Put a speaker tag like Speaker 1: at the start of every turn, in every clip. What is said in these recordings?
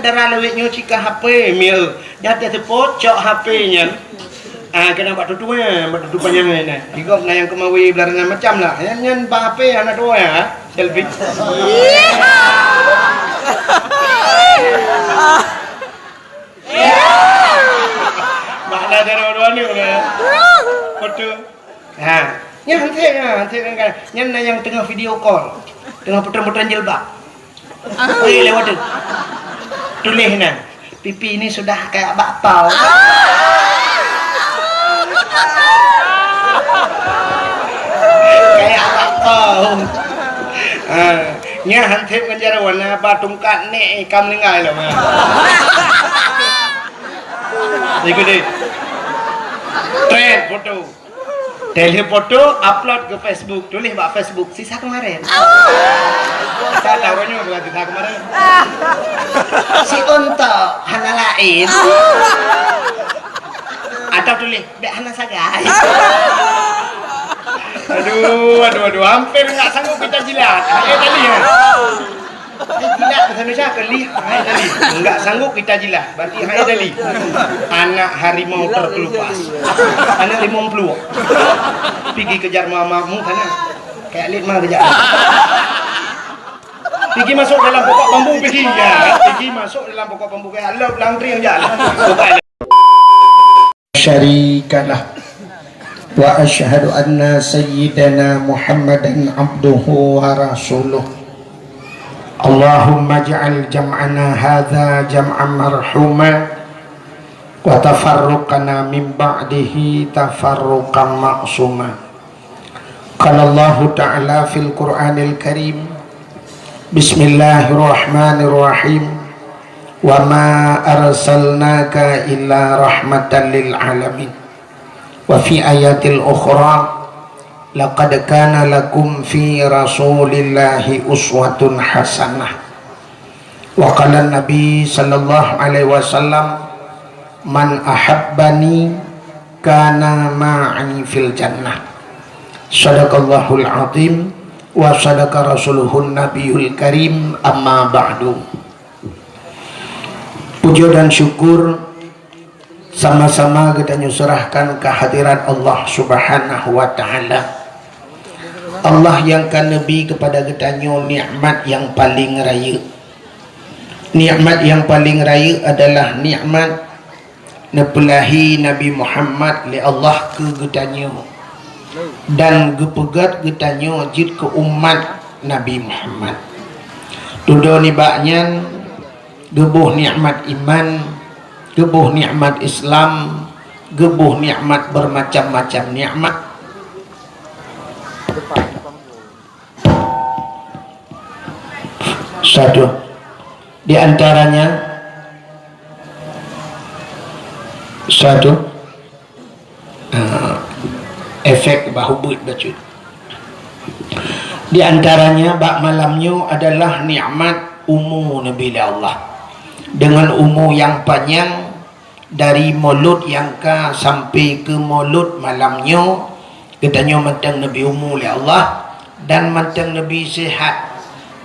Speaker 1: antara lewitnya cika HP mil dia tu pocok HP-nya. Kena buat tutu buat tutu panjang ni. Ikut na yang kemawi belarangan macam lah. Yang HP anak dua ya, selfie. Makna dua ni boleh. Foto. Nanti kan yang tengah video call, tengah putar-putar jilbab. Lewat tu. Tulis nah. Pipi ini sudah kayak bakpao. Kayak bakpao. Nya hantip kan warna batungkat ni ikam lingai loh. Ikuti. Trend foto. Tele foto upload ke Facebook. Tulis bak Facebook sisa kemarin. Saya tahunya bukan sisa kemarin. Si untuk hana lain. Atau tulis dek hana sagai. Aduh, hampir nggak sanggup kita jilat. Tadi ya. Jilat bahasa Indonesia keli, tadi. Enggak sanggup kita jilat. Berarti tadi. Anak harimau terkelupas. Anak limau peluang. Pergi kejar mamamu sana. Kayak lihat mah kejar. Pergi masuk dalam pokok bambu pergi ya. Pergi masuk dalam pokok bambu kayak lep langtri yang jalan. Syarikalah. Wa asyhadu anna sayyidana Muhammadan abduhu wa rasuluh. Allahumma ja'al jam'ana hadha jam'an marhuma wa tafarruqana min ba'dihi tafarruqan ma'suma. Qala Allah ta'ala fil Qur'anil Karim. Bismillahirrahmanirrahim. Wa ma arsalnaka illa rahmatan lil alamin. Wa fi ayatil ukhra laqad kana lakum fi rasulillahi uswatun hasanah. Wa qala Nabi sallallahu alaihi wasallam man ahabbani kana ma'i fil jannah. Sadaqallahul azim wa sadaqa rasuluhun nabiyul karim. Amma ba'du. Puja dan syukur sama-sama kita nyusurahkan kehadiran Allah subhanahu wa ta'ala. Allah yang kan Nabi kepada kita nikmat yang paling raya. Nikmat yang paling raya adalah nikmat nepelahi Nabi Muhammad li Allah ke getanya dan gepegat getanya jid ke umat Nabi Muhammad. Tudo ni baknyan gebuh nikmat iman, gebuh nikmat Islam, gebuh nikmat bermacam-macam nikmat. Satu di antaranya efek bahubut bacut. Di antaranya bak malamnya adalah nikmat umur Nabi Allah dengan umur yang panjang dari mulut yang ka sampai ke mulut malamnya. Katanya mantang Nabi umur li Allah dan mantang Nabi sehat.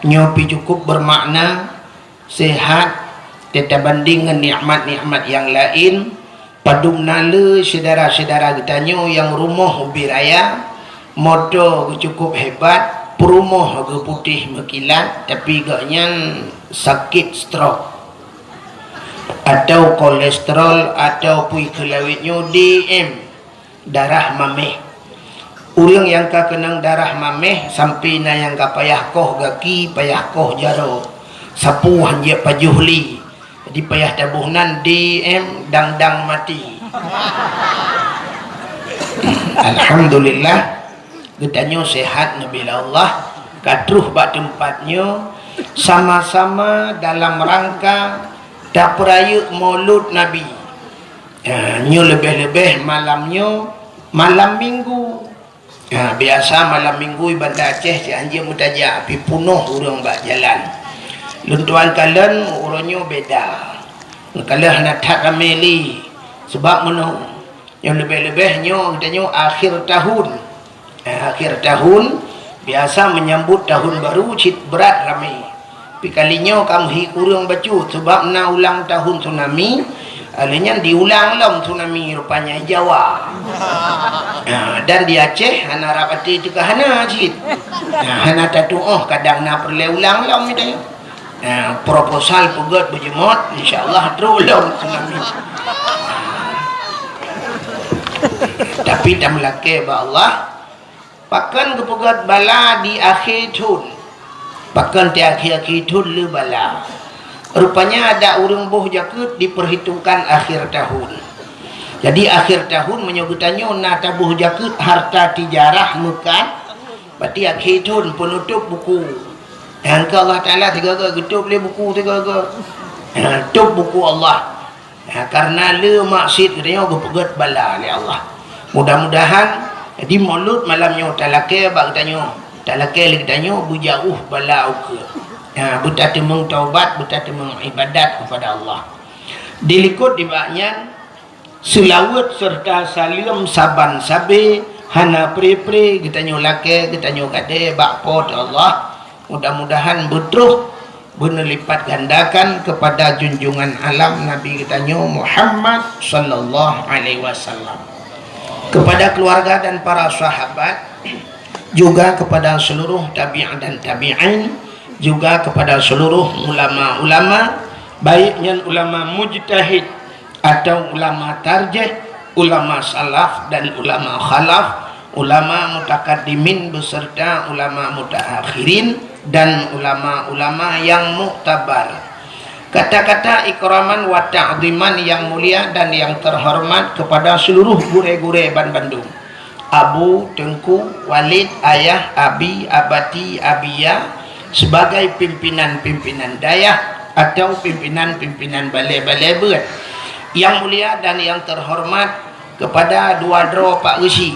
Speaker 1: Nyopi cukup bermakna sehat tetap banding dengan nikmat-nikmat yang lain. Padum nala saudara-saudara katanya yang rumah ubi raya, motor cukup hebat, perumah ke putih berkilat tapi gaknya sakit stroke atau kolesterol atau pui kelawitnya DM darah mameh. Orang yang ka kenang darah mameh sampai na yang ka payah koh gaki, payah koh jaro sapu hanya pajuhli, jadi payah tabuhnan DM dang-dang mati. Alhamdulillah getanya sehat Nabi Allah katruh bak tempatnya sama-sama dalam rangka tak peraya maulud Nabi. Nyo lebih-lebih malamnya malam minggu. Biasa malam minggu Bandar Aceh si anjing mutajak api punuh orang bak jalan. Luntuan kalian orangnya beda. Kalau nak tak rameli sebab mana yang lebih-lebihnya katanya akhir tahun. Akhir tahun biasa menyambut tahun baru cit berat ramai. Pikalinya kamu hi kurang baju sebab na ulang tahun tsunami. Alanya diulang long tsunami rupanya Jawa. Dan di Aceh hana rapati juga hana cit. Hana tatu kadang na perlu ulang long ni. Proposal pegat berjemot insyaallah terulang tsunami. Tapi dah melake ba Allah pakan kepegat bala di akhir tahun. Pakan ti akhir-akhir tahun le bala. Rupanya ada orang boh jakut diperhitungkan akhir tahun. Jadi akhir tahun menyogutannya na tabuh jakut harta tijarah mekan. Berarti akhir tahun penutup buku. Yang ke Allah Ta'ala tiga-tiga tutup le buku tiga-tiga. Tutup buku Allah. Karena le maksud katanya berpegat bala le Allah. Mudah-mudahan di maulud malamnya talake bang tanya. Talake le tanya bujauh bala uke. Bertata mengtaubat, bertata mengibadat kepada Allah. Dilikut di baknya selawat serta salim saban sabe hana pre-pre kita nyolake kita nyokade bakpo Allah. Mudah-mudahan betul benar lipat gandakan kepada junjungan alam Nabi kita Muhammad sallallahu alaihi wasallam. Kepada keluarga dan para sahabat, juga kepada seluruh tabi'in dan tabi'in, juga kepada seluruh ulama-ulama, baiknya ulama mujtahid atau ulama tarjih, ulama salaf dan ulama khalaf, ulama mutakaddimin beserta ulama mutaakhirin dan ulama-ulama yang muktabar. Kata-kata ikraman wa ta'ziman yang mulia dan yang terhormat kepada seluruh gure-gure Bandung. Abu, Tengku, Walid, Ayah, Abi, Abati, Abia sebagai pimpinan-pimpinan dayah atau pimpinan-pimpinan balai-balai berat. Yang mulia dan yang terhormat kepada dua dro Pak Gesi.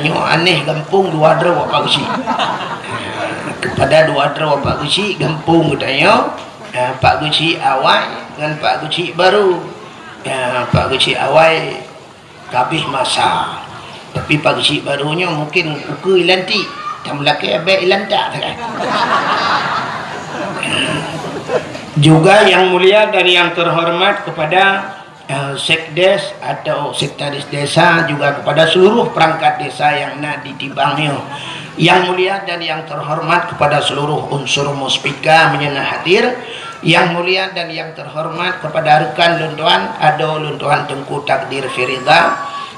Speaker 1: Nyo aneh gampung dua dro Pak Gesi. Kepada dua dro Pak Gesi gampung katanya Pak Gesi awal dengan Pak Gesi baru. Pak Gesi awal kabih masa. Tapi Pak Gesi barunya mungkin uku ilanti. Tak melaki abek ilanta kan. Juga yang mulia dan yang terhormat kepada sekdes atau sekretaris desa, juga kepada seluruh perangkat desa yang nak ditibangnya. Yang mulia dan yang terhormat kepada seluruh unsur muspika menyenah hadir. Yang mulia dan yang terhormat kepada rekan luntuan Ado Luntuan Tengku Takdir Firida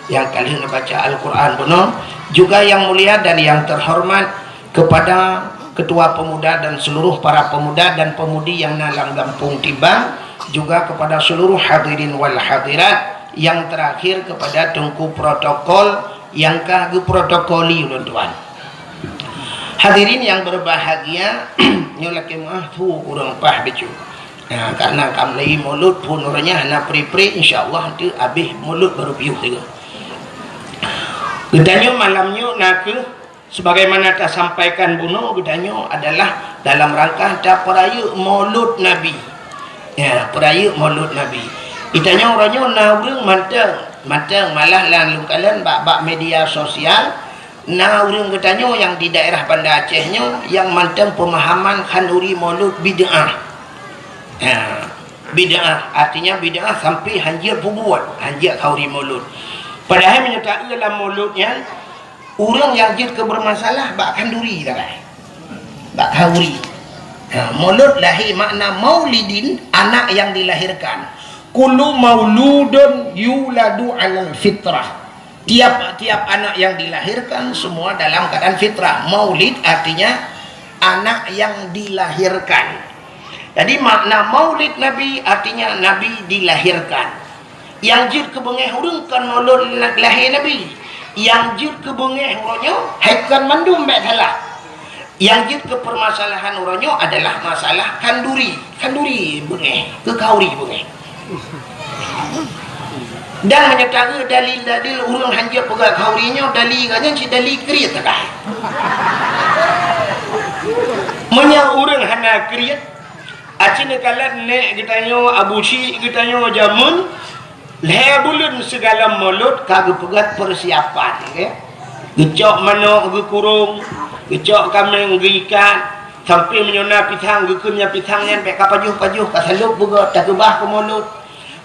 Speaker 1: yang kali ini baca Al-Quran penuh. Juga yang mulia dan yang terhormat kepada ketua pemuda dan seluruh para pemuda dan pemudi yang nalang gampung tiba. Juga kepada seluruh hadirin wal hadirat. Yang terakhir kepada Tengku Protokol yang kagak protokoli tuan. Hadirin yang berbahagia, nyolak tu kurang pah becu. Karena kamu lagi mulut pun orangnya nak pre-pre, insyaallah nanti habis mulut baru piuh juga. Gedanya malamnya nak sebagaimana tak sampaikan bunuh, gedanya adalah dalam rangka tak peraya maulud Nabi. Peraya maulud Nabi. Itanya orangnya naurung manteng malah lalu kalian bak media sosial. Naurung katanya yang di daerah Banda Acehnya yang manteng pemahaman khanduri maulud bid'ah. Bid'ah artinya bid'ah sampai hanjir buat hanjir khanduri maulud. Padahal menyertai dalam mauludnya orang yang jid kebermasalah bak khanduri dah kan. Bak khanduri. Maulud lahir makna maulidin anak yang dilahirkan. Kullu mauludun yuladu alal fitrah. Tiap-tiap anak yang dilahirkan semua dalam keadaan fitrah. Maulid artinya anak yang dilahirkan. Jadi makna maulid Nabi artinya Nabi dilahirkan. Yang jid kebengeh urang kan maulud lahir Nabi. Yang jid kebengeh urangnya haikan mandum baik salah. Yang jid kepermasalahan urangnya adalah masalah kanduri. Kanduri bengeh, kekauri bengeh. Dan menyertai dalil-dalil urang hanjir pegang kaurinya dalilnya si dalil kriat tak. Menya urang hana kriat acina kalan nek kitanya abusi kitanya jamun lebulun segala mulut kagak pegat persiapan ke. Gecok manok ge kurung, gecok kambing ge ikan, sampai menyona pitang gekeunnya pitangnya pe ka pajuh-pajuh ka salup boga tak kebah ke mulut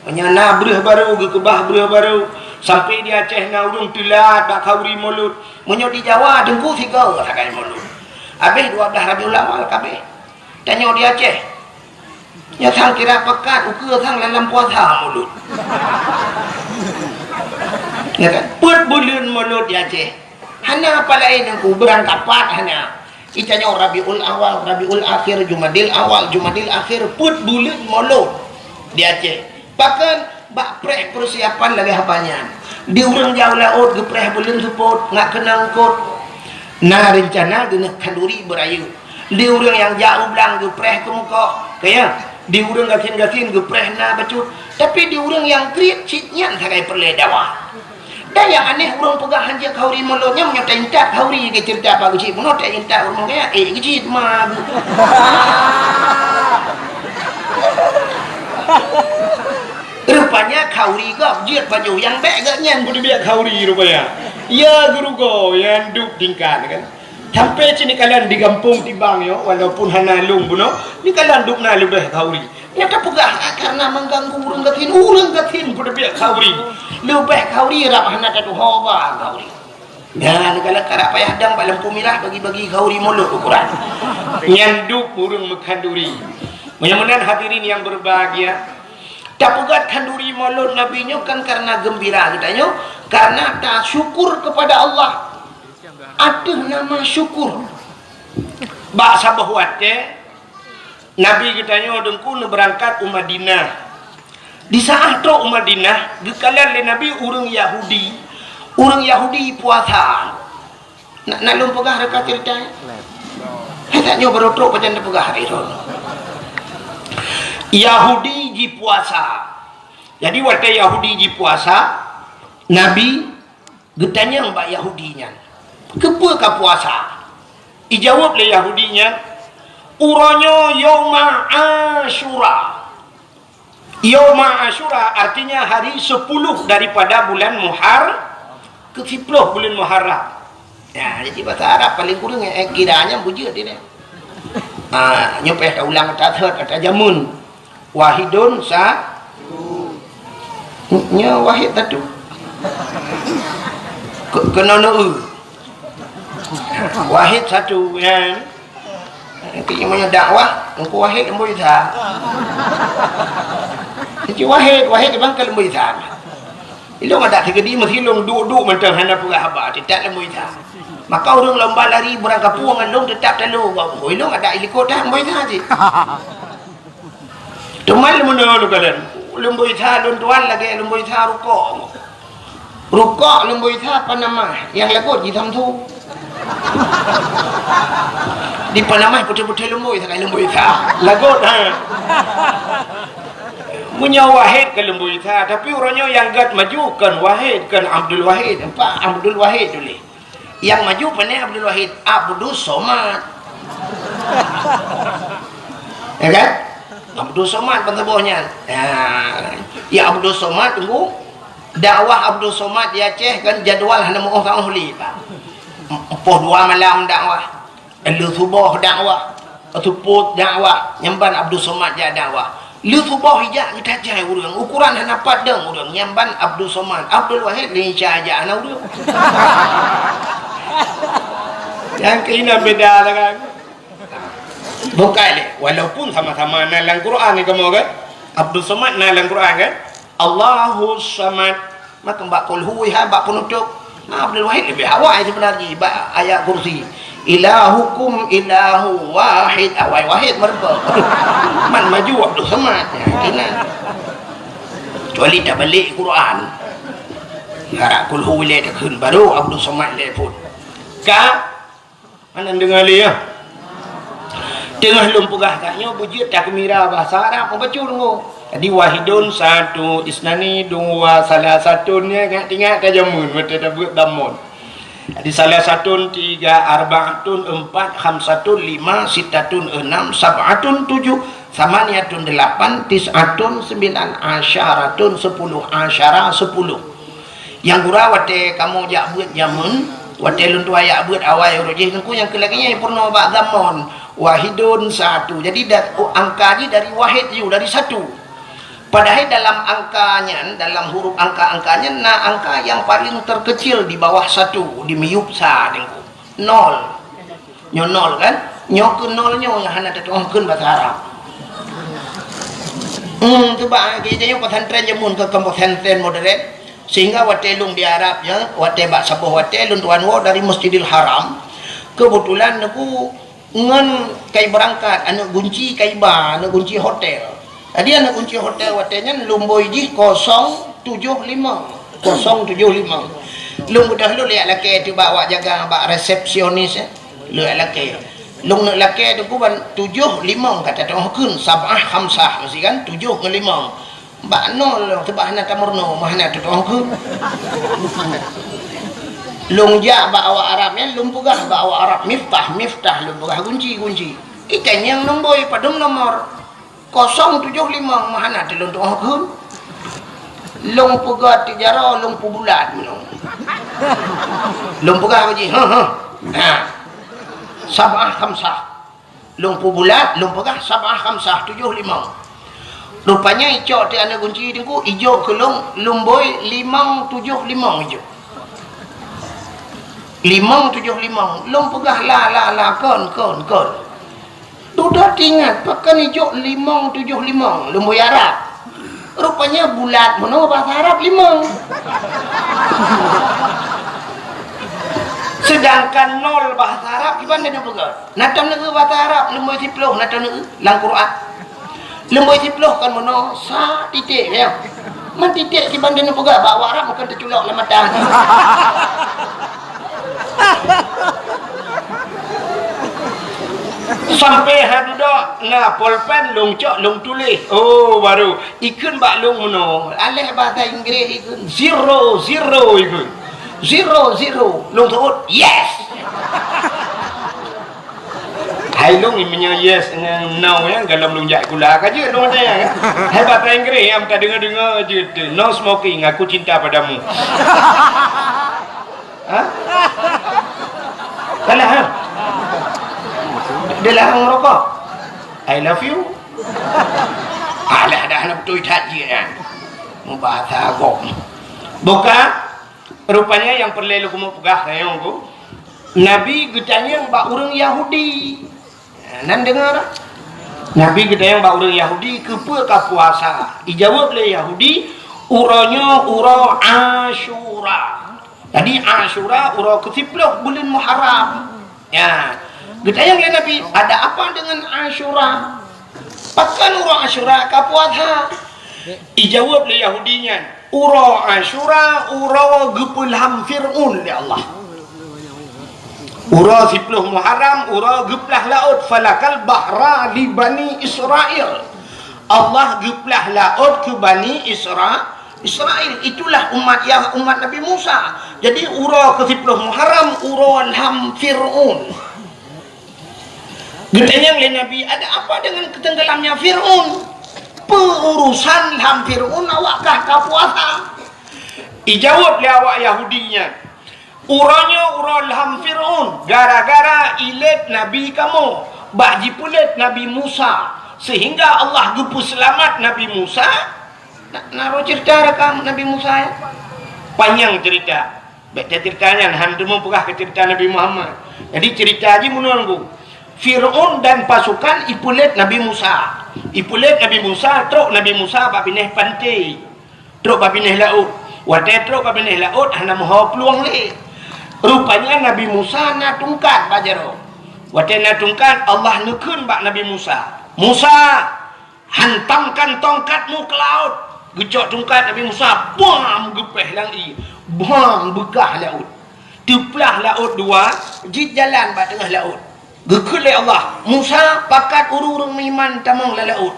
Speaker 1: menyona breuh baru gekebah breuh baru sampai di Aceh na urung tilat bak kauri mulut menyo di Jawa dengku tiga sakai mulut habis 12 Rabiul Awal kabeh tanyo di Aceh nya sang kira pekat ukeul sang dalam puasa mulut ya kan put buleun mulut di Aceh hana apa lain aku berangkat hana itanya Rabiul Awal, Rabiul Akhir, Jumadil Awal, Jumadil Akhir, put bulan mulut di Aceh. Bahkan bak preh persiapan lagi apanya. Di urang jauh laut gepreh bulan support ngak kenang kot. Nah rencana gena kanduri berayu. Di urang yang jauh belang gepreh ke muka. Kaya di urang gatin-gatin gepreh na bacut. Tapi di urang yang kriat citnya sakai perle dakwah. Dan yang aneh orang pegang hanjak kauri mulutnya menyertai intak kauri ke cerita apa kecil pun tak intak orang kaya kecil mah rupanya kauri gak jiat baju yang baik gak nyan boleh biar kauri rupanya ya guru go yang duk tingkat kan sampai sini kalian di kampung tibang yo walaupun hanalung buno ni kalian duk na lebih kauri nyata pegang karena mengganggu urang gatin boleh biar kauri lebih kauri rapahna katu hawa kauri dan kalau karap payah dang bak lampu merah bagi-bagi kauri mulut ukuran nyanduk burung mekanduri mudah-mudahan hadirin yang berbahagia tak pegat kanduri mulut nabinya kan karena gembira katanya karena tak syukur kepada Allah ada nama syukur bak sabah wate Nabi katanya dengku berangkat Madinah di saat tro Madinah gekalian le Nabi urang Yahudi puasa nak lum pegah reka cerita hatanya baru tro pajan pegah hari ron Yahudi ji puasa jadi waktu Yahudi ji puasa Nabi getanya mbak Yahudinya kepa ka puasa dijawab le Yahudinya uranya Yauma Asyura. Yauma Asyura artinya hari 10 daripada bulan ke-10 bulan Muharram. Ya, jadi bahasa Arab paling kurang kiranya bujur dia. Nyopeh ulang kata jamun. Wahidun satu. Nya wahid satu. Kena wahid satu ya. Nanti yang dakwah engkau wahid lembu isa nanti wahid bang ke lembu isa ilong ada segedi mesti ilong duduk mentang hana pura haba tidak lembu isa maka orang lomba lari berangkat puang ilong tetap telu ilong ada ilikot dah lembu isa je teman lembu kalian lembu isa tuan lagi lembu isa rukok lembu isa apa nama yang lagut di samtu di Panama putih-putih lembu itu kan lembu itu lagut punya wahid ke lembu itu tapi orangnya yang gad maju kan wahid kan Abdul Wahid Pak Abdul Wahid dulu yang maju pandai Abdul Wahid Abdul Somad ya kan Abdul Somad pentebuhnya ya Abdul Somad tunggu dakwah Abdul Somad di Aceh kan jadual hanya mau orang ahli Pak poh 2 malam dakwah lu subuh dakwah tuput dakwah nyamban Abdul Somad ja dakwah lu subuh hijak kita jai urang ukuran hana padang urang nyamban Abdul Somad Abdul Wahid ni saja ana urang yang kena beda kan bukan walaupun sama-sama nalang Quran ni kamu kan Abdul Somad nalang Quran kan Allahus Samad maka mbak qul huwa mbak penutup Abdul Wahid lebih awal sebenarnya ayat kursi ilahukum ilahu wahid awal wahid merba man maju Abdul Samad kena kecuali tak balik Quran harap kul huwa tak kun baru Abdul Samad pun ka mana dengar dia tengah lumpugah kaknya bujit tak kemira bahasa Arab membaca dulu jadi wahidun satu isnani dua salah satunya ingat jamun betul dah buat damun jadi salah satu 3 arba'atun 4 khamsatun 5 sittatun 6 sab'atun 7 samaniatun 8 tis'atun 9 asyaratun 10 asyara 10 yang gura wate kamu jak buat jamun wate luntu ayak buat awal rojih ku yang kelakinya purna bak damun Wahidun satu. Jadi angkanya dari wahid you, dari satu. Padahal dalam angkanya, dalam huruf angka-angkanya, angka yang paling terkecil di bawah satu, di miyup sa dengku. Nol. Nyo nol kan? Nyo ke nolnya yang hana tertuangkan bahasa Arab. Tu ba kita yang pesantren jamun ke pesantren modern sehingga watelung di Arab ya, wate bak sabuh watelun tuan wo dari Masjidil Haram. Kebetulan aku ngan kai berangkat anak kunci kai ba, anak kunci hotel. Tadi anak kunci hotel watenya lumboi di 075. 075. Lung udah lu lihat laki tu bawa jaga bak resepsionis ya. Lu laki. Lung nak laki tu kuban 75 kata tu kun sabah khamsah mesti kan 7 ke 5. Bak nol tu bak hana tamurno mahna tu kun. Lung ja bawa Arab ya, lung pugah bawa Arab miftah lung pugah kunci. Ikan yang nomboi padum nomor 075 mahana tu lung tu kun. Lung pugah tijara lung pubulat menung. Lung pugah haji sabah khamsah. Lung pubulat lung pugah sabah khamsah 75. Rupanya icok ti anak kunci dengku ijo ke lumboi 575 ijo. 575 lung pegah la kon sudah ingat pakai hijau 575 lumboi Arab rupanya bulat mana bahasa Arab 5 sedangkan 0 bahasa Arab gimana dia pegah natam negeri bahasa Arab lumboi 10 natam negeri lang Quran lumboi 10 kan mana sa titik ya man titik gimana dia pegah bawa Arab bukan terculok lah matang. Sampai hadudak na pulpen long cok long tulis oh baru ikun bak long mono alih bahasa Inggeris ikun 00 ikun 00 long sebut yes hai long imnya yes dengan no ya kalau long jak gula aja long ada ya hai bahasa Inggeris yang tak dengar je no smoking aku cinta padamu. Ha? Kalah ha? Dia larang rokok. I love you. Alah dah nak betul haji kan. Bahasa agak. Bukan rupanya yang perlu lu mau pegah sayang ku. Nabi getanya bak orang Yahudi. Nan dengar? Nabi getanya bak orang Yahudi kepa ka puasa. Dijawab oleh Yahudi, uranya ura Asyura. Tadi Asyura ura ke-10 bulan Muharram. Ya. Ditanya oleh Nabi, ada apa dengan Asyura? Pakan ura Asyura ka puasa? Dijawab oleh Yahudinya, ura Asyura ura gepulham Fir'un ya Allah. Ura 10 Muharram ura geplah laut falakal bahra li Bani Israel. Allah geplah laut ke Bani Israel, itulah umat Nabi Musa. Jadi ura ke-10 Muharram ura lam Fir'un. Ditanya oleh Nabi, ada apa dengan ketenggelamnya Fir'un? Perurusan lam Fir'un awakkah ka puasa? Dijawab oleh awak Yahudinya, uranya ura lam Fir'un gara-gara ilet Nabi kamu bak jipulet Nabi Musa sehingga Allah gupu selamat Nabi Musa. Naruh cerita rekam Nabi Musa ya. Panjang cerita. Baca ceritanya hantu mau pegah ke cerita Nabi Muhammad. Jadi cerita aja menunggu. Fir'un dan pasukan ipulet Nabi Musa. Ipulet Nabi Musa, truk Nabi Musa bak pineh pantai. Truk bak pineh laut. Wadah truk bak pineh laut hana mau peluang le. Rupanya Nabi Musa na tungkat bajaro. Wadah na tungkat Allah nekun bak Nabi Musa. Musa, hantamkan tongkatmu ke laut. Gecok tungkat Nabi Musa, bam gepeh langi, bam begah laut. Teplah laut dua, jit jalan bak tengah laut. Gekul Allah, Musa pakat urung-urung iman tamang la laut.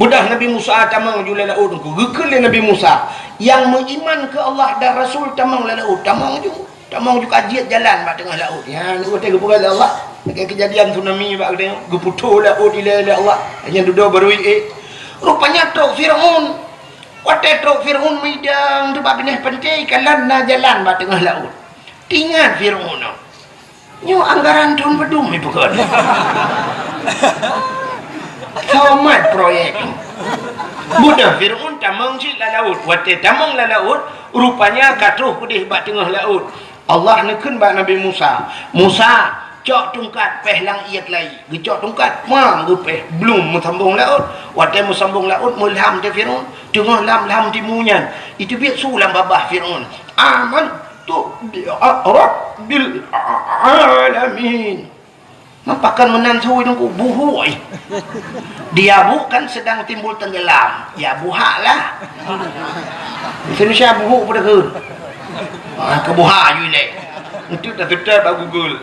Speaker 1: Budah Nabi Musa tamang jula laut. Gekul Nabi Musa yang beriman ke Allah dan Rasul tamang la laut. Tamang juga jit jalan bak tengah laut. Ya, ni kata gepugal Allah. Kejadian tsunami bak dia geputu laut ila Allah. Hanya duduk baru rupanya tu Fir'un. Wadah truk Fir'un midang tu bak pineh pantai kalan na jalan bak tengah laut. Ingat Fir'un. Nyo anggaran tahun bedum ibu kan. Tamat proyek. Budak Fir'aun tamang si laut. Waktu tamang laut, rupanya katuh pedih bak tengah laut. Allah nekun bak Nabi Musa. Musa, cok tungkat peh lang iat lai. Gecok tungkat, mang gepeh belum sambung laut. Waktu mu sambung laut, mulham te Fir'aun. Tengah lam timunyan. Itu biar sulam babah Fir'aun. Aman tu Rabbil alamin. Mapakan menantu itu buhui. Dia bukan sedang timbul tenggelam. Ya buhaklah. Indonesia buhu pada ke. Kebuha you ni. Itu dah tetap Google.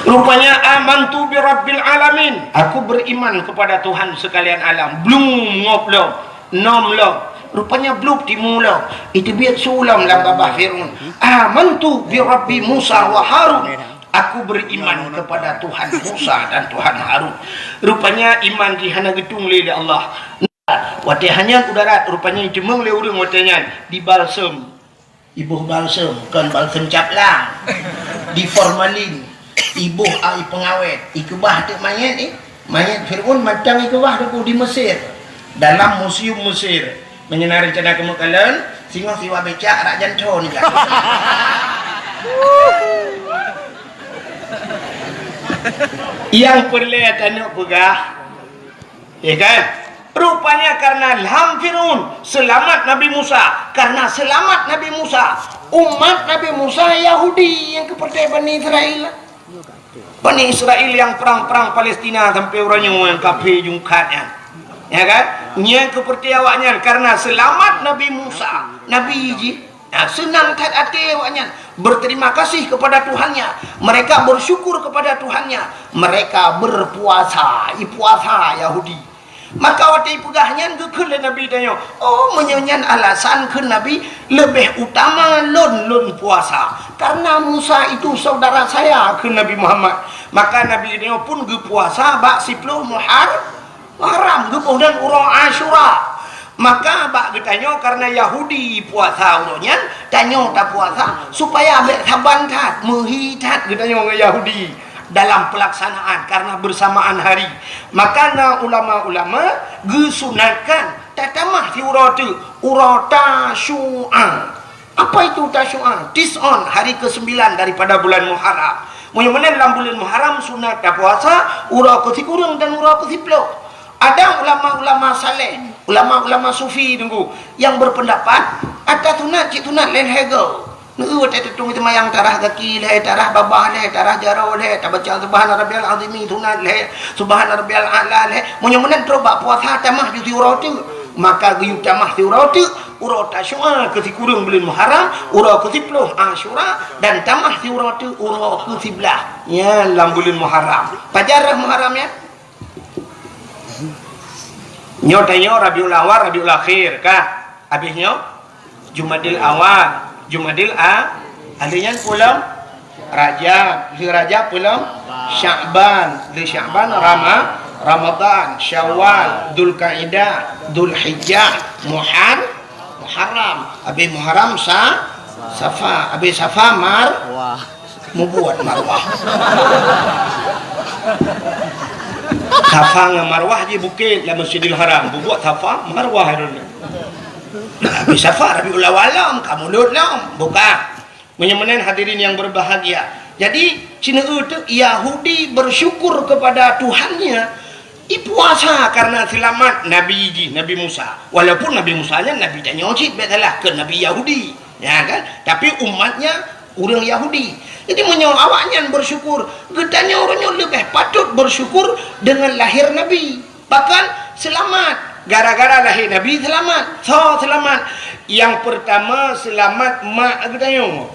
Speaker 1: Rupanya amantu bi rabbil alamin. Aku beriman kepada Tuhan sekalian alam. Belum ngoplong, nomlong. Rupanya belum dimulai. Itu biar sulam lah babah Fir'aun. Amantu bi rabbi Musa wa Harun. Aku beriman kepada Tuhan Musa dan Tuhan Harun. Rupanya iman dihana gedung oleh Allah. Waktu hanya udara rupanya jemeng le urang watanya di balsam. Ibu balsam kan balsam caplang. Di formalin. Ibu ai pengawet. Ikubah tu mayat ni. Mayat Fir'aun macam ikubah tu di Mesir. Dalam museum Mesir. Menyenari cana kemakalan singa siwa becak rak janto ni. Yang perlihat anak pegah, ya kan? Rupanya karena ilham Fir'aun selamat Nabi Musa. Karena selamat Nabi Musa, umat Nabi Musa Yahudi yang kepercaya Bani Israel. Bani Israel yang perang-perang Palestina sampai orangnya yang kafir jungkatnya, ya kan? Yang kepercaya awaknya karena selamat Nabi Musa, Nabi Iji. Nah, senang kat hati awaknya berterima kasih kepada Tuhannya. Mereka bersyukur kepada Tuhannya. Mereka berpuasa. Puasa Yahudi. Maka waktu pegahnya ke Nabi tanya, oh menyanyian alasan ke Nabi lebih utama lon puasa. Karena Musa itu saudara saya ke Nabi Muhammad. Maka Nabi tanya pun ke puasa bak 10 Muharram ke dan urang Asyura. Maka bak bertanya karena Yahudi puasa urangnya, tanya tak puasa supaya ambil saban tat, menghitat bertanya orang Yahudi dalam pelaksanaan karena bersamaan hari. Maka ulama-ulama gesunatkan tatamah di uratu Tasyu'a. Apa itu Tasyu'a? Tis'on, hari ke-9 daripada bulan Muharram. Mudah-mudahan dalam bulan Muharram sunat tak puasa, urau ke-10 dan urau ke-10. Ada ulama-ulama saleh, ulama-ulama sufi tunggu yang berpendapat ada tunat cik tunat lain hego. Nu ada tetung itu mayang tarah kaki leh, tarah babah leh, tarah jarau leh, tak baca subhana rabbiyal azim tunat leh, subhana rabbiyal a'la leh. Munyan terobak puasa tamah di urau tu. Maka giu tamah di urau tu, urau Tasyu'a ke kurang bulan Muharram, urau ke 10 Asyura dan tamah di urau tu urau ke 11. Ya, dalam bulan Muharram. Pajarah Muharram ya. Nyotanya Rabiul Awal, Rabiul Akhir kah? Habisnya Jumadil Awal, Jumadil Alinya pulang Rajab, di Rajab pulang Sya'ban, di Sya'ban Ramadan, Syawal, Dzulqa'dah, Dzulhijjah, Muharram, habis Muharram Safa, habis Safa membuat Marwah. Safa dengan Marwah je bukit dalam Masjidil Haram. Buat Safa, Marwah itu. Habis Safa, Rabiul Awal, kamu lam. Bukan. Menyemenen hadirin yang berbahagia. Jadi, Cina itu Yahudi bersyukur kepada Tuhannya. Puasa karena selamat Nabi Musa. Walaupun Nabi Musa nya Nabi tak nyocit betalah ke Nabi Yahudi. Ya kan? Tapi umatnya orang Yahudi. Jadi awaknya bersyukur. Getanya orangnya lebih patut bersyukur dengan lahir Nabi. Bahkan selamat. Gara-gara lahir Nabi selamat. Selamat. Yang pertama selamat mak getanya.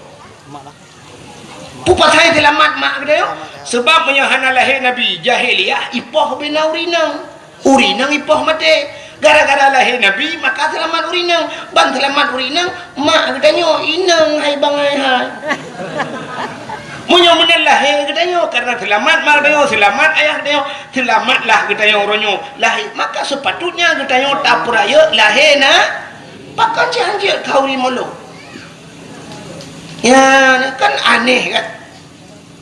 Speaker 1: Pupa saya selamat mak getanya. Sebab menyahana lahir Nabi jahiliyah ipoh bina urinang. Urinang ipoh mati. Gara-gara lahir Nabi maka selamat urinang. Ban selamat urinang mak getanya inang hai bangai hai. Munya lahir katanya karena selamat mak katanya selamat ayah katanya selamatlah katanya orangnya lahir maka sepatutnya katanya tak peraya lahir pakai janji kau ni mulu ya kan aneh kan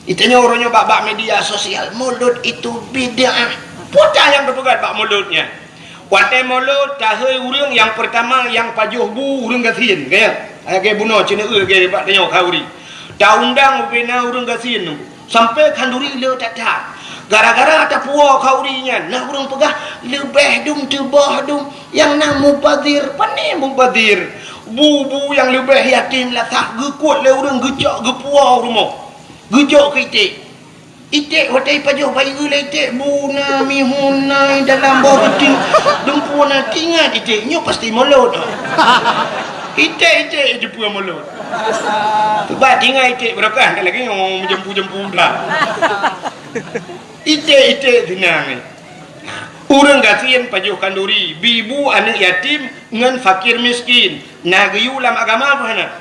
Speaker 1: Itanya orangnya bak media sosial, mulut itu bid'ah. Putah yang berpegat bak mulutnya. Watai mulut tahai urang yang pertama yang pajuh bu urang gasin kaya. Ayake bunuh cina ke bak tanya kauri. Ta undang bina urang gasin sampai kanduri le tak. Gara-gara ada puak kaurinya, nah urang pegah lebih dum tebah dum yang nak mubadir, pandai mubadir. Bu yang lebih yatim lah tak gekut le urang gejak gepuah rumah. Gejok ke itik. Itik watai pajuh bayi gula itik buna mihunai dalam bawah rutin dempuna tingat itiknya pasti mulut. Itik jemput mulut. Sebab tinggal itik berakah tak lagi ngomong jempu-jempu dah. Itik senang ni. Urang gasian pajuh kanduri, bibu anak yatim dengan fakir miskin. Nah gayu dalam agama apa nak?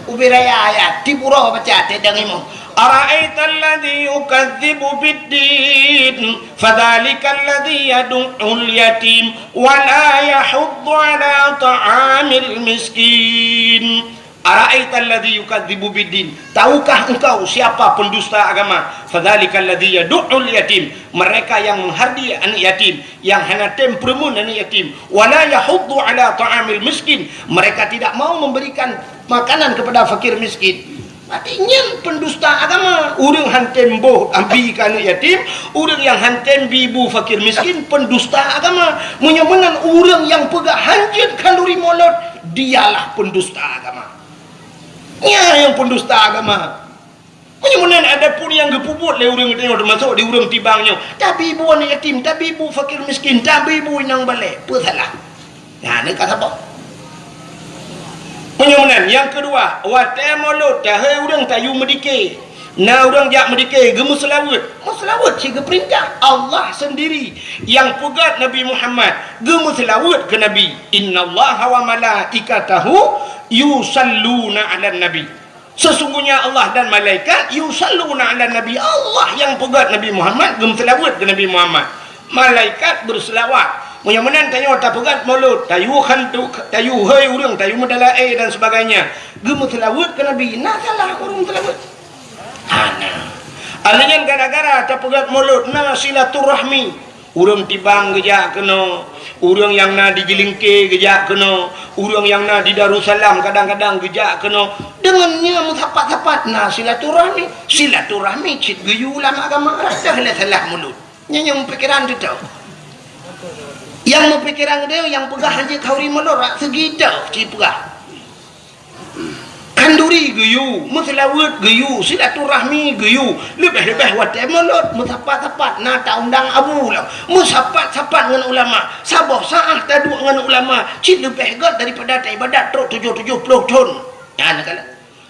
Speaker 1: Ubiraya ayat di pura baca tedang imam. أرأيت الذي يكذب بالدين فذلك الذي يدع اليتيم ولا يحض على طعام المسكين. Ara'aita alladhi yukadzibu biddin, tahukah engkau siapa pendusta agama? Fadzalika alladhi yad'ul yatim, mereka yang menghardi anak yatim, yang hanatem peremun anak yatim, wala yahuddu ala ta'amil miskin, mereka tidak mau memberikan makanan kepada fakir miskin. Artinya pendusta agama. Urang hantem boh ambi ka anak yatim, urang yang hantem bibu fakir miskin, pendusta agama. Menyemenan urang yang pegah hanjit kalori mulut, dialah pendusta agama. Yang pendusta agama. Kemudian ada pun yang gepuput le urang tengok termasuk di urang tibangnya. Tapi ibu anak yatim, tapi ibu fakir miskin, tapi ibu inang balik. Apa salah? Nah, ni kata apa? Kemudian yang kedua, watai mulut tahai urang tayu medike. Nah urang jak medike gemus selawat. Selawat ciga perintah Allah sendiri yang pegat Nabi Muhammad gemus selawat ke Nabi. Innallaha wa malaikatahu yusalluna 'alan nabi. Sesungguhnya Allah dan malaikat yusalluna 'alan nabi. Allah yang pegat Nabi Muhammad gemus selawat ke Nabi Muhammad. Malaikat berselawat. Mudah-mudahan tanya tak pegat mulut, tayu hantu, tayu hai urang, tayu medalai dan sebagainya. Gemus selawat ke Nabi. Nah salah urang selawat. Ana. Alingan gara-gara tak pegat mulut, nah silaturahmi. Urang tibang gejak kena, urang yang na di Jelingke gejak kena, urang yang na di Darussalam kadang-kadang gejak kena. Dengannya mutapat-tapat nah silaturahmi. Silaturahmi cit geyu ulama agama dah salah mulut. Yang pikiran tu tau. Yang mempikiran dia yang pegah haji kauri melorak segitu cipegah. Kanduri geyu, muslawat geyu, silaturahmi geyu, lebih-lebih watai mulut, musapat-sapat nata undang abu lah, musapat-sapat dengan ulama, sabah saah taduk dengan ulama, cik lebih gat daripada ibadat truk 70 tahun. Ya nak kala.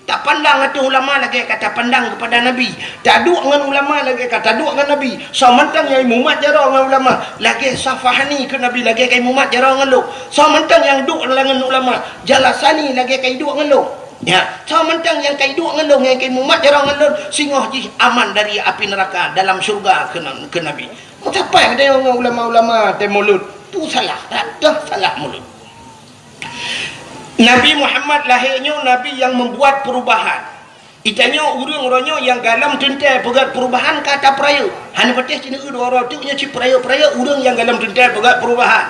Speaker 1: Tak pandang itu ulama lagi kata pandang kepada Nabi. Tak duk dengan ulama lagi kata duk dengan Nabi. Samantang yang mumat jara dengan ulama lagi safahani ke Nabi lagi kai mumat jara dengan lu. Samantang yang duk dengan ulama jalasani lagi kai duk dengan lu. Ya, samantang yang kai duk dengan lu yang kai mumat jara dengan lu singoh ji aman dari api neraka dalam syurga ke Nabi. Apa yang ada ulama-ulama te mulut tu salah. Tak salah mulut. Nabi Muhammad lahirnya Nabi yang membuat perubahan. Itanya urang-urangnya yang galam tentai pegat perubahan kata peraya. Hanya patih cina dua orang tu nya ci peraya-peraya urang yang galam tentai pegat perubahan.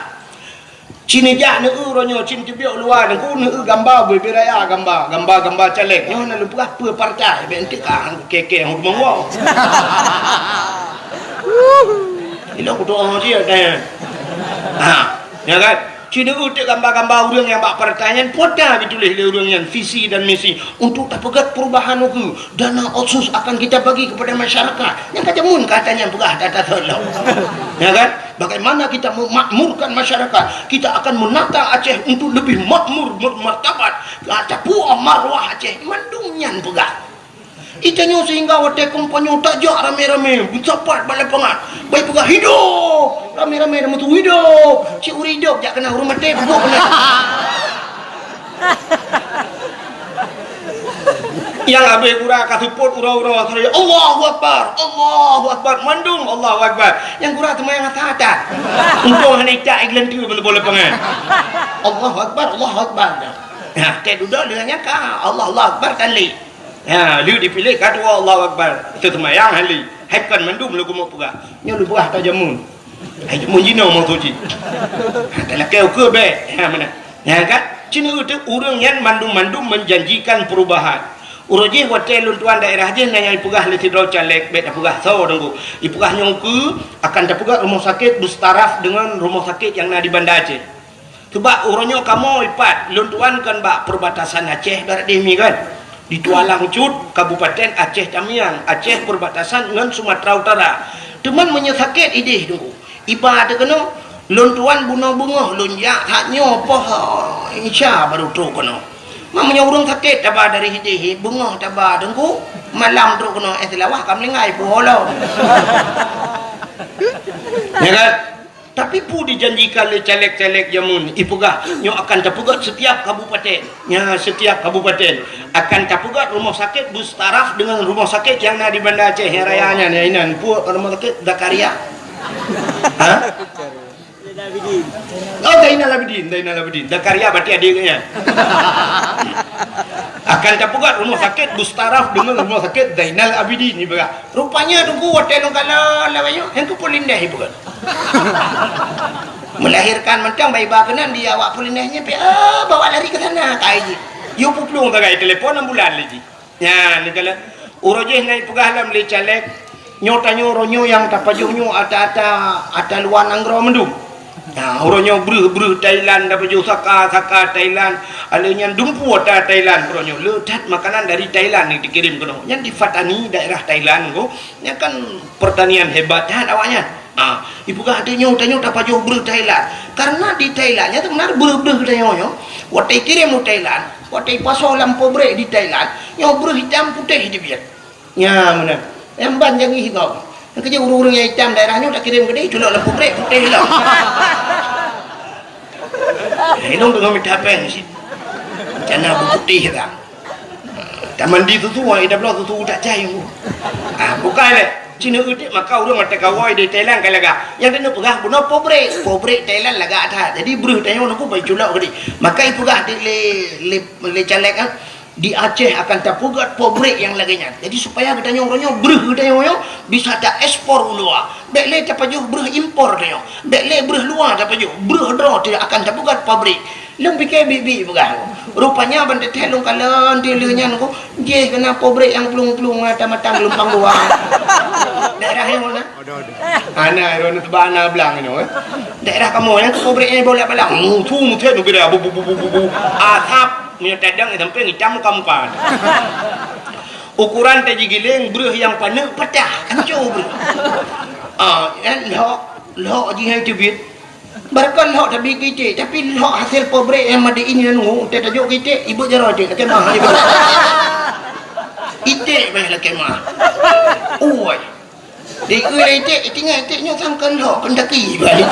Speaker 1: Cina jak ne urangnya cin tibiak luar ne ku ne gambar beraya gambar caleg. Nyo na lupa apa partai ben tik hang keke hang monggo. Ilo ku doa dia dah. Ya kan? Cina utik gambar-gambar urang yang bak pertanyaan poda ditulis oleh urang yang visi dan misi untuk tak pegat perubahan itu. Dana otsus akan kita bagi kepada masyarakat. Yang kata mun katanya pegah data tolong. Ya kan? Bagaimana kita memakmurkan masyarakat? Kita akan menata Aceh untuk lebih makmur, bermartabat. Kata puah marwah Aceh mandungnya pegah. Itanya sehingga wadah kompanyo tak jak rame-rame bercapat balai pengat baik pegah hidup rame-rame nama tu hidup cik uri hidup jak kena huruf mati pegok kena yang habis kurang kasuput ura-ura Allahu Akbar mandung Allahu Akbar yang kurang teman yang atas untuk hanya tak iklan tu boleh pengat Allahu Akbar nah tak duduk dengannya kah Allah Akbar kali
Speaker 2: Lu dipilih kadua Allah Akbar itu semayang hali haikan mandum lu mau pegah nya lu buah tajamun ai mun jino mau tuji dalam kau ke be mana kan cina itu urang yang mandum menjanjikan perubahan uroje hotel luntuan daerah je nanya ipugah le tidro caleg bet apugah so dengku ipugah nyongku akan dapugah rumah sakit bustaraf dengan rumah sakit yang na di Banda Aceh coba uronyo kamu ipat luntuan kan bak perbatasan Aceh barat demi kan di Tualang Cut Kabupaten Aceh Tamiang Aceh perbatasan dengan Sumatera Utara teman menyesakit idih dengku ibadah kena luntuan bunga-bunga lunjak haknya apa insya baru tu kena mamanya urang sakit tabah dari hidih bunga tabah dengku malam tu kena selawah kam lengai poholo ya kan tapi pu dijanjikan oleh caleg-caleg jamun ipugah nyo akan tapugat setiap kabupaten nya setiap kabupaten akan tapugat rumah sakit bustaraf dengan rumah sakit yang na di Banda Aceh yang rayanya inan pu rumah sakit Dakaria oh Dainal Abidin Dakaria berarti adiknya akan tapugat rumah sakit bustaraf dengan rumah sakit Dainal Abidin ni baga rupanya tunggu hotel kalau lawanyo yang ke Pulindah ibu kan melahirkan macam bayi bakenan dia awak Pulindahnya bawa lari ke sana kai you puplung tak kai telepon ambulan lagi ya ni kala urojeh nai pugalam le caleg nyotanyo ronyo yang tapajuhnyo ata luan anggro mendum nah uronyo bru Thailand tapajuh saka Thailand alenya dumpu ata Thailand uronyo ledat makanan dari Thailand yang dikirim kono yang di Fatani daerah Thailand go nya kan pertanian hebat kan awaknya ibu kah adanya utanyo tapajuh bru Thailand karena di Thailandnya tu benar bru tanyo watai kirim mu Thailand watai paso lampu brek di Thailand nyo bru hitam putih di biar nya mana yang banjang hitam kerja urung-urung yang hitam daerahnya tak kirim ke dia culok lampu brek putih lah ini untuk minta apa sih macam putih kan tak mandi tu hidup lo tu tak cair bukan le Cina udik maka urang mata kawai di Thailand kan laga yang dia pegah buno pobrek Thailand laga ada jadi beruh tanyo nak pai culok ke dia maka ipugah di le caleg di Aceh akan tapugat pobrek yang laganya jadi supaya kita nyoronyo beruh kita nyoronyo bisa tak ekspor luar dek le tapajuh beruh impor dia dek le beruh luar tapajuh beruh dro tidak akan tapugat pabrik lem pikir bibi pegah rupanya benda telung kalan dilenya ko je kena pobrek yang pelung-pelung mata-mata gelombang luar daerah yang mana ana ron tebana belang ni daerah kamu yang pobreknya bolak-balik tu muthe tu kira bu atap punya tadang sampai hitam kamu ukuran taji giling beruh yang panas patah hancur lo ji hai tibit barkan lo tapi kita tapi lo hasil pobrek yang made ini nanu tak tajuk kita ibu jaro dia kata mah ibu ite bah kemah oi di ite tinggal ite sangkan lo pendaki balik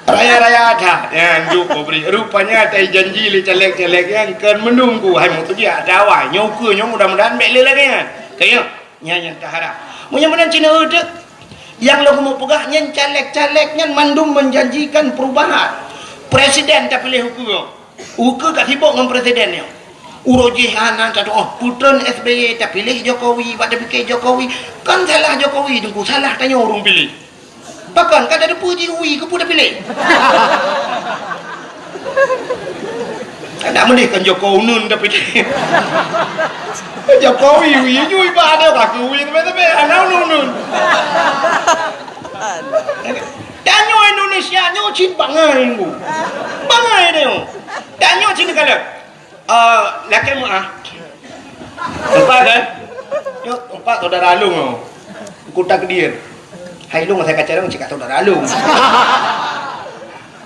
Speaker 2: raya-raya ada yang juk pobrek rupanya tai janji le caleg-caleg yang kan menunggu hai mu tu dia dawai nyoku mudah-mudahan mek le lagi kan kayak nya tahara mudah-mudahan Cina udah yang lo mau pegah nyen caleg-calegnya mandum menjanjikan perubahan presiden tak pilih hukum kat sibuk dengan presidennya urojihanan kata putran SBY tak pilih Jokowi pada fikir Jokowi kan salah Jokowi tunggu salah tanya orang pilih bahkan kan ada puji ui ke pun dah pilih tak boleh kan Jokowi nun dah pilih Jokowi ui nyui ba ada tak ui tapi anau nun danyo Indonesia nyo cin bangai ku bangai dia danyo cin kalau laki mu empat kan yo empat saudara alung kuta kedir hai lu saya kacarang cik saudara alung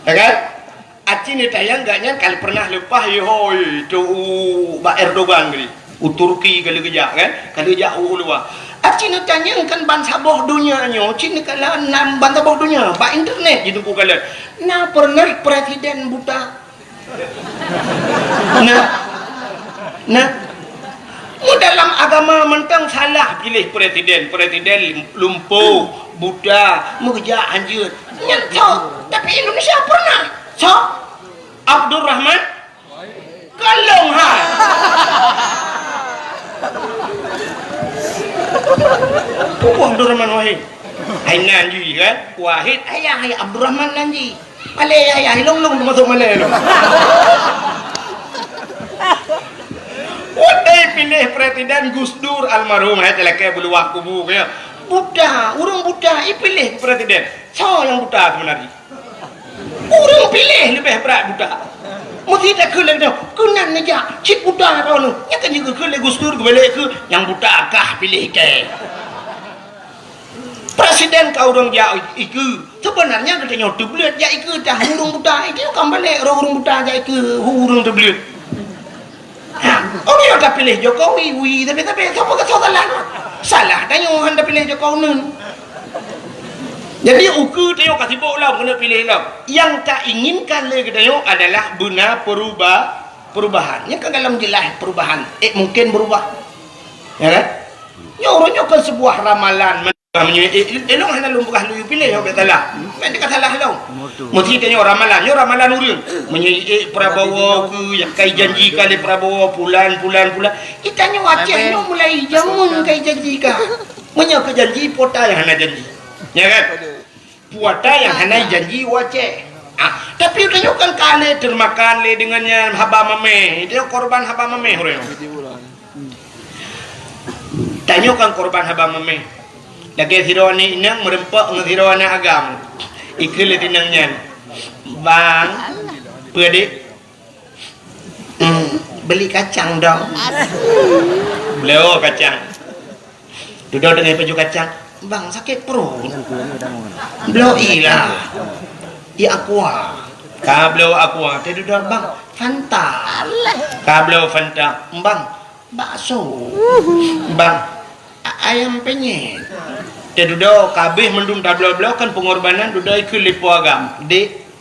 Speaker 2: ya kan aci ni tayang gaknya kali pernah lepas hoi tu ba Erdogan gini Turki kali kejak kan kali kejak luar aci ni tanya kan bangsa boh dunia nyo cini kala nam bangsa boh dunia ba internet gitu ku kala na pernah presiden buta nah dalam agama mentang salah pilih presiden lumpuh buta mengejar anjir nyentok tapi Indonesia pernah so Abdul Rahman kalong ha Abdurrahman Wahid. Hainan ji kan? Wahid ayah Abdurrahman nanji. Malay ayah long masuk Malay lu. Udah pilih presiden Gus Dur almarhum teleke bulu waktu ya. Buddha, urang Buddha pilih presiden. So yang Buddha sebenarnya. Urang pilih lebih berat Buddha. Mesti tak kelak dah. Kunan aja. Cik Buddha kau nu. Ya kan juga kelak Gus Dur balik ke yang Buddha kah pilih ke. Presiden kau orang ja iku. Sebenarnya katanya tu belut ja iku dah urang Buddha itu kan balik urang Buddha ja iku urang tu belut. Oh dia dah pilih Jokowi, tapi siapa kata salah? Salah tanya anda pilih Jokowi nun. Jadi ukur tengok kasih bola kena pilih lah. Yang tak inginkan lagi tengok adalah guna perubahan. Yang kan dalam jelas perubahan. Mungkin berubah. Ya kan? Ya orangnya kan sebuah ramalan. Elok hanya lumpukah lu pilih yang kata lah. Mereka kata salah lah. Mesti tengok ramalan. Ya ramalan urang. Menyai Prabowo ke yang kai janji kali Prabowo bulan. Kita tanya Aceh mulai jamun kai janji kah. Menyai janji pota yang hanya janji. Ya kan? Puata yang hanai janji wace. Tapi tunjukkan kali termakan le dengannya haba mame. Dia korban haba mame orang. Tanyakan korban haba mame. Lagi sironi inang merempak dengan sirona agam. Ikil tinangnya. Bang, pedik. Beli kacang dong. Beliau kacang. Duduk dengan baju kacang. Bang sakit perut. Beliau ilah. Ya aqua. Ka beliau aqua. Tadi dah bang Fanta. Ka beliau Fanta. Bang bakso. Bang ayam penyet. Tadi dah kabeh mendung dah beliau kan pengorbanan dudai ke lipo agam. Dek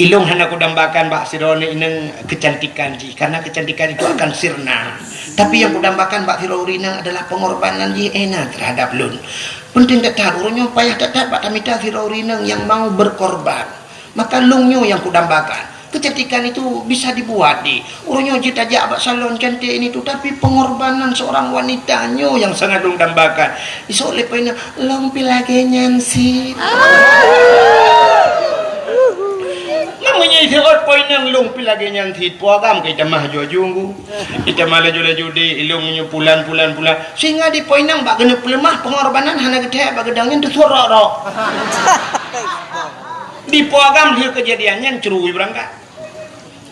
Speaker 2: ilung hendak aku dambakan Mbak Sironi ini kecantikan ji, karena kecantikan itu akan sirna. Tapi yang aku dambakan Mbak Sirorina adalah pengorbanan ji enak terhadap lun. Penting tak urungnya payah tak Mbak Tamita Sirorina yang mau berkorban. Maka lungnya yang aku dambakan. Kecantikan itu bisa dibuat di urungnya jita jak salon cantik ini tu, tapi pengorbanan seorang wanitanya yang sangat lung dambakan. Isu lepena long pilagenya sih. Namanya isot poin yang long pilagi yang tit puagam kita mah jujunggu kita malah laju di ilungnya pulan sehingga di poin yang bak kena pelemah pengorbanan hana gede bak gedangnya tu sorok di puagam dia kejadiannya cerui berangkat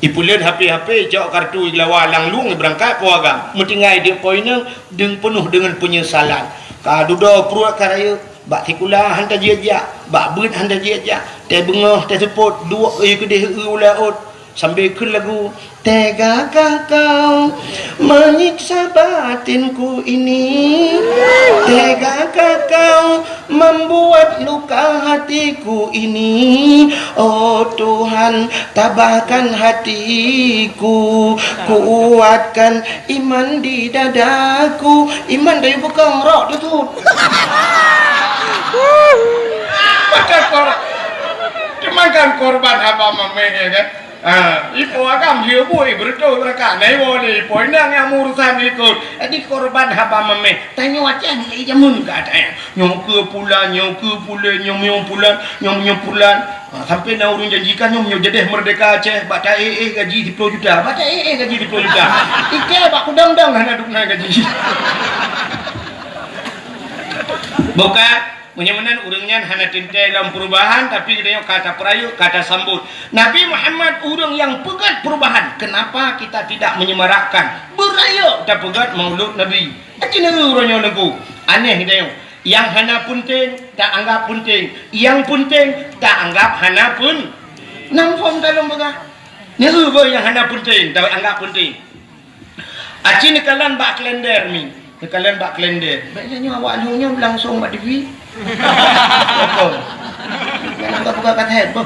Speaker 2: ipulian HP jauh kartu lawalang lung berangkat puagam mentinggai dia poin yang penuh dengan penyesalan kadudo pruak karaya bak tikula hantar jejak bak beut hantar jejak teh bengah teh seput dua kedih ulaut sambil ke lagu tegakah kau menyiksa batinku ini, tegakah kau membuat luka hatiku ini, oh Tuhan tabahkan hatiku, kuatkan iman di dadaku. Iman dari bukan rok tu makan korban apa mamanya kan. Ipo agam hiu boy berdoa mereka naik boleh poinang yang urusan ikut di korban haba mame tanya wajah ni jamun ke ada nyong ke pulan nyong pulan sampai na urun janjikan nyong jadi merdeka Aceh baca gaji 10 juta baca gaji 10 juta ike bak kudang-dang hana dukna gaji bukan menyamanan urangnya hana tintai dalam perubahan, tapi kita kata perayu, kata sambut. Nabi Muhammad urang yang pegat perubahan. Kenapa kita tidak menyemarakkan beraya tak pegat maulud Nabi? Acina urangnya lagu aneh dia. Yang hana penting tak anggap penting, yang penting tak anggap hana pun. Nampak dalam begah. Ni yang hana penting tak anggap penting. Acina kalan bak kalender ni. Kalian bak kalender. Biasanya awak lunya langsung bak TV. Apa? Nak buka katet apa?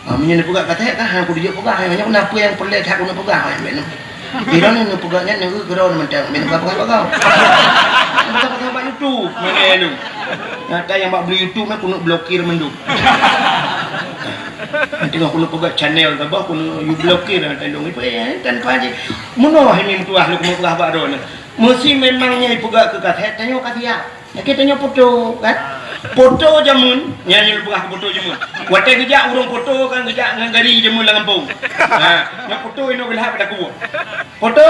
Speaker 2: Amnya nak buka katet dah aku dia buka banyak kenapa yang pelik aku nak buka ben. Kira ni nak buganya ni kira mentang ben buka. Buka YouTube mana lu. Nyata yang bak beli YouTube aku nak blokir menduk. Nanti aku nak buka channel tak aku you blokir dah tandung itu tanpa aja. Mono ini tuah lu mau buka bak ron. Mesti memangnya ibu gak ke katet tanya kat dia. kita tanya foto kan. Foto jamun, nyanyi lebah foto jamun. Watai kerja urung foto kan kerja dengan gari jamun lah kampung. Yang foto ini belah pada kubur. Foto.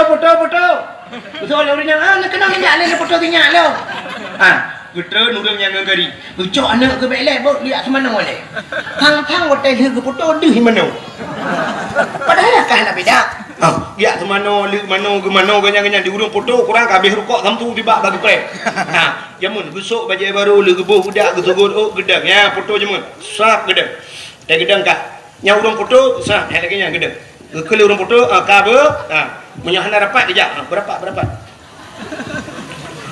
Speaker 2: Betul orang nak kena minyak le foto tinyak lo. Betul nurung yang gari. Ucok anak ke belai bot lihat semana boleh. Hang watai le ke foto deh mana. Padahal kah nak beda. Ya semana le mana ke mana ganya di urung foto kurang kabeh rukuk samtu tiba bagi pre. Jamun besok baju baru le gebuh budak ke sogot gedang ya foto jamun. Sak gedang. Dah gedang kah. Nya urung foto sah lagi nya gedang. Ke urung foto ka be. Menyahana rapat dia. Berapa?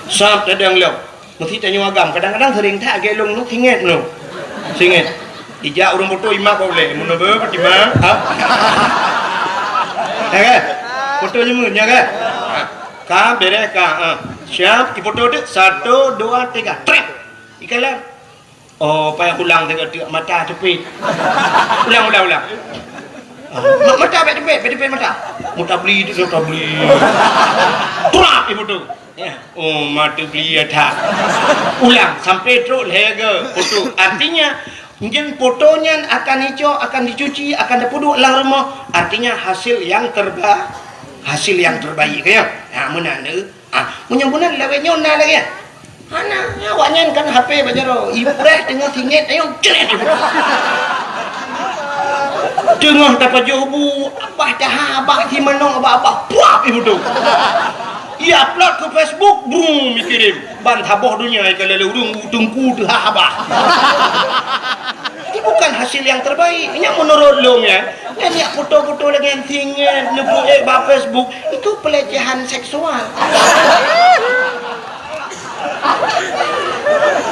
Speaker 2: Sak gedang lo. Mesti tanya agam kadang-kadang sering tak gelong nu singet nu. Singet. Ija urung foto imah kau boleh. Mun be pertima. Ya kan? Foto jamun ya kan? Ka beres ka. Siap di foto tu 1 2 3 trek ikalah payah ulang tengok mata cepit ulang mata cepit mata beli trap di foto ya mata beli ada ulang sampai terus lega foto artinya mungkin fotonya akan hijau akan dicuci akan dipuduk lang rumah artinya hasil yang terbaik ya menanda menyambunan lawan nyona lagi ya. Anak awaknya kan HP bajaro. Ibu reh tengah singit ayo ceret. Tengah dapat jobu abah dah abah di manong abah puap ibu tu. Ia upload ke Facebook brum dikirim. Ban taboh dunia kalau urung tungku tu abah. Ini bukan hasil yang terbaik. Ini menurut long ya. Ini foto-foto lagi yang singit lebu Facebook itu pelecehan seksual.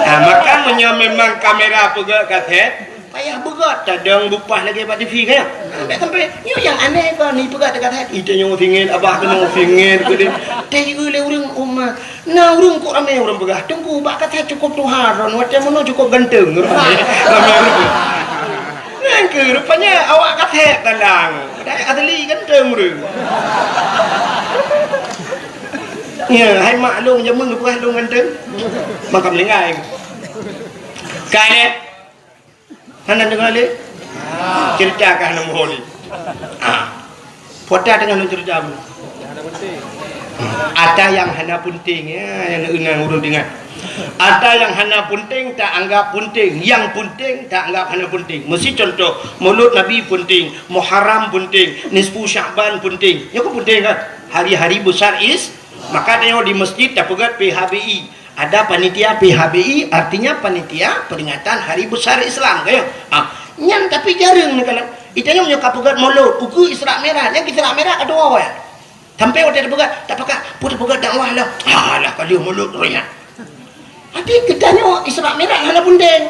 Speaker 2: Maka memang kamera pegat katet payah begat cadang bupah lagi pada TV kan sampai yang aneh kan ni pegat dekat hati itu yang singit abah kena singit gede teh le urang umat nah urang kok ramai urang begah tunggu bak kata cukup tuharon macam mana cukup ganteng ke rupanya awak kata talang asli ganteng urang ya hai maklum jamun bukan dong ganteng makam lengai kai Hana dengar le? Ceritakan nama holi. Foto dengan cerita mu. Ada yang hana penting ya, yang enang urut dengar. Ada yang hana penting tak anggap penting, yang penting tak anggap hana penting. Mesti contoh, Maulud Nabi penting, Muharram penting, Nisfu Sya'ban penting. Ya kok penting kan? Hari-hari besar maka tengok di masjid tak pegat PHBI. Ada panitia PHBI artinya panitia peringatan hari besar Islam kayak nyan tapi jarang nih kalau itanya menyokap pegat Maulud uku Isra Merah yang Isra Merah ada apa ya sampai waktu ada pegat tak pakai pegat dakwah lah alah kalau Maulud royak tapi ketanya Isra Merah hana penting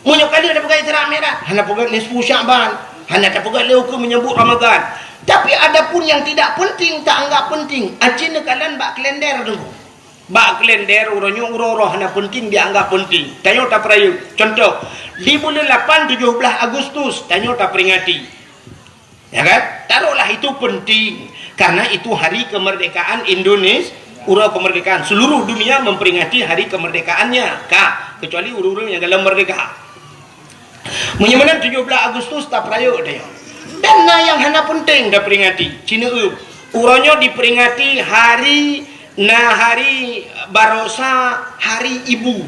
Speaker 2: menyokap dia ada pegat Isra Merah hana pegat Nisfu Sya'ban hana ada pegat leuku menyebut Ramadan tapi ada pun yang tidak penting tak anggap penting acin kalian bak kalender dulu bak kalender urangnya urang hana penting dianggap penting tanya tak perayu contoh di bulan 8 17 Agustus tanya tak peringati ya kan taruhlah itu penting karena itu hari kemerdekaan Indonesia urang kemerdekaan seluruh dunia memperingati hari kemerdekaannya kak kecuali urang yang dalam merdeka menyamanan 17 Agustus tak perayu dia dan yang hana penting dah peringati Cina urangnya diperingati hari Barosa hari ibu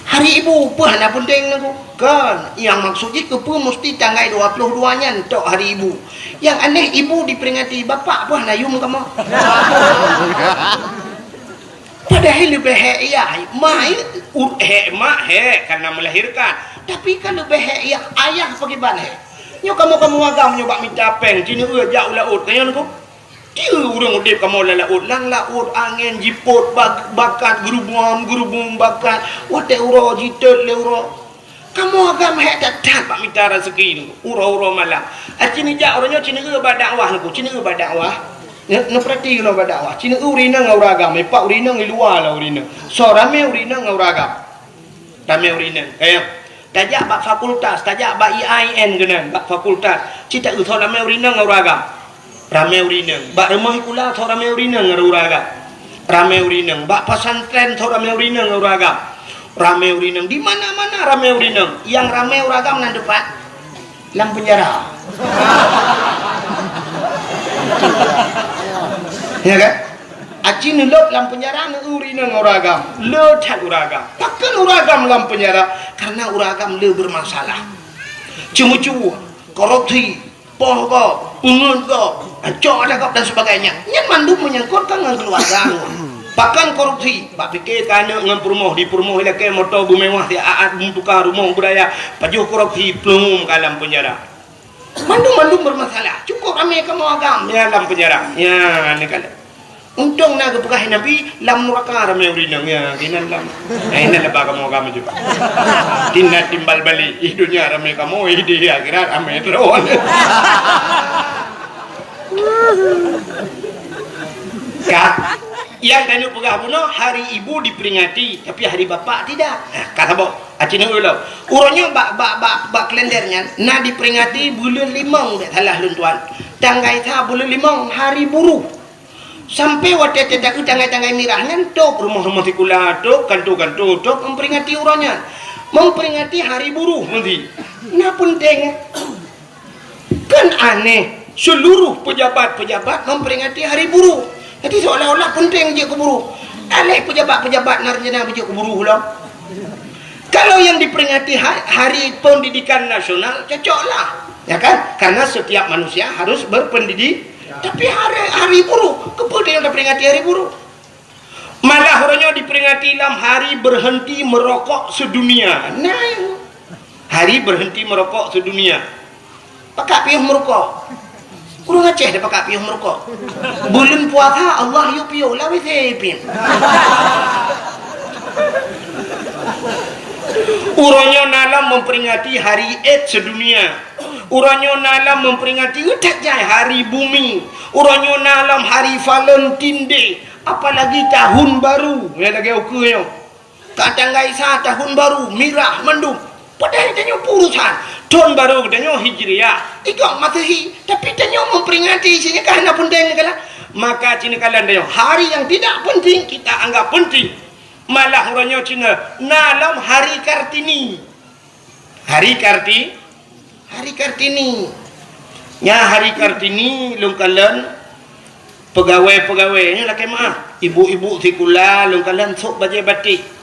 Speaker 2: apa hana penting aku kan yang maksudnya kepa mesti tanggal 22 nya untuk hari ibu yang aneh ibu diperingati bapak apa hana yum kamu padahal lebih ya mak karena melahirkan tapi kan lebih ya ayah bagaimana nyo kamu agam nyoba minta peng Cina jauh laut kaya aku dia orang udip kamu laut lang laut angin jiput bakat gerubung bakat wate uro jitet le uro kamu agam hek tak pak minta rezeki ni uro malam acini jak orangnya Cina berdakwah aku Cina berdakwah ne perhati lo berdakwah Cina urina ngau ragam pak urina ngi luar lah urina so rame urina ngau ragam rame urina kayak tajak bak fakultas tajak bak IAIN genan bak fakultas cita utho rame urina ngau ragam rame urina bak rumah pula tho rame urina ngau ragam Rame urineng, bak pesantren tau rame urineng uragam. Rame urineng di mana-mana rame urineng. Yang rame uragam nan depan lam penjara. Ya kan? Aci nulop lam penjara nu urineng uragam. Le tat uragam. Takkan uragam lam penjara karena uragam le bermasalah. Cemu-cemu, korupsi, pohon, ungun kau, cok ada kau dan sebagainya. Yang mandum menyangkutkan dengan keluarga. Bahkan korupsi, pak fikir tanya dengan permoh di permoh lagi motor bermewah dia aat tukar rumah budaya, pajuh korupsi pelum dalam penjara. Mandum bermasalah. Cukup ramai kamu agam ya dalam penjara. Ya ni kan. Untung nak kepekah Nabi lam neraka ramai urinang ya kinan lam. Ini lepas kamu agam juga. Tina timbal balik dunia ramai kamu di akhirat ramai terus. Kat yang tanya pegah puno hari ibu diperingati tapi hari bapa tidak. Kata bok acina ulo. Urangnya bak kalendernya na diperingati bulan 5 dak salah lun tuan. Tanggai tha bulan 5 hari buruh. Sampai waktu tidak tanggai mirah ngantuk rumah-rumah tikula tok kantu-kantu tok memperingati urangnya. Memperingati hari buruh nanti. Nah penting. Kan aneh seluruh pejabat-pejabat memperingati hari buruh. Jadi seolah-olah penting je keburu. Alih pejabat-pejabat narjana je keburu pula. Kalau yang diperingati hari pendidikan nasional cocoklah, ya kan? Karena setiap manusia harus berpendidik. Tapi hari buruh, kepada yang diperingati hari buruh. Malah orangnya diperingati dalam hari berhenti merokok sedunia. Nah, hari berhenti merokok sedunia. Pakak piuh merokok. Kurang Aceh dah pakai piuh merokok. Bulan puasa Allah yu piuh lah wesepin. Urangnya nalam memperingati hari AIDS sedunia. Urangnya nalam memperingati utak jai hari bumi. Urangnya nalam hari Valentine Day. Apalagi tahun baru. Ya lagi okey. Kadang gaisa tahun baru mirah mendung. Padahal tanya urusan tahun baru tanya hijriah ikut Masehi tapi tanya memperingati sini karena penting kala maka cina kalian tanya hari yang tidak penting kita anggap penting malah orangnya cina nalam hari Kartini nya hari Kartini lung kalian pegawai-pegawainya laki maaf ibu-ibu sikula lung kalian sok bajai batik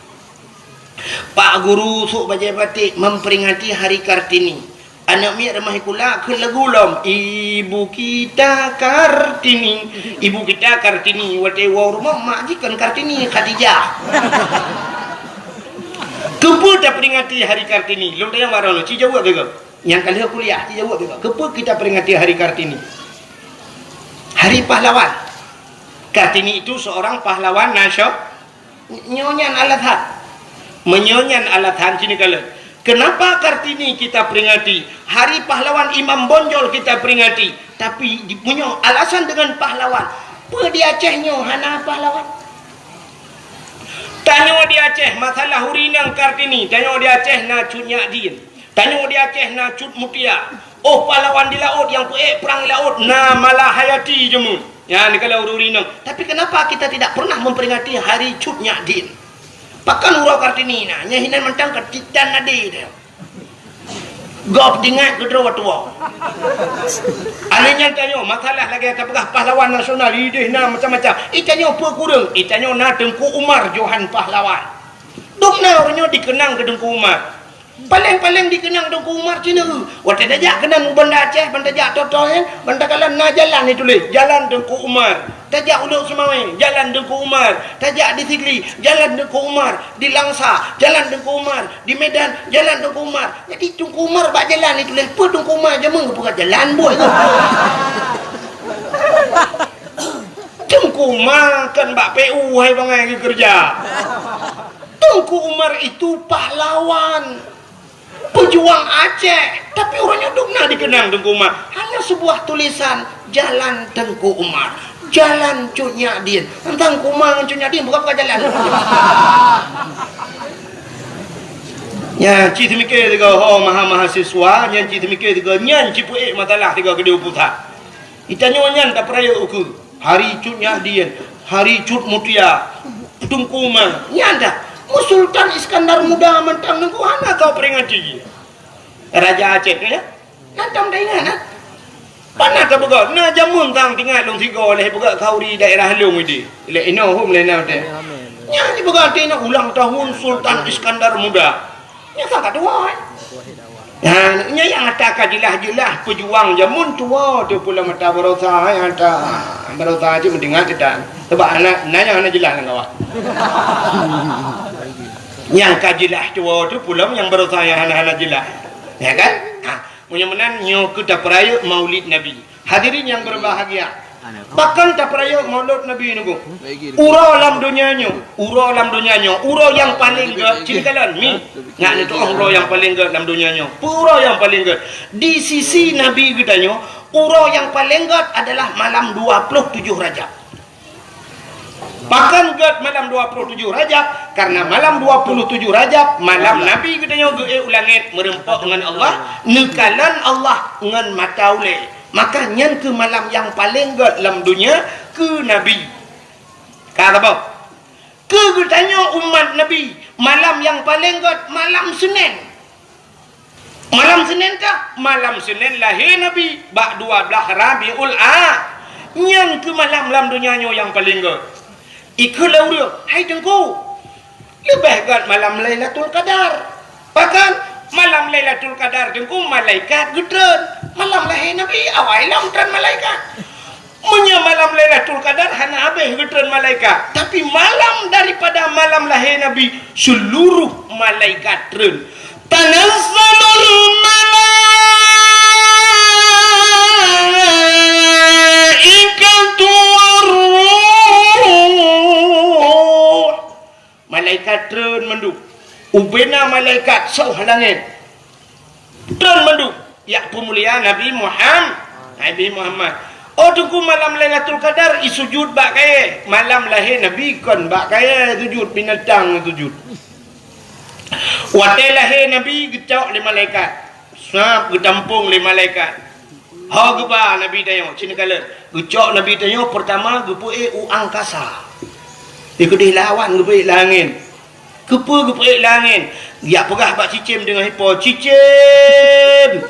Speaker 2: Pak Guru sok bajai batik memperingati hari Kartini. Anak miak remah ikula ke lagu lom. Ibu kita Kartini. Ibu kita Kartini. Wate wa rumah mak jikan Kartini Khadijah. Kepa kita peringati hari Kartini. Lom tayang warna ci jawab juga. Yang kali kuliah ci jawab juga. Kepa kita peringati hari Kartini. Hari pahlawan. Kartini itu seorang pahlawan nasional. Nyonya Al-Adhan. Menyonyan Al-Adhan sini kalian. Kenapa Kartini kita peringati? Hari pahlawan Imam Bonjol kita peringati. Tapi punya alasan dengan pahlawan. Apa di Acehnya hana pahlawan? Tanya di Aceh masalah hurinang Kartini. Tanya di Aceh na cut Nyadin. Tanya di Aceh na cut Mutia. Oh pahlawan di laut yang perang di laut na Malahayati jemu. Ya ni kalau hurinang. Tapi kenapa kita tidak pernah memperingati hari cut Nyadin? Pakan urau Kartini na nyahinan mentang ketitan nadi dia. Gop dingat kedua tua. Alenya tanya masalah lagi apakah pahlawan nasional ide na macam-macam. Itanya apa kurang? Itanya na Tengku Umar Johan pahlawan. Dongna orangnya dikenang ke Tengku Umar. Paling-paling dikenang Tengku Umar Cina. Waktu dajak kenang benda Aceh, benda jak totoh benda kalan na jalan itu tulis. Jalan Tengku Umar. Tajak Uluk Semawe, jalan Tengku Umar. Tajak di Sigli, jalan Tengku Umar. Di Langsa, jalan Tengku Umar. Di Medan, jalan Tengku Umar. Jadi Tengku Umar bak jalan itu tulis. Apa Tengku Umar je bukan jalan buat tu. Tengku Umar kan bak PU hai bangai kerja. Tengku Umar itu pahlawan. Pejuang Aceh, tapi orangnya dukna dikenang Tengku Umar. Hanya sebuah tulisan Jalan Tengku Umar, Jalan Cut Nyadin. Tentang Umar dengan Cut Nyadin bukan jalan. Ya, cik mikir tiga mahasiswa, yang cik mikir tiga nyan cik puik matalah tiga kedua putar. Itanya nyan tak peraya ukur. hari cutnya dia, hari cut mutia, tungkuma, nyanda. Sultan Iskandar Muda mentang nunggu hana kau peringati. Raja Aceh ya, nantang dah ingat nak. Panas ke begat, na jamun tang tinggal long tiga leh begat kau di daerah Long ini. Le ino hum le na teh. Nya ni begat nak ulang tahun Sultan Iskandar Muda. Nya tak tua. Ya, nya yang ada kajilah-jilah pejuang jamun tua tu pula mata berosa yang ada berosa je mendengar kita. Sebab anak nanya anak jelas dengan awak. Yang kajilah tua tu pula yang berosa yang anak-anak jelas. Ya kan? Mudah-mudahan nyo kita peraya Maulid Nabi. Hadirin yang berbahagia. Bahkan tak peraya Maulid Nabi nunggu. Ura lam dunianya, ura lam dunianya, ura yang paling ke cintalan mi. Ngak ni tu ura yang paling ke dalam dunianya. Ura yang paling ke di sisi Nabi kitanya, ura yang paling ke adalah malam 27 Rajab. Bahkan ke malam 27 Rajab, karena malam 27 Rajab malam Nabi katanya ge ulangit merempak dengan Allah, nekalan Allah dengan mata ule. Maka nyan ke malam yang paling ge dalam dunia ke Nabi. Kata apa? Ke katanya umat Nabi, malam yang paling ge malam Senin. Malam Senin kah? Malam Senin lahir Nabi, bak 12 Rabiul A. Nyan ke malam dalam dunianya yang paling ge. Ikulah dia, hai tengku. Lebih kat malam Lailatul Qadar. Bahkan malam Lailatul Qadar tengku malaikat gedren. Malam lahir Nabi awal lam malaikat. Munya malam Lailatul Qadar hana habis gedren malaikat. Tapi malam daripada malam lahir Nabi seluruh malaikat dren. Tanazzalul malaikatu malaikat tren menduk. Ubena malaikat sauh langit. Tren menduk. Ya pemulia Nabi Muhammad. Oh tunggu malam Lailatul Qadar isujud bak kaya. Malam lahir Nabi kon bak kaya sujud binatang sujud. Watai lahir Nabi gecok le malaikat. Sap getampung le malaikat. Ha geba Nabi tanya cina kala. Gecok Nabi tanya pertama gepue u angkasa. Dia kedih lawan gepuik langit. Gepuik langit. Dia pegah bak cicim dengan hipo. Cicim.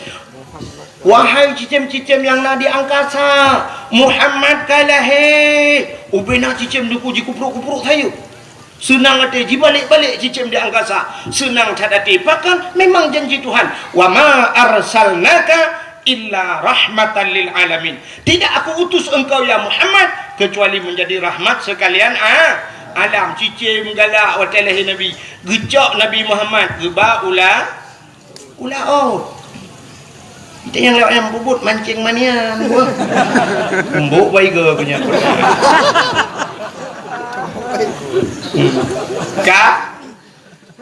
Speaker 2: Wahai cicim-cicim yang nak di angkasa. Muhammad kalahir. Ubena cicim duku jikupruk-kupruk sayu. Senang hati balik-balik cicim di angkasa. Senang hati. Bahkan memang janji Tuhan. Wa ma arsalnaka illa rahmatan lil alamin. Tidak aku utus engkau ya Muhammad kecuali menjadi rahmat sekalian alam. Cicim galak watalahi Nabi. Gecok Nabi Muhammad geba ula oh. Kita yang lewat yang bubut mancing mania gua. Mbok baik ke punya. Ka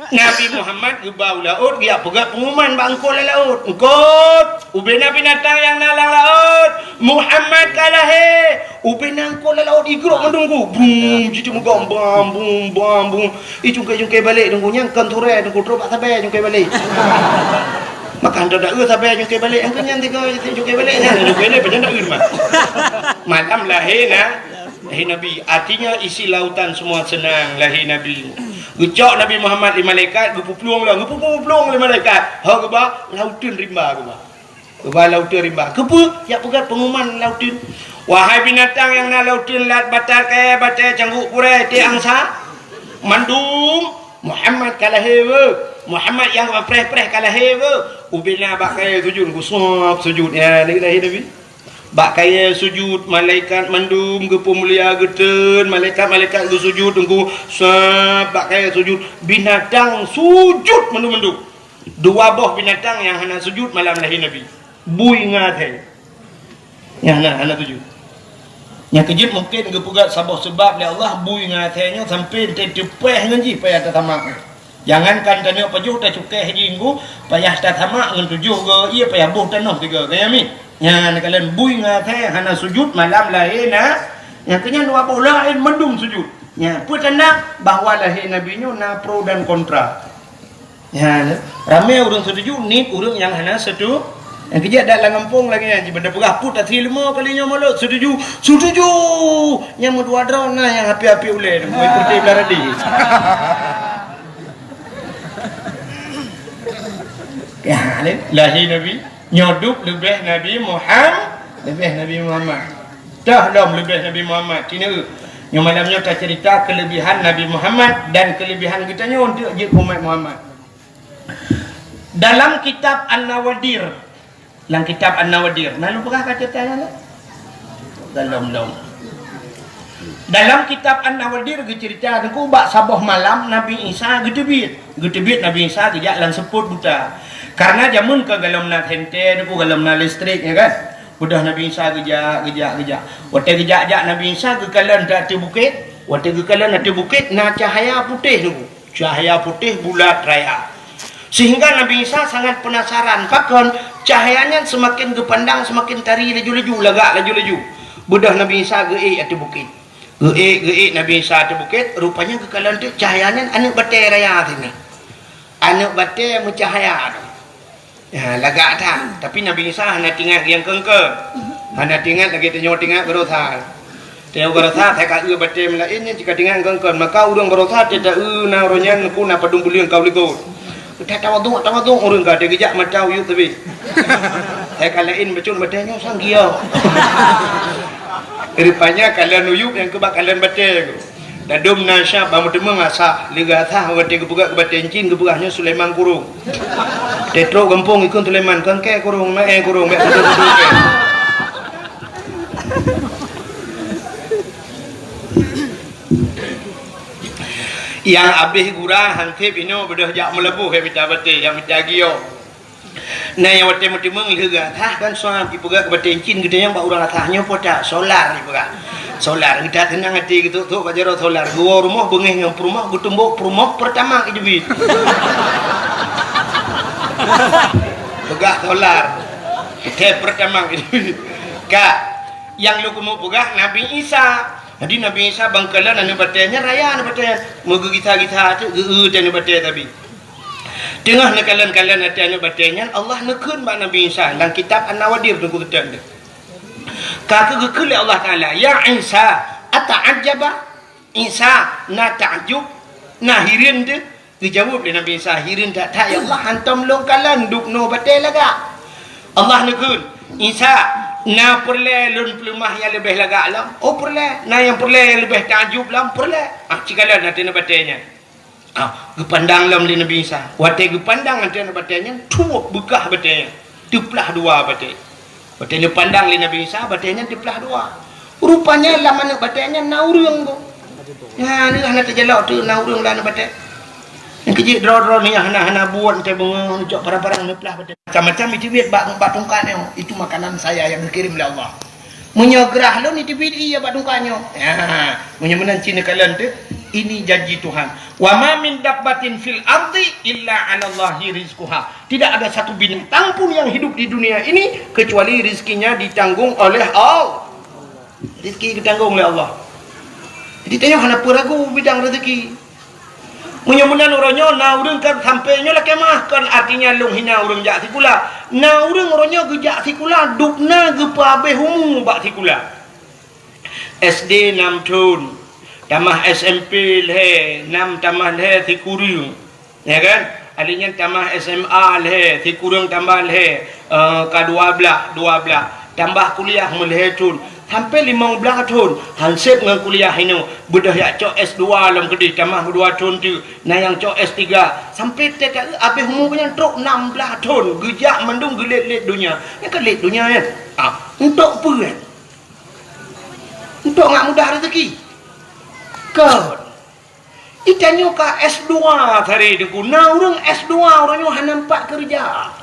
Speaker 2: Nabi Muhammad geba laut dia pegat pengumuman bangko laut. Engkot ubena binatang yang nalang laut. Muhammad kalahir. Ubena engkau laut igrok mendunggu. Bum jitu megam bam bum. Jungkai balik dunggunya kanture dunggu drop sabar jungkai balik. Makan dah sabar jungkai balik. Engkau yang tiga jungkai balik nya. Jungkai balik macam dak mah. Malam lahir lahir Nabi. Artinya isi lautan semua senang lahir Nabi. Gecok Nabi Muhammad di malaikat, gepupluang le malaikat. Ha geba lautin rimba geba. Geba lautin rimba. Kepa ya pegat pengumuman lautin. Wahai binatang yang nak lautin lat batal ke batal cangguk pure ti angsa. Mandung Muhammad kalahir. Muhammad yang preh kalahir. Ubina bak kaya sujud gusap sujud ya lahir Nabi. Bak kaya sujud malaikat mandum ke pemulia geten malaikat ke sujud tunggu bak kaya sujud binatang sujud mandum dua buah binatang yang hana sujud malam lahir Nabi bui ngate yang hana sujud yang kejip mungkin ke pegat sabah sebab le Allah bui ngatenya sampai tetepeh nganji payah tatamak jangankan tanya pajuh tak cukai haji inggu payah tatamak ngan tujuh ke ia payah buh tanah tiga kaya mi yang kalian bui ngate hana sujud malam lahir yang kenya dua bola lain mendung sujud ya petanda bahwa lahir Nabi nya na pro dan kontra ya ramai urang setuju ni urang yang hana setuju Yang kerja dalam kampung lagi yang benda beraput tak 5 kalinya malu setuju yang dua drone yang api-api ulai mai putih belaradi. Ya, lahir Nabi nyodup lebih Nabi Muhammad. Dah lebih Nabi Muhammad. Cina yang malamnya kita cerita kelebihan Nabi Muhammad dan kelebihan kitanya untuk je umat Muhammad. Dalam kitab An-Nawadir, mana pernah kata tanya? Dalam. Dalam kitab An-Nawadir cerita aku bak sabah malam Nabi Isa getebit Nabi Isa gejak lan seput buta. Karena jamun ke galam nak hente aku galam nak listrik ya kan. Udah Nabi Isa gejak. Waktu gejak Nabi Isa ke kalan atas bukit. Waktu ke kalan atas bukit na cahaya putih tu. Cahaya putih bulat raya. Sehingga Nabi Isa sangat penasaran. Pakon cahayanya semakin kepandang semakin tari laju-laju lagak laju-laju. Budah Nabi Isa geik atas bukit. Geik Nabi Isa atas bukit. Rupanya ke kalan tu cahayanya anak batai raya sini. Anak batai mencahaya tu. Ya, lagak tak. Tapi Nabi Isa hanya tinggal yang kengke. Hanya tinggal lagi tengok tinggal berotha. Tengok berotha, tak kau baca melainnya jika tinggal kengke. Maka urang berotha tidak na ronyan ku na padung bulian kau ligo. Tak tahu orang kau dia gejak macam you tapi. Tak kalain bacun batanya sanggia. Rupanya kalian uyup yang kebak kalian baca. Dadum nasya bamu demeng asa liga tha wate kebuka ke baten cin kebukahnya Sulaiman kurung. Tetro gempung ikun Sulaiman kengke kurung kurung mek duduk ke. Yang habis gurah hantip ino bedah jak melebuh ke bita bate yang bita gio. Nah yang wate demeng liga tha kan soal dibuka ke baten cin gede yang bak urang athahnya podak solar ni buka. Solar kita tenang hati gitu tu bajaro solar gua rumah bengih yang rumah gutumbuk rumah pertama ijbit pegah solar kita pertama ijbit kak yang lu mau pegah Nabi Isa. Jadi Nabi Isa bangkalan anu batanya raya anu batanya moga kita tu dan bataya tapi tengah nakalan-kalan hati anu batanya Allah nekun bak Nabi Isa dalam kitab An-Nawadir tu kutan kata gekele Allah Ta'ala ya Isa ata'ajaba Isa na ta'jub na hirin dia dijawab oleh Nabi Isa hirin tak ya Allah hantam longkalan duk no batai laga Allah nekun Isa na perle lun pelumah yang lebih laga alam perle na yang perle yang lebih ta'jub lam perle cikalan nanti na batainya gepandang lam oleh Nabi Isa wate gepandang nanti na batainya tuuk bekah batainya tuplah dua batai. Batanya pandang li Nabi Isa, batanya dipelah dua. Rupanya lah mana batanya naurung tu. Ya, ni hana terjelak tu naurung lah batai. Yang kecil draw ni hana buat macam bengong cok parang-parang ni pelah batai. Macam-macam itu biar bak tungkat ni. Itu makanan saya yang dikirim oleh Allah. Menyegerah lo ni tibit iya bak tungkatnya. Ya, menyemenan Cina kalian tu. Ini janji Tuhan. Wa ma min dabbatin fil ardi illa 'ala Allahi rizquha. Tidak ada satu binatang pun yang hidup di dunia ini kecuali rizkinya ditanggung oleh Allah. Rizki ditanggung oleh Allah. Jadi tanya kenapa ragu bidang rezeki? Menyemunan orangnya na urang kan sampainya lah kemah kan artinya long hina urang jak sikula. Na urang orangnya gejak sikula dukna gepa abeh humu bak sikula. SD 6 tahun. Tamah SMP leh 6 tamah leh tikuri ya kan alinya tamah SMA leh tikurung tambah leh ke-12 tambah kuliah meleh tun sampai 15 tahun hansip dengan kuliah ini bedah yak cok S2 dalam kedai tamah 2 tahun tu nah yang cok S3 sampai tak habis umur punya truk 16 tahun gejak mendung gelit-lit dunia yang kelit dunia kan untuk apa kan untuk ngak mudah rezeki kan itanya ka S2 hari deku na urang S2 orangnya hanya nampak kerja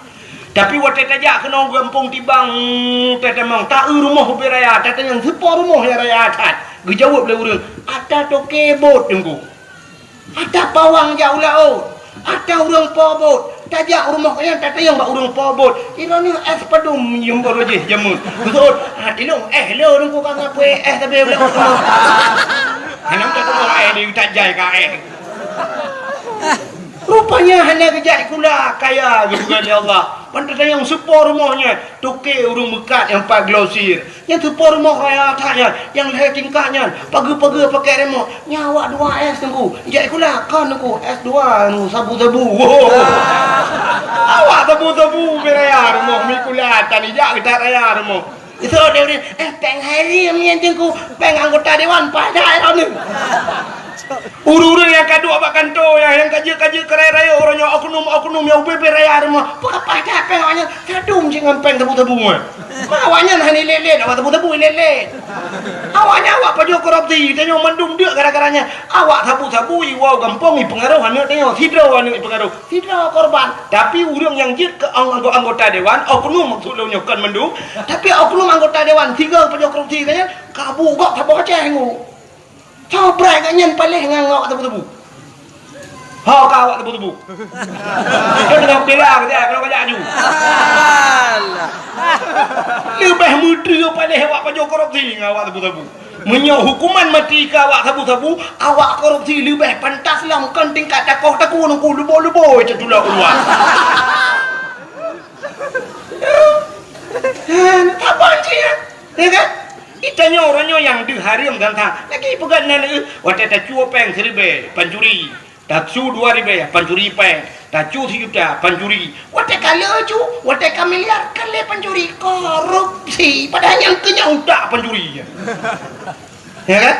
Speaker 2: tapi waktu tajak kena gampung tibang tetemang tak rumah beraya tata yang sepa rumah yang raya atat gejawab le urang ada toke bot deku ada pawang jauh lah ada urang pobot tajak rumah yang tata yang bak urang pobot ini es padum yang baru je jamun betul dilong lo deku ka ngape tapi belum Hanam tak tahu ni tak jai kae. Rupanya hanya kejak kula kaya gitu kan ya Allah. Pantas yang sepor rumahnya tukir urung bekat yang pak glosir. Yang sepor rumah raya atasnya, yang leher tingkatnya, pagi-pagi pakai remote. Nyawa 2 es tunggu. Jadi kulah kan tunggu S2 nu sabu-sabu. Awak sabu-sabu beraya rumah mikulah tani jak kita raya rumah. Itu dia peng hari yang tunggu peng anggota dewan pada orang ni. Uru-uru yang kedua bahkan tu yang kaji-kaji kerai-raya orangnya oknum yang UBB raya rumah. Apa dah penganya kadung jangan peng tebu-tebu mah. Awaknya hani lele awak tebu-tebu lele. Awaknya awak paju korupsi tanya mendung dia gara-garanya. Awak tebu-tebu wow gampang pengaruh anu tanya tidak anu pengaruh. Tidak korban. Tapi urang yang jit ke anggota dewan oknum maksudnya kan mendung. Tapi oknum anggota dewan 3 paju korupsi tanya kabu gak tabok cengu. Coba kanyan paling ngangok tebu-tebu. Ha kawak tebu-tebu. Dia dengan bela dia kalau kajak aju. Lebih muda paling awak pajak korupsi ngawak tebu-tebu. Menyau hukuman mati ke awak tebu-tebu, awak korupsi lebih pantas lah kan tingkat takoh-takoh nunggu lubo-lubo itu tulah keluar. Apa sih ya kan? Itanya orangnya yang diharim dan tak lagi pegang nana waktu tak cuo peng 1,000 pancuri tak cu 2,000 pancuri peng tak cu 3 juta pancuri waktu kala cu waktu miliar kali pancuri korupsi padahal yang kenyang tak pancuri ya kan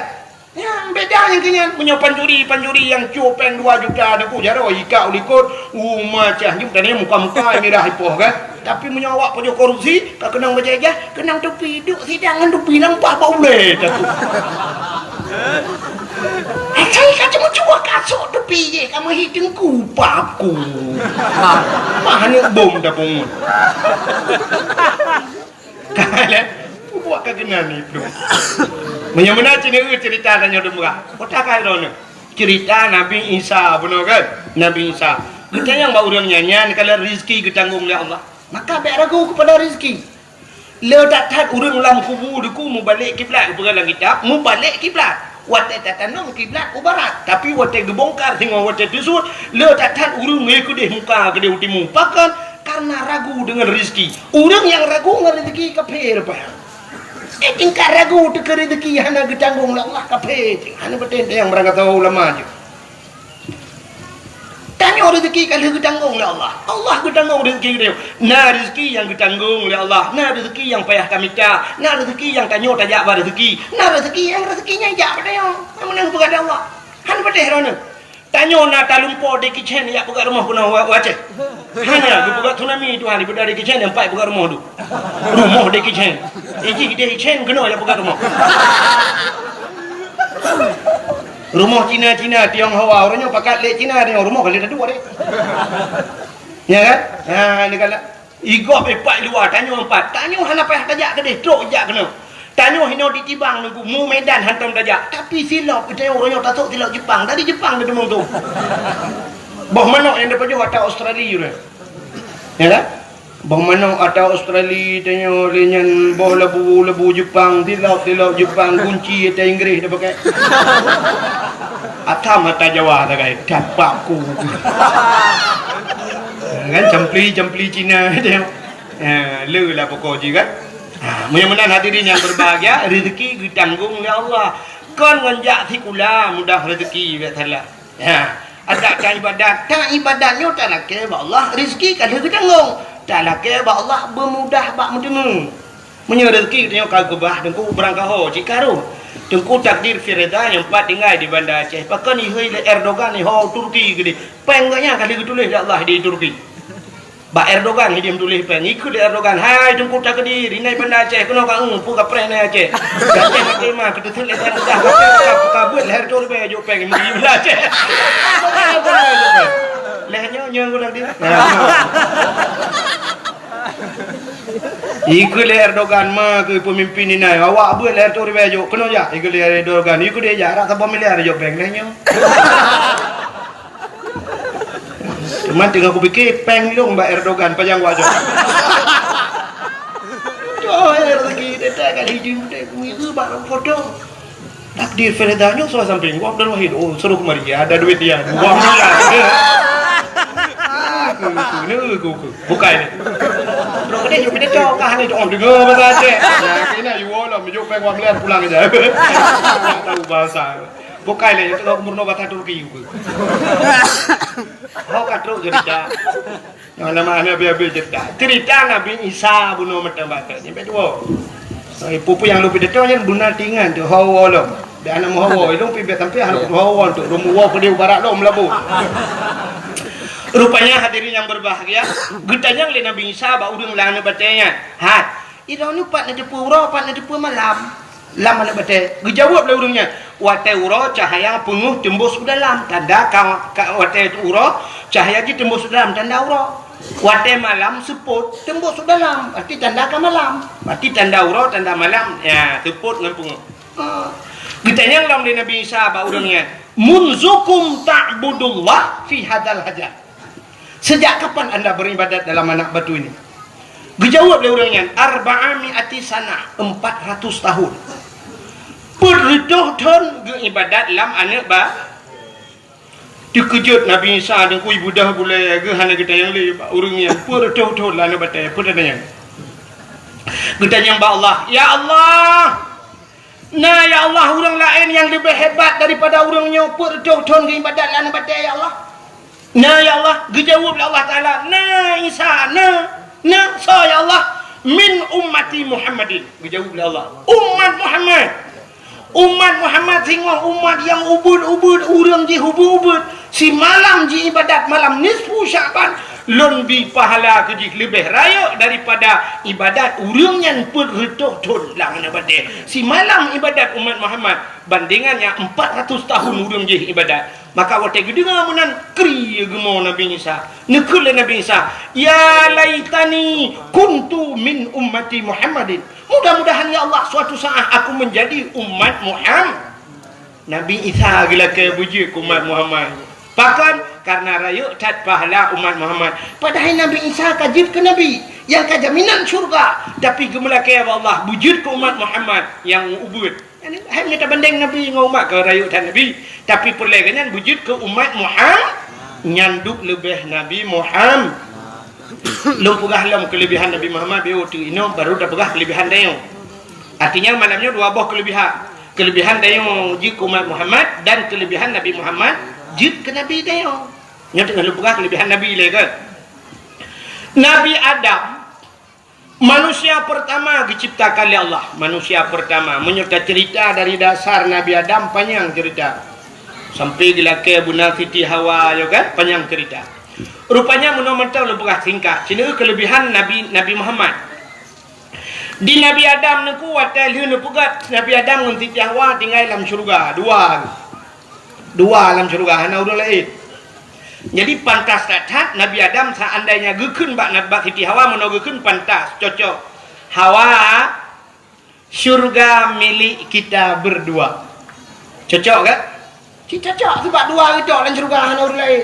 Speaker 2: yang beda yang kenyang punya pancuri yang cu peng 2 juta aku jaro ika ulikot macam ni tadi muka-muka merah ipoh kan tapi menyawak punya korupsi tak kenang berjajah kenang tepi duk sidangan tepi nampak boleh tu saya kata cuma kasut tepi je kamu hitung kupaku mahanya bom dah pun kala buat kegenan itu menyamana cerita tanya demra otak kau cerita Nabi Isa benar kan Nabi Isa kita yang bau orang nyanyian kalau rezeki ditanggung oleh Allah maka baik ragu kepada rezeki. Le datang urang lam kubur deku mu balik kiblat kepada kitab, mu balik kiblat. Wate tatanong kiblat ke barat, tapi wate gebongkar tengok wate tusut, le datang urang ngekudeh muka kedeh utimu. Bahkan karena ragu dengan rezeki. Urang yang ragu dengan rezeki kafir apa? Tingkat ragu teka rezeki hana ditanggung oleh Allah kafir. Hana betul yang berangkat tahu ulama je. Tanya rezeki kalau ditanggung oleh Allah. Allah ditanggung rezeki dia. Nah rezeki yang ditanggung oleh Allah. Nah rezeki yang payah kami tak. Nah rezeki yang tanya tajak pada rezeki. Nah rezeki yang rezekinya jak pada yang menang pada Allah. Han pada herana. Tanya nak talumpo de kitchen ya buka rumah kuna wace. Hanya buka tsunami tu hari pada de kitchen yang 4 buka rumah tu. Rumah de kitchen. Iji de kitchen kena ya buka rumah. Rumah Cina Tionghoa orangnya pakai lek Cina dia rumah kali ada 2 deh. Ya kan? Ha ni kala igop 4 luar tanya 4. Tanya hana payah tajak ke deh trok jak kena. Tanya hino ditibang nunggu mu Medan hantam tajak. Tapi silap kita orangnya tasuk silap Jepang. Dari Jepang dia demung tu. Bah manok yang depan jauh atau Australia tu. Ya kan? Bah manok atau Australia tanya lenyan bah lebu Jepang, silap Jepang kunci atau Inggeris dia pakai. Atam mata Jawa tak kai dapakku kan jempli Cina dia le lah pokok je kan mudah-mudahan hadirin yang berbahagia rezeki ditanggung oleh Allah kan nganjak sikula mudah rezeki biasalah ada tak ibadahnya tak nak ke Allah rezeki kan ditanggung tak nak ke Allah bermudah bak menemu punya rezeki tengok kau kebah dengku berangkat ho cikaru tengku takdir firda yang 4 tinggal di Bandar Aceh pakai ni Erdogan ni ho Turki gede pengnya kali tulis Allah di Turki Ba Erdogan dia tulis peng ikut Erdogan hai tengku takdir ini Bandar Aceh kena kau pu ka pre na Aceh Aceh pakai mah kita tulis dah kabut leher tu be jo peng di Bandar Aceh lehernya nyang ulang dia ikut Erdogan mah ke pemimpin ini awak buat leher tu ribejo kena ya ikut Erdogan ikut dia jarak sampai miliar jo peng lehnya cuman tinggal aku fikir peng long Mbak Erdogan panjang wajah oh rezeki dia tak hijau dia itu baru foto takdir Feredanya soal samping gua dan wahid oh suruh kemari ada duit dia 2 miliar bukan ni bro dia yuk dia cakap ni orang dengar bahasa Aceh nah kena you all lah yuk pengen melihat pulang aja tak tahu bahasa bukan ni tengok umurno bahasa Turki ke kau katro cerita yang nama Nabi cerita Nabi Isa bunuh mata baca ni betul pupu yang lebih dekat yang benar tinggal tu hawa lo dan nama hawa itu pibet sampai hawa tu rumah kedua barat lo melabu rupanya hadirin yang berbahagia getanya oleh Nabi Isa ba udang lang na batenya hat iro ni pat na depu uro pat na depu malam lam na bate gejawab le udangnya wate uro cahaya penguh tembus ke dalam tanda wate uro cahaya ji tembus ke dalam tanda uro wate malam seput tembus ke dalam arti tanda ka malam arti tanda uro tanda malam ya seput ngan penguh getanya lam le Nabi Isa ba udangnya munzukum ta'budullah fi hadal hajar. Sejak kapan anda beribadat dalam anak batu ini? Dijawab oleh orangnya, arba'ami'ati sanah, 400 tahun. Berdoh-doh beribadat dalam anak batu. Dikejut Nabi Isa dan kui budah boleh ke hana kita yang le orangnya berdoh-doh lah anak batu. Perdanya. Getanya ba Allah, ya Allah. Nah ya Allah orang lain yang lebih hebat daripada orangnya berdoh-doh beribadat dalam anak batu ya Allah. Nah ya Allah, dijawab oleh Allah Ta'ala, nah Isa, nah so ya Allah, min ummati Muhammadin. Dijawab oleh Allah, umat Muhammad sehingga umat yang ubud, orang ji ubud, si malam ji ibadat, malam nisfu Syaban, lebih pahala kejik lebih raya daripada ibadat orang yang berretuh-tuh lang nabade. Si malam ibadat umat Muhammad bandingannya 400 tahun orang ji ibadat. Maka waktu itu dengar menan kri gemo Nabi Isa. Nekul Nabi Isa, ya laitani kuntu min ummati Muhammadin. Mudah-mudahan ya Allah suatu saat aku menjadi umat Muhammad. Nabi Isa gila ke bujuk umat Muhammad. Bahkan karena rayu tat pahala umat Muhammad. Padahal Nabi Isa kajib ke Nabi yang kajaminan syurga. Tapi gemelake Allah bujud ke umat Muhammad yang ubud. Hai minta banding Nabi dengan umat ke rayu dan Nabi. Tapi perlagannya wujud ke umat Muhammad nyanduk lebih Nabi Muhammad. Lu pegah lam kelebihan Nabi Muhammad biu tu ino baru dah pegah kelebihan dayo. Artinya malamnya dua buah kelebihan. Kelebihan dayo wujud ke umat Muhammad dan kelebihan Nabi Muhammad wujud ke Nabi dayo. Nya tengah lu pegah kelebihan Nabi le kan. Nabi Adam manusia pertama diciptakan oleh Allah. Manusia pertama menyerta cerita dari dasar Nabi Adam panjang cerita. Sampai dilake Bunda Siti Hawa yo kan panjang cerita. Rupanya menurut lebih singkat. Sini kelebihan Nabi Muhammad. Di Nabi Adam ni kuat liu pegat Nabi Adam dengan Siti Hawa tinggal dalam syurga. Dua dalam syurga hana urang lain. Jadi pantas tak Nabi Adam seandainya gekun bak Siti Hawa menogekun pantas cocok. Hawa syurga milik kita berdua. Cocok kan? Cocok sebab dua cocok dalam syurga hana urang lain.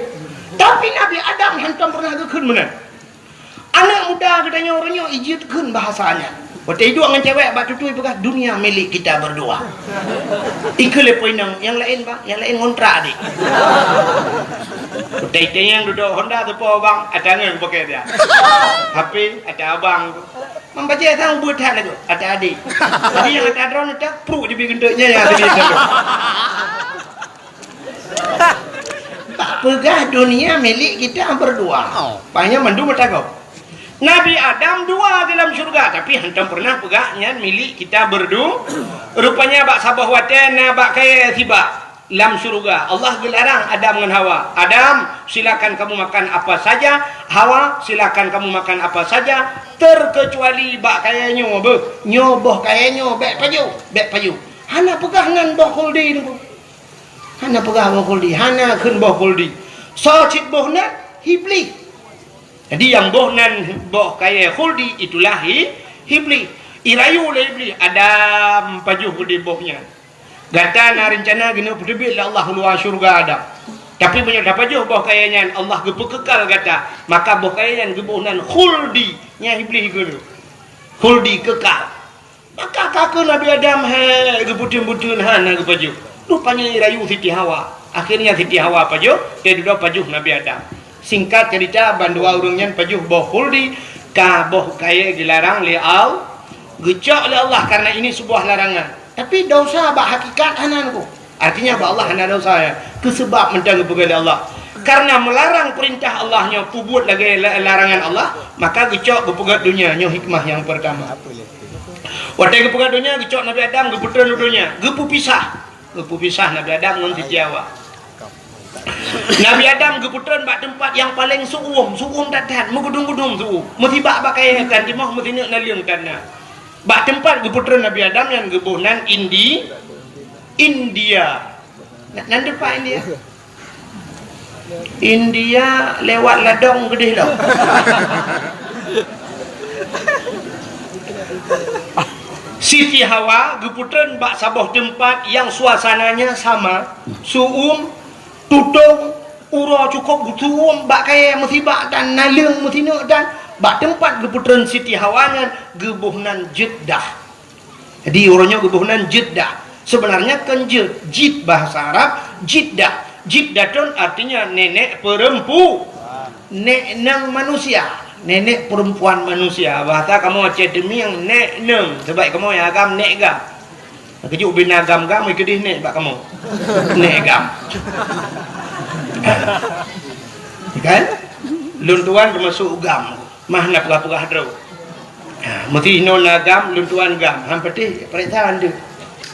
Speaker 2: Tapi Nabi Adam hantam pernah gekun mana? Anak muda katanya orangnya ijitkeun bahasanya. Waktu itu dengan cewek bak tutui bekas dunia milik kita berdua. Ike lepoinang yang lain bang, yang lain ngontrak adik. Waktu yang duduk Honda tu po bang, ada yang pakai dia. HP ada abang tu. Membaca sang buat hal lagi, ada adik. Jadi yang ada drone itu pro di bentuknya yang ada di sana. Tak pegah dunia milik kita berdua. Banyak mandu mata kau. Nabi Adam dua dalam syurga tapi hantam pernah pegahnya milik kita berdua. Rupanya bak sabah waten bak kaya tiba dalam syurga. Allah gelarang Adam dengan Hawa. Adam silakan kamu makan apa saja, Hawa silakan kamu makan apa saja terkecuali bak kaya nyoboh kaya bek paju. Hana pegah ngan boh kuldi niku. Hana pegah boh kuldi, hana keun boh kuldi. So cit bohna hibli. Jadi yang bohnan boh kaya khuldi itulah hibli. Irayu oleh hibli Adam pajuh di bohnya. Gata na rencana gina pedebit Allah luar syurga Adam. Tapi banyak dapat pajuh boh kayanya Allah kekal gata. Maka boh kayanya gebohnan khuldi nya hibli gulu. Khuldi kekal. Maka kakak Nabi Adam gebutun-butun hana gepajuh. Rupanya irayu Siti Hawa. Akhirnya Siti Hawa pajuh, dia duduk pajuh Nabi Adam. Singkat cerita bandua urungnya pajuh bohul di kaboh kaya dilarang li au gecok oleh Allah karena ini sebuah larangan. Tapi dosa bak hakikat hananku. Artinya bak Allah hana dosa ya. Kesebab mentang kepada Allah. Karena melarang perintah Allahnya pubut lagi larangan Allah, maka gecok kepegat dunia nyo hikmah yang pertama. Waktu kepegat dunia gecok Nabi Adam keputusan dunia, gepu pisah Nabi Adam dengan Siti Hawa. Nabi Adam keputusan bak tempat yang paling suum tahan, megudung-gudung suum. Mutibak pakai kan timah mutinak naliung tanah. Bak tempat keputusan Nabi Adam yang gebunan India. Nan depan India. India lewat ladong gede dah. Siti Hawa geputusan bak sabuh tempat yang suasananya sama, suum, tutung, ura cukup suum, bak kaya musibah dan naliung mutinuk dan bak tempat geputusan Siti Hawa nya gebuhnan Jeddah. Jadi orangnya gebuhnan Jeddah. Sebenarnya kan jid bahasa Arab, Jeddah. Jiddatun artinya nenek perempuan, nenek manusia, nenek perempuan manusia. Bahasa kamu Aceh demi yang nek neng, sebab kamu yang agam nek gam. Kejuk bin agam gam ikut nek bak kamu. Nek gam. Kan? Luntuan termasuk gam. Mah nak pegah dro. Mesti non agam luntuan gam. Hampir perintah anda.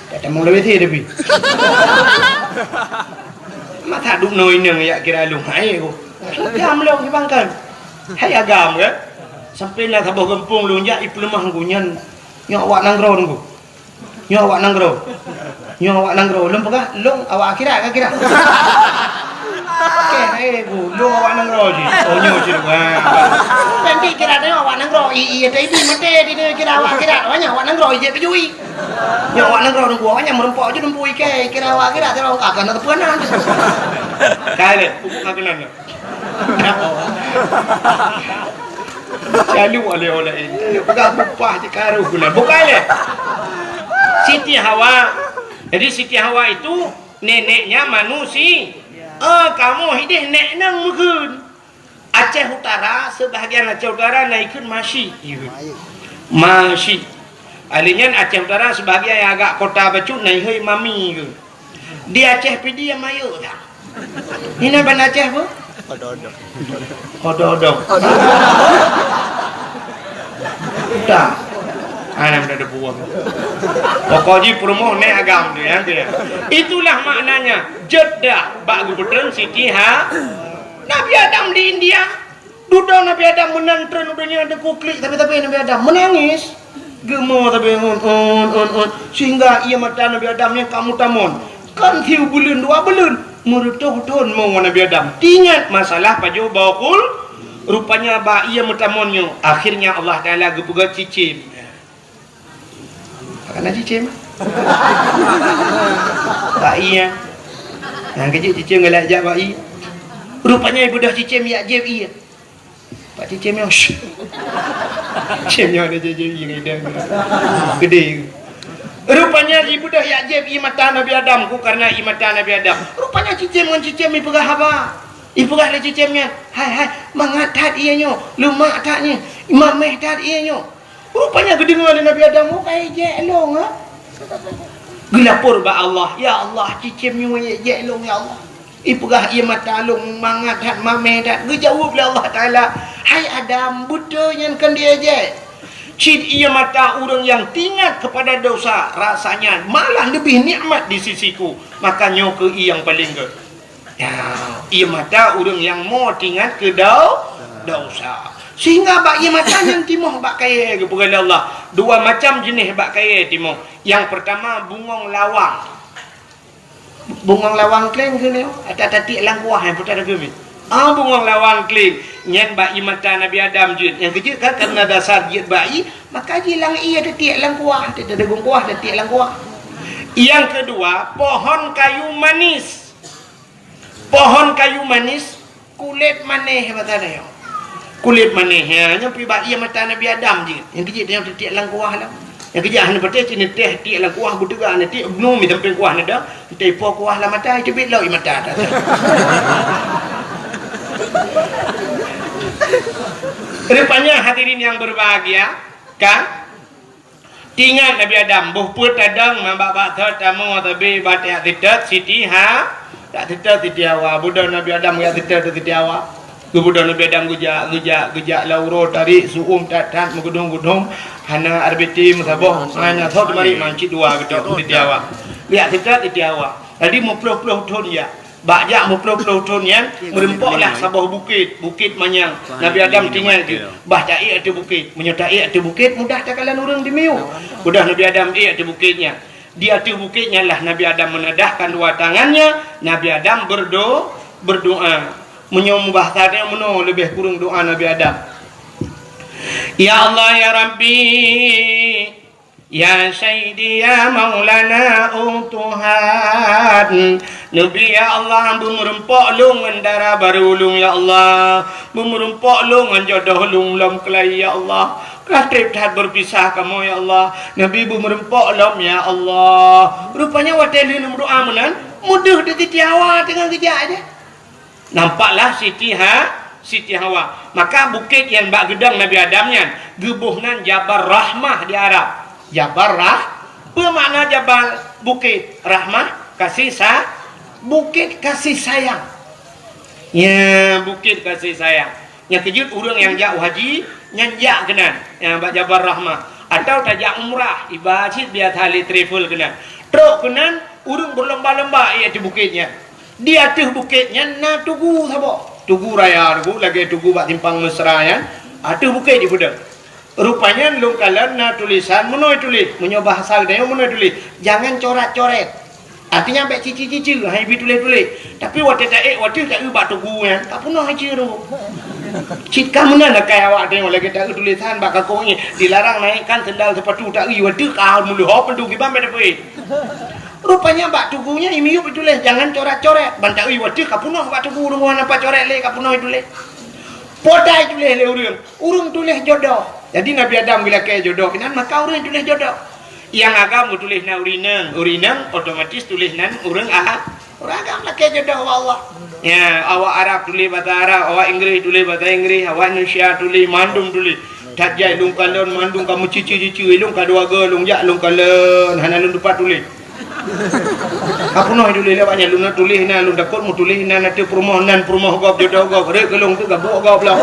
Speaker 2: Tak mau lebih tapi. Mata duk noi neng ya kira lu hai aku. Agam lo dibangkan. Hai agam ke? Sampai lah sabuh kampung lu ya iplemah gunyan. Nyo awak nanggro nunggu. Nyo awak nanggro. Lum pegah, lung awak kira. Okey, bu, lung awak nanggro ji. Oh nyo ji. Nanti kira dia awak nanggro. Iya tadi mate dia kira awak kira. Banyak awak nanggro je pejui. Nyo awak nanggro nunggu awaknya merempok je nunggu ike. Kira awak kira terus akan ada penan. Kale, pupuk makanan. Lalu oleh ini. Pegang bupah di karu gula. Bukan le. Siti Hawa. Jadi Siti Hawa itu neneknya manusia. Kamu hidup nek nang mungkin. Aceh Utara, sebahagian Aceh Utara naikkan masih. Alinya Aceh Utara sebahagian yang agak kota Bacut naik mami ke. Di Aceh pidi yang mayu tak. Ini ban Aceh bu? Ododok. Tak. Anak dah ada buang. Pokoknya promo ni agam dia. Itulah maknanya Jeddah bak gubernur Siti Ha. Nabi Adam di India. Duduk Nabi Adam menantren udahnya ada kuklik tapi Nabi Adam menangis. Gemuk tapi sehingga ia mata Nabi Adam yang kamu tamun. Kan tiu bulan 2 bulan merutuh-tuh mau Nabi Adam. Ingat masalah paju bakul rupanya ba ia mutamonnya. Akhirnya Allah Taala gepugat cicim. Karena cicim. Ba iya. Nah kecil cicim ngelak jak ba iya. Rupanya ibu dah cicim ya jeb iya. Pak cicim yang cicimnya ada jeb iya gede. Rupanya ibu dah ya jeb i mata Nabi Adam ku karena i mata Nabi Adam. Rupanya cicim dengan cicim i pegah apa? I pegah le cicimnya. Hai mangatat ianya, lumak tatnya, mameh tat ianya. Rupanya kedengar Nabi Adam ku kai je long ha. Gelapur ba Allah, ya Allah cicimnya je long ya Allah. I pegah i mata long mangatat mameh tat. Gejawab le Allah Taala, hai Adam budanya kan dia je. Cid ia mata orang yang tingkat kepada dosa rasanya malah lebih nikmat di sisiku, makanya ke ia yang paling ke ya ia mata orang yang mau tingkat ke dosa sehingga bak ia mata yang timoh bak kaya kepada Allah. Dua macam jenis bak kaya timoh. Yang pertama bungong lawang kleng ke ni ada tatik langkuah yang putar ke ni. Bungong lawang kling nyen bayi mata Nabi Adam jut yang kecil kan karena dasar jut bayi maka jilang ia detik lang kuah ada kuah detik lang kuah. Yang kedua pohon kayu manis kulit maneh batana yo kulit maneh ya nyampi bayi mata Nabi Adam je yang kecil yang detik lang kuah lah yang kecil hanya betul cini teh detik lang kuah butuga nanti belum mi tempe kuah nada tepo kuah lah mata cebit lo i mata Rupanya hadirin yang berbahagia, kan? Tinggal Nabi Adam, buh tadang mambak thot tamu tabi batik tidat siti ha tak tidat siti awa budak Nabi Adam ya tidat siti awa budak Nabi Adam gujak lauro tarik suum tatat mengudung hana arbiti musabah hanya thot mari manci dua gedok siti awa lihat tidat siti awa tadi mau puluh ton ya bajak mau puluh ton yang merempoklah sabah bukit manyang Nabi Adam tinggal tu bah cai ada bukit menyertai ada bukit mudah tak kalian orang dimiu mudah Nabi Adam ada bukitnya di atas bukitnya lah Nabi Adam menadahkan dua tangannya Nabi Adam berdoa menyembah tadi meno lebih kurang doa Nabi Adam ya Allah ya Rabbi ya Sayyidi ya Maulana Tuhan Nabi ya Allah merempok lungan darah baru ulung ya Allah merempok lungan jodoh ulung lam kelai ya Allah katrip tak berpisah kamu ya Allah Nabi merempok lam ya Allah rupanya wateli berdoa menan mudah di tiawa tengah kejak aja nampaklah Siti Hawa maka bukit yang bak gedang Nabi Adamnya gebuhnan Jabal Rahmah di Arab Jabal apa makna Jabal bukit rahmah kasih bukit kasih sayang ya bukit kasih sayang yang kejut orang yang jauh haji nyanjak kenan yang bak Jabal Rahmah atau tajak umrah ibadat biar tali travel kenan truk kenan orang berlomba-lomba ia di bukitnya di atas bukitnya na tugu sabo tugu raya tugu lagi tugu bak timpang mesra ya atas bukit di budak rupanya lung kalan na tulisan menoi tulis menyoba bahasa dia menoi tulis jangan coret-coret artinya ambek cici-cici hai bi tulis-tulis tapi waktu tak ubah tugu ya tak pernah ciru cit kamu nak kaya awak tengok lagi tak tulisan bakal kau ni dilarang naikkan sendal sepatu tak waktu kau mulu hop pendu gimana depe rupanya bak tugunya imiu tulis jangan coret-coret bantak waktu kau pernah bak tugu rumah apa coret le kau pernah tulis podai tulis le urung tulis jodoh. Jadi Nabi Adam bila kaya jodoh kinan maka orang tulis jodoh. Yang agam tulis na urinang otomatis tulis nan orang agam lah kaya jodoh Allah. Ya, awak Arab tulis bahasa Arab, awak Inggeris tulis bahasa Inggeris, awak Indonesia tulis mandum tulis. Tak jai lung kalon mandum kamu cici lung kadua ge lung jak lung kalon hana lung dupat tulis. Apa noh tulis lewatnya lung tulis na lung dakot mu tulis na nanti permohonan gop jodoh gop rek gelung tu gabuk gop lah.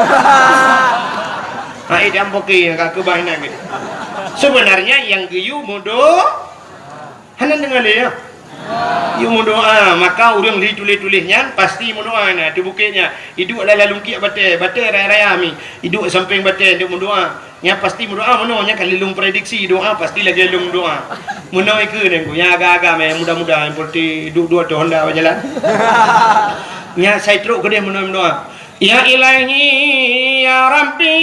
Speaker 2: Hai jam poki kak kebahinan gitu. Sebenarnya yang geyu mudo hanan dengar le ya. Yu mudo maka orang li tulis-tulisnya pasti mudo na di bukitnya. Hidup dalam lungkik batai raya mi. Hidup samping batai dia mudoa. Nya pasti mudoa mononya kali lung prediksi doa pasti lagi lung doa. Muno iku nengku nya agak-agak me mudah-mudahan seperti dua Honda berjalan. Nya saya teruk gede muno doa. Ya ilahi ya Rabbi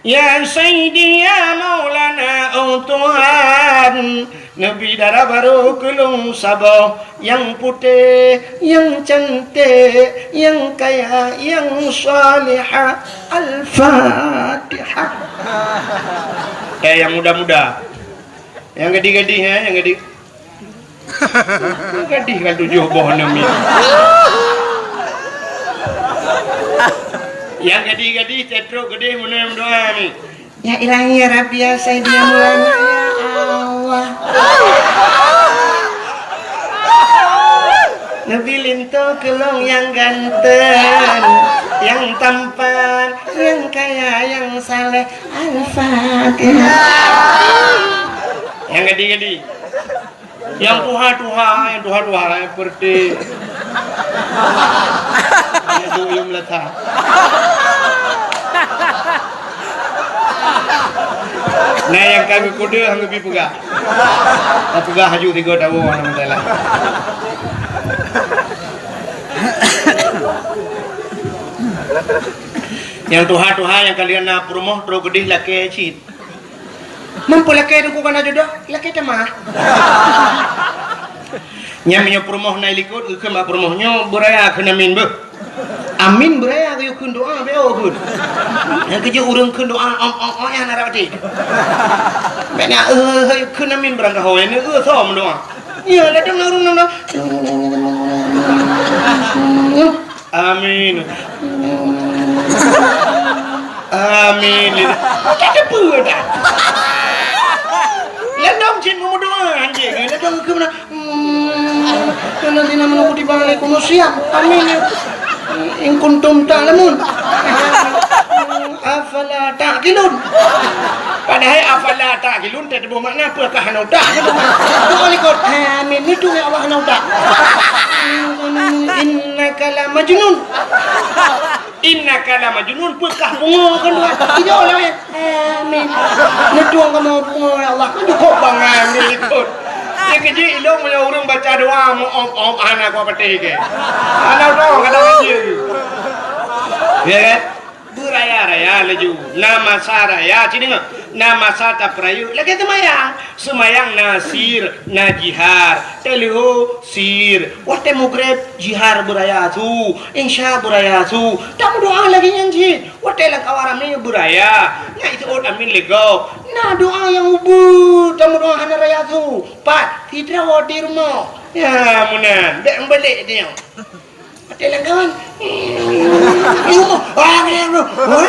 Speaker 2: ya Sayyidi ya Maulana Tuhan Nabi darah baru kelung sabah yang putih yang cantik yang kaya yang salihah Al-Fatihah yang muda-muda yang gadis-gadis yang gadis gadis kan 7 boh 6 yang gadis-gadis cetruk gede mana doa ni ya ilahi ya Rabbi ya Sayyidi ya Maulana ya Allah Nabi lintu kelong yang ganteng yang tampan yang kaya yang saleh Al-Fatihah yang gadis-gadis yang tuha-tuha seperti itu yang letak nah yang kami kuda hang lebih pegah tak pegah haju 3 tahun alhamdulillah yang tuha-tuha yang kalian nak promoh terus gede laki cit mampu laki itu bukan jodoh laki temah nyamnya promoh na likut ke mak promohnya beraya kena min be amin beraya ke kun doa be oh kun yang kerja urang kun doa yang narati bena kena min berangka hoe ne so doa ya ladang urang Amin. Amin. Kita apa dah? Ledong cin mau doa anjing. Ledong ke mana? Nanti nama aku di balik kuno siap. Amin. In kuntum ta'lamun. Afala ta'qilun. Padahal afala ta'qilun tak ada makna apakah hanau dah. Doa likut. Amin itu ya Allah hanau dah. Innaka la majnun. Innaka la majnun pekah bunga kan doa. Tidak oleh amin. Neduang kamu bunga ya Allah. Cukup bang amin ikut. Dia kerja ilmu punya orang baca doa mau om anak kau petik ke. Anak doa kata kerja. Ya kan? Beraya-raya laju. Nama saraya cini ngah. Nama sata perayu. Lagi semayang nasir najihar. Teluh sir. Wate mugreb jihar beraya tu. Insya beraya tu. Tamu doa lagi nyanyi. Wate lang kawaram ni beraya. Nah itu orang amin lego. Nah doa yang ubud. Tamu doa hana raya tu. Pat tidak wadi rumah. Ya munan. Dek balik dia. Wate lang kawan.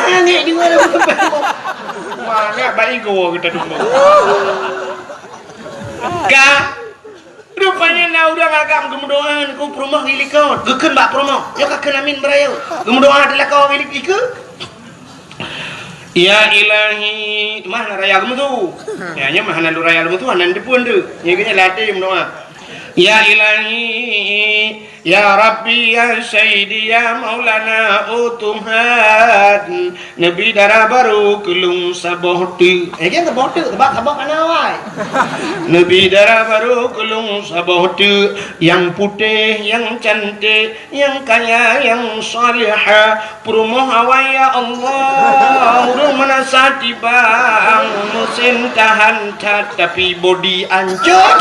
Speaker 2: Angin di mana? Mana baik gua kita dulu. Kak, rupanya na udah ngagam gemudoan ku promah ilikau. Geken bak promah. Yo kaken amin berayo. Gemudoan adalah kau ilik iku. Ya ilahi, mana raya kamu tu? Ya nya mana lu raya kamu tu anan dipun tu. Nya kena latih gemudoan. Ya ilahi, ya Rabbi, ya Sayyidi, ya Maulana utuhan Nabi darah baru kelung sabohti. Kan sabohti, sabah kanawai. Nabi darah baru kelung sabohti. Yang putih, yang cantik, yang kaya, yang salihah. Perumoh awai ya Allah. Urung menasati bang. Mesin tahan tapi body ancur.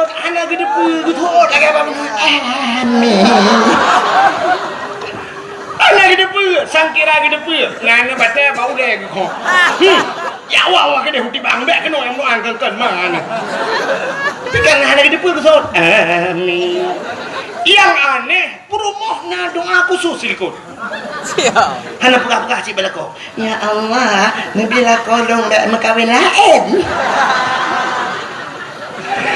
Speaker 2: Anak gede gitu lagi apa amin. Anak gede sangkira gede nana baca bau deh kok. Ya wah gede huti bang bek keno yang mau angkat mana. Pikir anak gede gitu amin. Yang aneh perumohna doa khusus ikut. Siap. Hana pura-pura si belako. Ya Allah, nabila kolong dak makawin lain.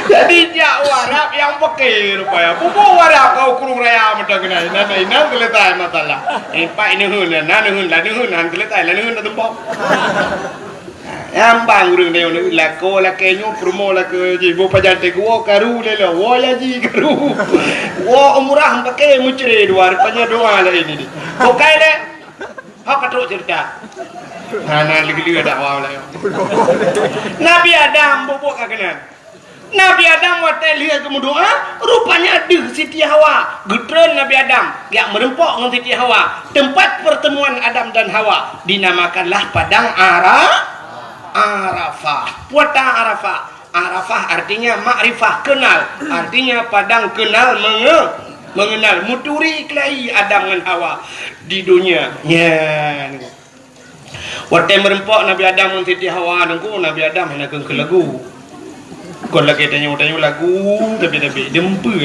Speaker 2: Jadi jak warap yang pekir rupanya. Pupu warap kau kurung raya macam kena. Nana keletai masalah. Pak ini hun, nana hun, lani hun, nana keletai, lani hun tempat. Yang bang urang dia ni lako lakenyo promo lako jibo pajante gua karu le lo. Wo ya ji karu. Wo umrah pakai mucre dua rupanya doa lah ini ni. Pokai le. Hak katruk cerita. Nana lagi ada awal lah. Nabi Adam bobok kena. Nabi Adam waktu lihat kemudoa, rupanya ada Siti Hawa. Gedren Nabi Adam yang merempok dengan Siti Hawa. Tempat pertemuan Adam dan Hawa dinamakanlah Padang Arafah. Padang Arafah. Arafah artinya makrifah, kenal. Artinya padang kenal mengenal. Muturi kelahi Adam dan Hawa di dunia. Ya. Waktu merempok Nabi Adam dan Siti Hawa, Nabi Adam hendak ke lagu. Kon lagi tanya lagu tapi dempe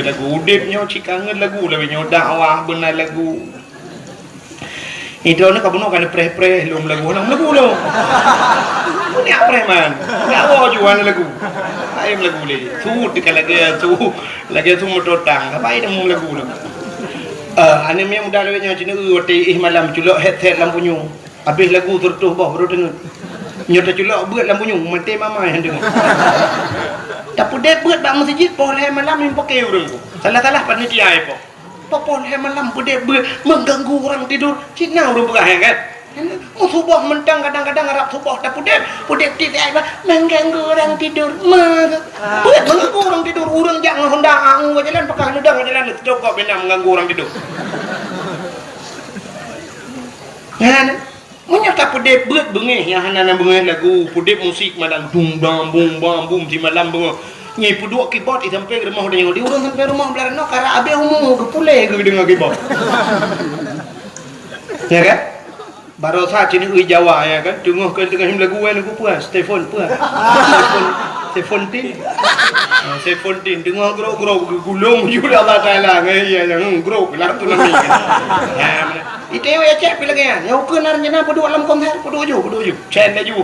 Speaker 2: lagu udipnya cikangan lagu lebih nyo dakwah benar lagu itu nak kamu kan pre lom lagu lo ni apa man dakwah jual lagu ayam lagu le tu dekat lagi tu mototang apa ini mau lagu lo ane me muda le nya cina ote malam culok head lampu nyu habis lagu tertuh bah baru dengar nyota culok buat lampu nyu mati mama yang dengar. Tapi dia buat bang masjid boleh malam yang pakai orang tu. Salah panitia apa? Boleh malam dia buat mengganggu orang tidur. Cina orang berah kan? Subuh mentang kadang-kadang Arab subuh tapi dia tidak apa mengganggu orang tidur. Buat mengganggu orang tidur. Orang jangan hendak angu jalan pakai hendak jalan cukup benar mengganggu orang tidur. Kan? Menyata pedep buat bengeh yang hana bengeh lagu pedep musik malam bum bam bum di malam bengeh nyai peduk keyboard di sampai rumah dia di urang sampai rumah belarno kara abe umum ke pule ke dengar keyboard ya kan Barosa cini ui Jawa ya kan. Tengah ke tengah lagu lagu puas. Stefan puas. Sefontin. Sefontin tengah grok gulung juga Allah Taala ngai yang grok lah tu lagi. Itu ya cek bila kan. Yang ke narjana pedu alam konser pedu ju. Chen ju.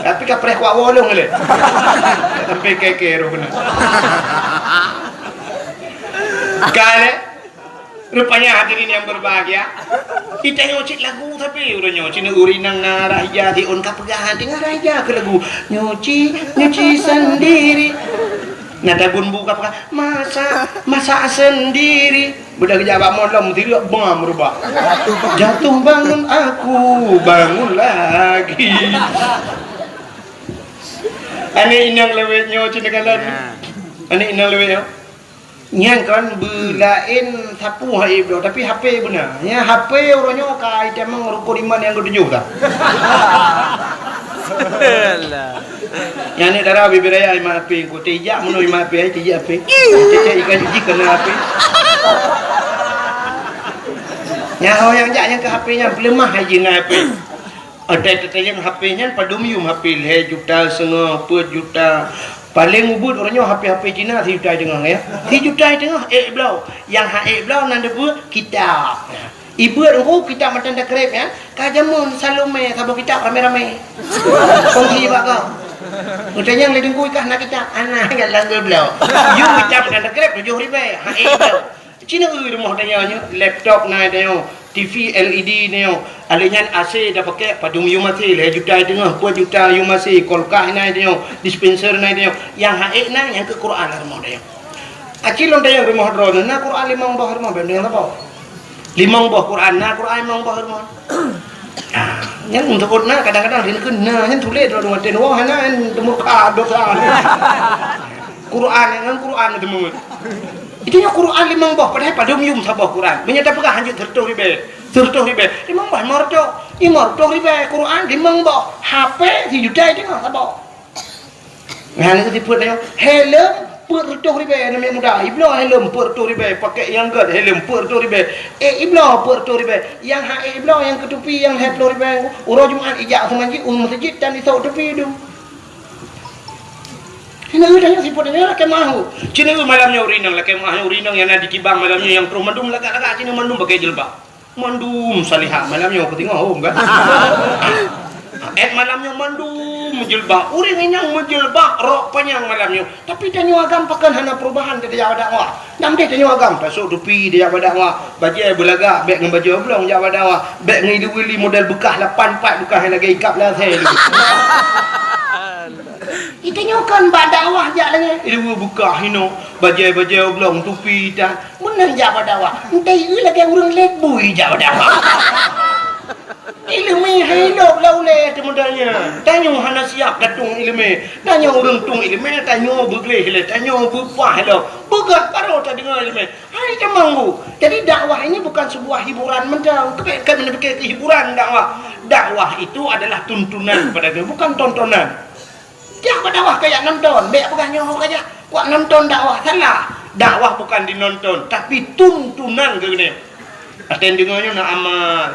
Speaker 2: Tapi kapreh kuat wolong le. Sampai keke ro benar. Kale rupanya hadirin yang berbahagia, kita nyocit lagu tapi udah nyocit urinang ngaraya di on kapegahan di ngaraya ke lagu nyuci sendiri. Nada bun buka masak sendiri. Budak jawab malam tidak bang berubah. Jatuh bangun aku bangun lagi. Ane inang lewet nyocit dengan lagu. Ane inang lewet yo. Yang kan belain sapu hai bro tapi HP benar. Ya HP orangnya kai temang rukun iman yang ketujuh dah. Yang ni darah bibiraya ima HP ko tejak meno ima HP ai tejak HP. Tejak ikan uji kena HP. Yang jaknya ke HP-nya belemah aja dengan HP. Ada yang HP-nya padumium HP le juta setengah per juta. Paling ubud orangnya HP Cina 3 juta tengah ya. 3 juta tengah belau. Yang belau nanda buat kitab. Ibu aku kitab macam dah krep ya. Kajamun Salome sabuk kitab rame-rame. Kongsi bakal. Utanya yang ledeng kuih kah nak kitab. Anak enggak langgar belau. You kitab macam dah krep 7 ribu. Belau. Cina rumah tanya laptop naik tanya. TV LED ni alinyan AC dah pakai padung you masih le juta tengah 2 juta you masih kolkah ni dia dispenser ni dia yang haik na yang ke Quran rumah dia acil on dia rumah drone na Quran 5 bah rumah bendeng apa 5 bah Quran na Quran 5 bah rumah yang untuk na kadang-kadang dia kena yang tulis dalam dengan tenwah na temu ka dosa Quran dengan Quran temu itu yang Quran 5 bah padahal padung yum sabah Quran menyata pegah hanjut 30 ribu 5 bah marto 30 ribu Quran 5 bah HP 3 juta tengah sabah ngane ke tipu dia helm per 30 ribu namanya muda iblo helm per 30 ribu pakai yang gad helm per 30 ribu iblo per 30 ribu yang iblo yang ketupi yang 30 ribu urang Jumaat ijak masjid dan isau tepi tu. Ini udahnya si podanya lah kemahu. Cina malamnya urinang lah kemahnya urinang yang ada di kibang malamnya yang terus mandum lagak cina mandum pakai jilbab. Mandum salihah malamnya aku tengok enggak. Malamnya mandum jilbab. Uring yang menjilbab rok panjang malamnya. Tapi tanya agam pakan hana perubahan dia dakwah. Nam dia tanya agam pasuk tupi dia dakwah. Baju belagak beg dengan baju oblong dia dakwah. Beg ngidu wili model bekas 84 bekas lagi ikap lah saya. Kita nyokan badawah je lagi. Itu buka hino baju oblong tupi dah. Menang je badawah. Entai lagi orang lebui je badawah. Ilmu hidup laule temudanya. Tanya hana siap datung ilmu. Tanya orang tung ilmu, tanya begleh le, tanya bupah le. Begat baru tak dengar ilmu. Hai cemanggu. Jadi dakwah ini bukan sebuah hiburan mentang. Kan fikir hiburan dakwah. Dakwah itu adalah tuntunan kepada dia, bukan tontonan. Dia dakwah kayak nonton, bek bukan nyoh kayak buat nonton dakwah salah. Dakwah bukan dinonton, tapi tuntunan ke ni. Aten dengarnya nak amal.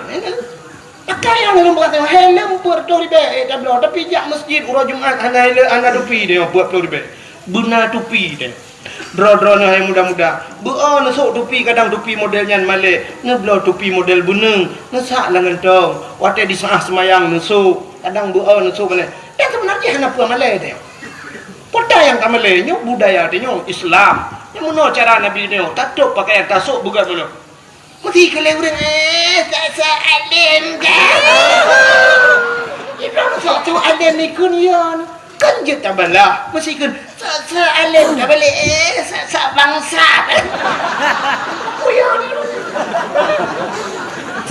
Speaker 2: Pakai yang belum berkata helm per 30 ribu dah belum tapi jak masjid urang Jumaat ana tupi dia buat 30 ribu. Benar tupi dia. Dro-dro yang muda-muda. Beo nasuk tupi kadang tupi modelnya Malay. Ngeblo tupi model buneng. Nasak lah ngentong. Wate di sah semayang nasuk. Kadang beo nasuk mana. Yang sebenarnya hanya pura Malay dia. Poda yang tak Malay nyo budaya dia nyo Islam. Yang mana cara Nabi dia tatuk pakai tasuk bukan mana. Mesti kalau orang alim kan. Ibrahim satu alim ni kunyon. Kan je tak balah. Mesti kan alim tak balik. Bangsa. Kunyon.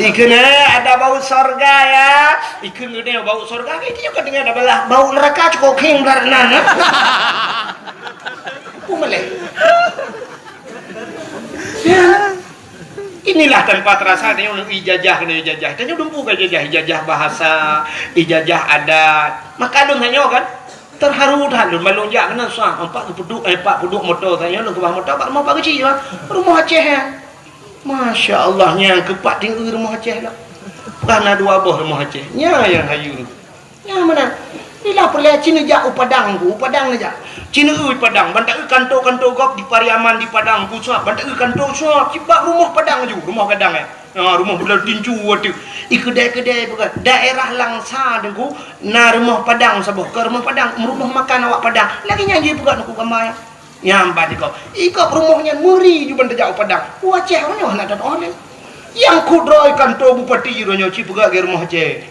Speaker 2: Ikan ada bau sorga ya. Ikan gede bau sorga. Itu juga dengan ada balah. Bau neraka cukup king beranan. Pumaleh. Ya. Inilah tanpa terasa dia ijazah kena ijazah. Tanya dumpu ke ijazah bahasa, ijazah adat. Maka lu tanya kan terharu dah lu melonjak kena sah 40 motor tanya lu ke bawah motor rumah Pak kecil lah. Rumah Aceh ya. Masya-Allah yang kepat tinggi rumah Aceh lah. Kerana dua boh rumah Aceh. Nya yang hayu tu. Nya mana? Inilah perlihat Cina jak Padang ku, Padang aja. Cina Padang, bantak kantor-kantor gop di Pariaman di Padang ku suap, bantak kantor suap, cibak rumah Padang ju, rumah Padang rumah budal tinju tu. I kedai-kedai bukan daerah Langsa tu rumah Padang sabuh, ke rumah Padang, rumah makan awak Padang. Lagi nyanyi bukan aku gambar. Nyambat kau. Ikap rumahnya muri ju bantak jak Padang. Waceh ronyo nak ada oleh. Yang kudroi kantor bupati ronyo cibak ke rumah Aceh.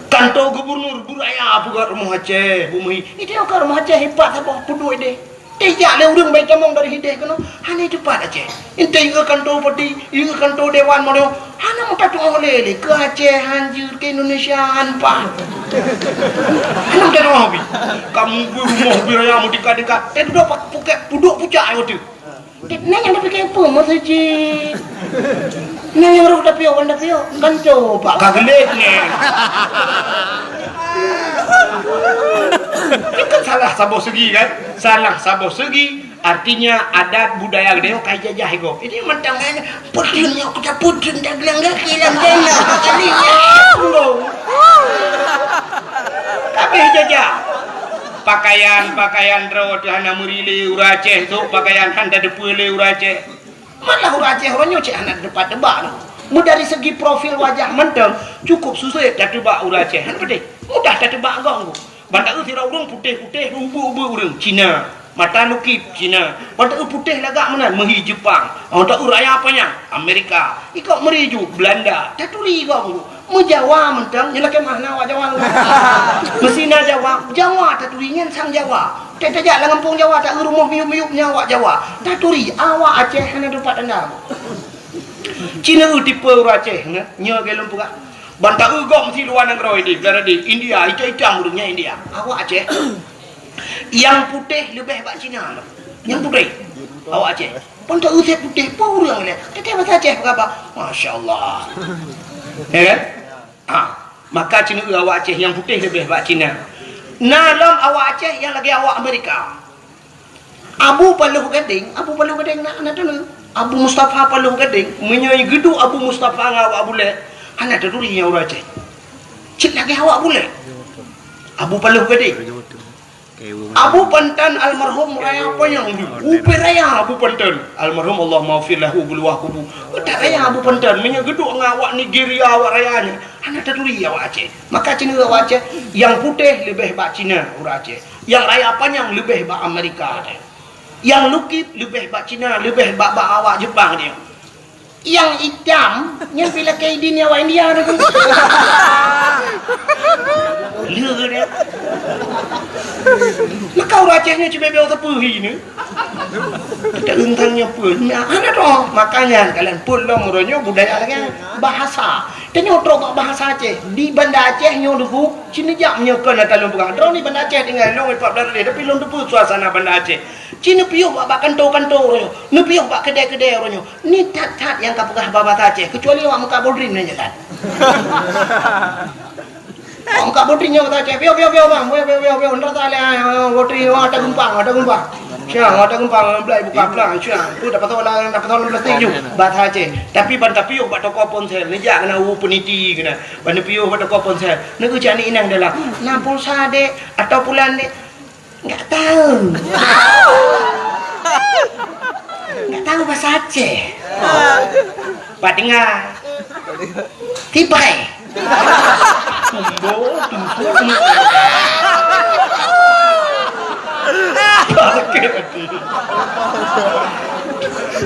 Speaker 2: Kantor gubernur buraya buka rumah Aceh bumi itu ke rumah Aceh hebat apa puduk deh tidak le urang baik camong dari hideh kono hanya cepat Aceh ente ke kantor bupati ke kantor dewan mono hanya muka tu oleh ke Aceh anjir ke Indonesia anpa hanya muka tu hobi kamu rumah buraya mu dekat-dekat duduk puduk pucak itu nanya dah fikir apa masjid nanya roh tapi orang tapi kan coba kagelet ni itu kan salah saboh segi kan salah saboh segi artinya adat budaya gede kayak jajah itu ini mentangnya pudunnya kita pudun dah gelang kilang dana kalinya tapi jajah pakaian roh hana murile Aceh tu pakaian handa depule Aceh malah Aceh orangnya cek hana debat-debat mu dari segi profil wajah menteng cukup susah dah tebak Aceh hana pedih mudah dah tebak engkau bantak tira urang putih-putih rubu-rubu urang Cina mata lukip Cina bantak putih lagak mana mehi Jepang bantak raya apanya Amerika ikut meriju Belanda dah tuli kau mu Jawa mentang nyelake mahna wa Jawa mesina Jawa tak turingan sang Jawa tak tajak lah kampung Jawa tak rumah miup-miupnya awak Jawa tak turi awak Aceh hana dapat anda Cina tipe Aceh nya gelem puga bantak ugok mesti luar negara ini berada di India hitam urangnya India awak Aceh yang putih lebih bak Cina yang putih awak Aceh bantak putih pun urang ni tetap bahasa Aceh apa masya-Allah ya kan? Maka Cina awak Aceh yang putih lebih bak Cina. Nalam awak Aceh yang lagi awak Amerika. Abu Paluh Gading nak dulu. Abu Mustafa Paluh Gading menyai gedung Abu Mustafa ngawak bule. Anak duri yang orang Aceh. Cik lagi awak bule. Abu Paluh Gading. Abu Pantan almarhum raya apa yang upi raya Abu Pantan almarhum Allah maafir lahu buluah kubu tak raya Abu Pantan menyegeduk ngawak Nigeria awak rayanya anak terduri awak Aceh maka Cina awak Aceh yang putih lebih bak Cina orang Aceh yang raya panjang lebih bak Amerika yang lukip lebih bak Cina lebih bak awak Jepang dia yang hitam yang bila kaidin awak India tu lừa dia maka orang Acehnya cuma biar terpuhi ni tak entangnya pun ada toh makanya kalian pun lah muranya budaya lagi bahasa dan nyotrok bahasa Aceh di Banda Aceh nyodoku Cina jak menyekan dalam perang drone di Banda Aceh tinggal long 14 hari tapi long tu suasana Banda Aceh Cina piuh bak kantor-kantor orangnya ni piuh bak kedai-kedai orangnya ni tat-tat yang kapugah bahasa Aceh kecuali awak muka bodrin aja kan angkat botrinya kata Aceh, biar bang, biar, ntar tali, botri, ada gumpang, siang, ada gumpang, belai buka pelang, siang, tu dapat orang plastik ju, bahasa Aceh, tapi pada piuh, pada toko ponsel, ni jangan kena peniti kena, pada piuh, pada toko ponsel, ni kerja ni inang dalam, nak pulsa dek, atau bulan dek, nggak tahu, bahasa Aceh, Pak dengar, tipai.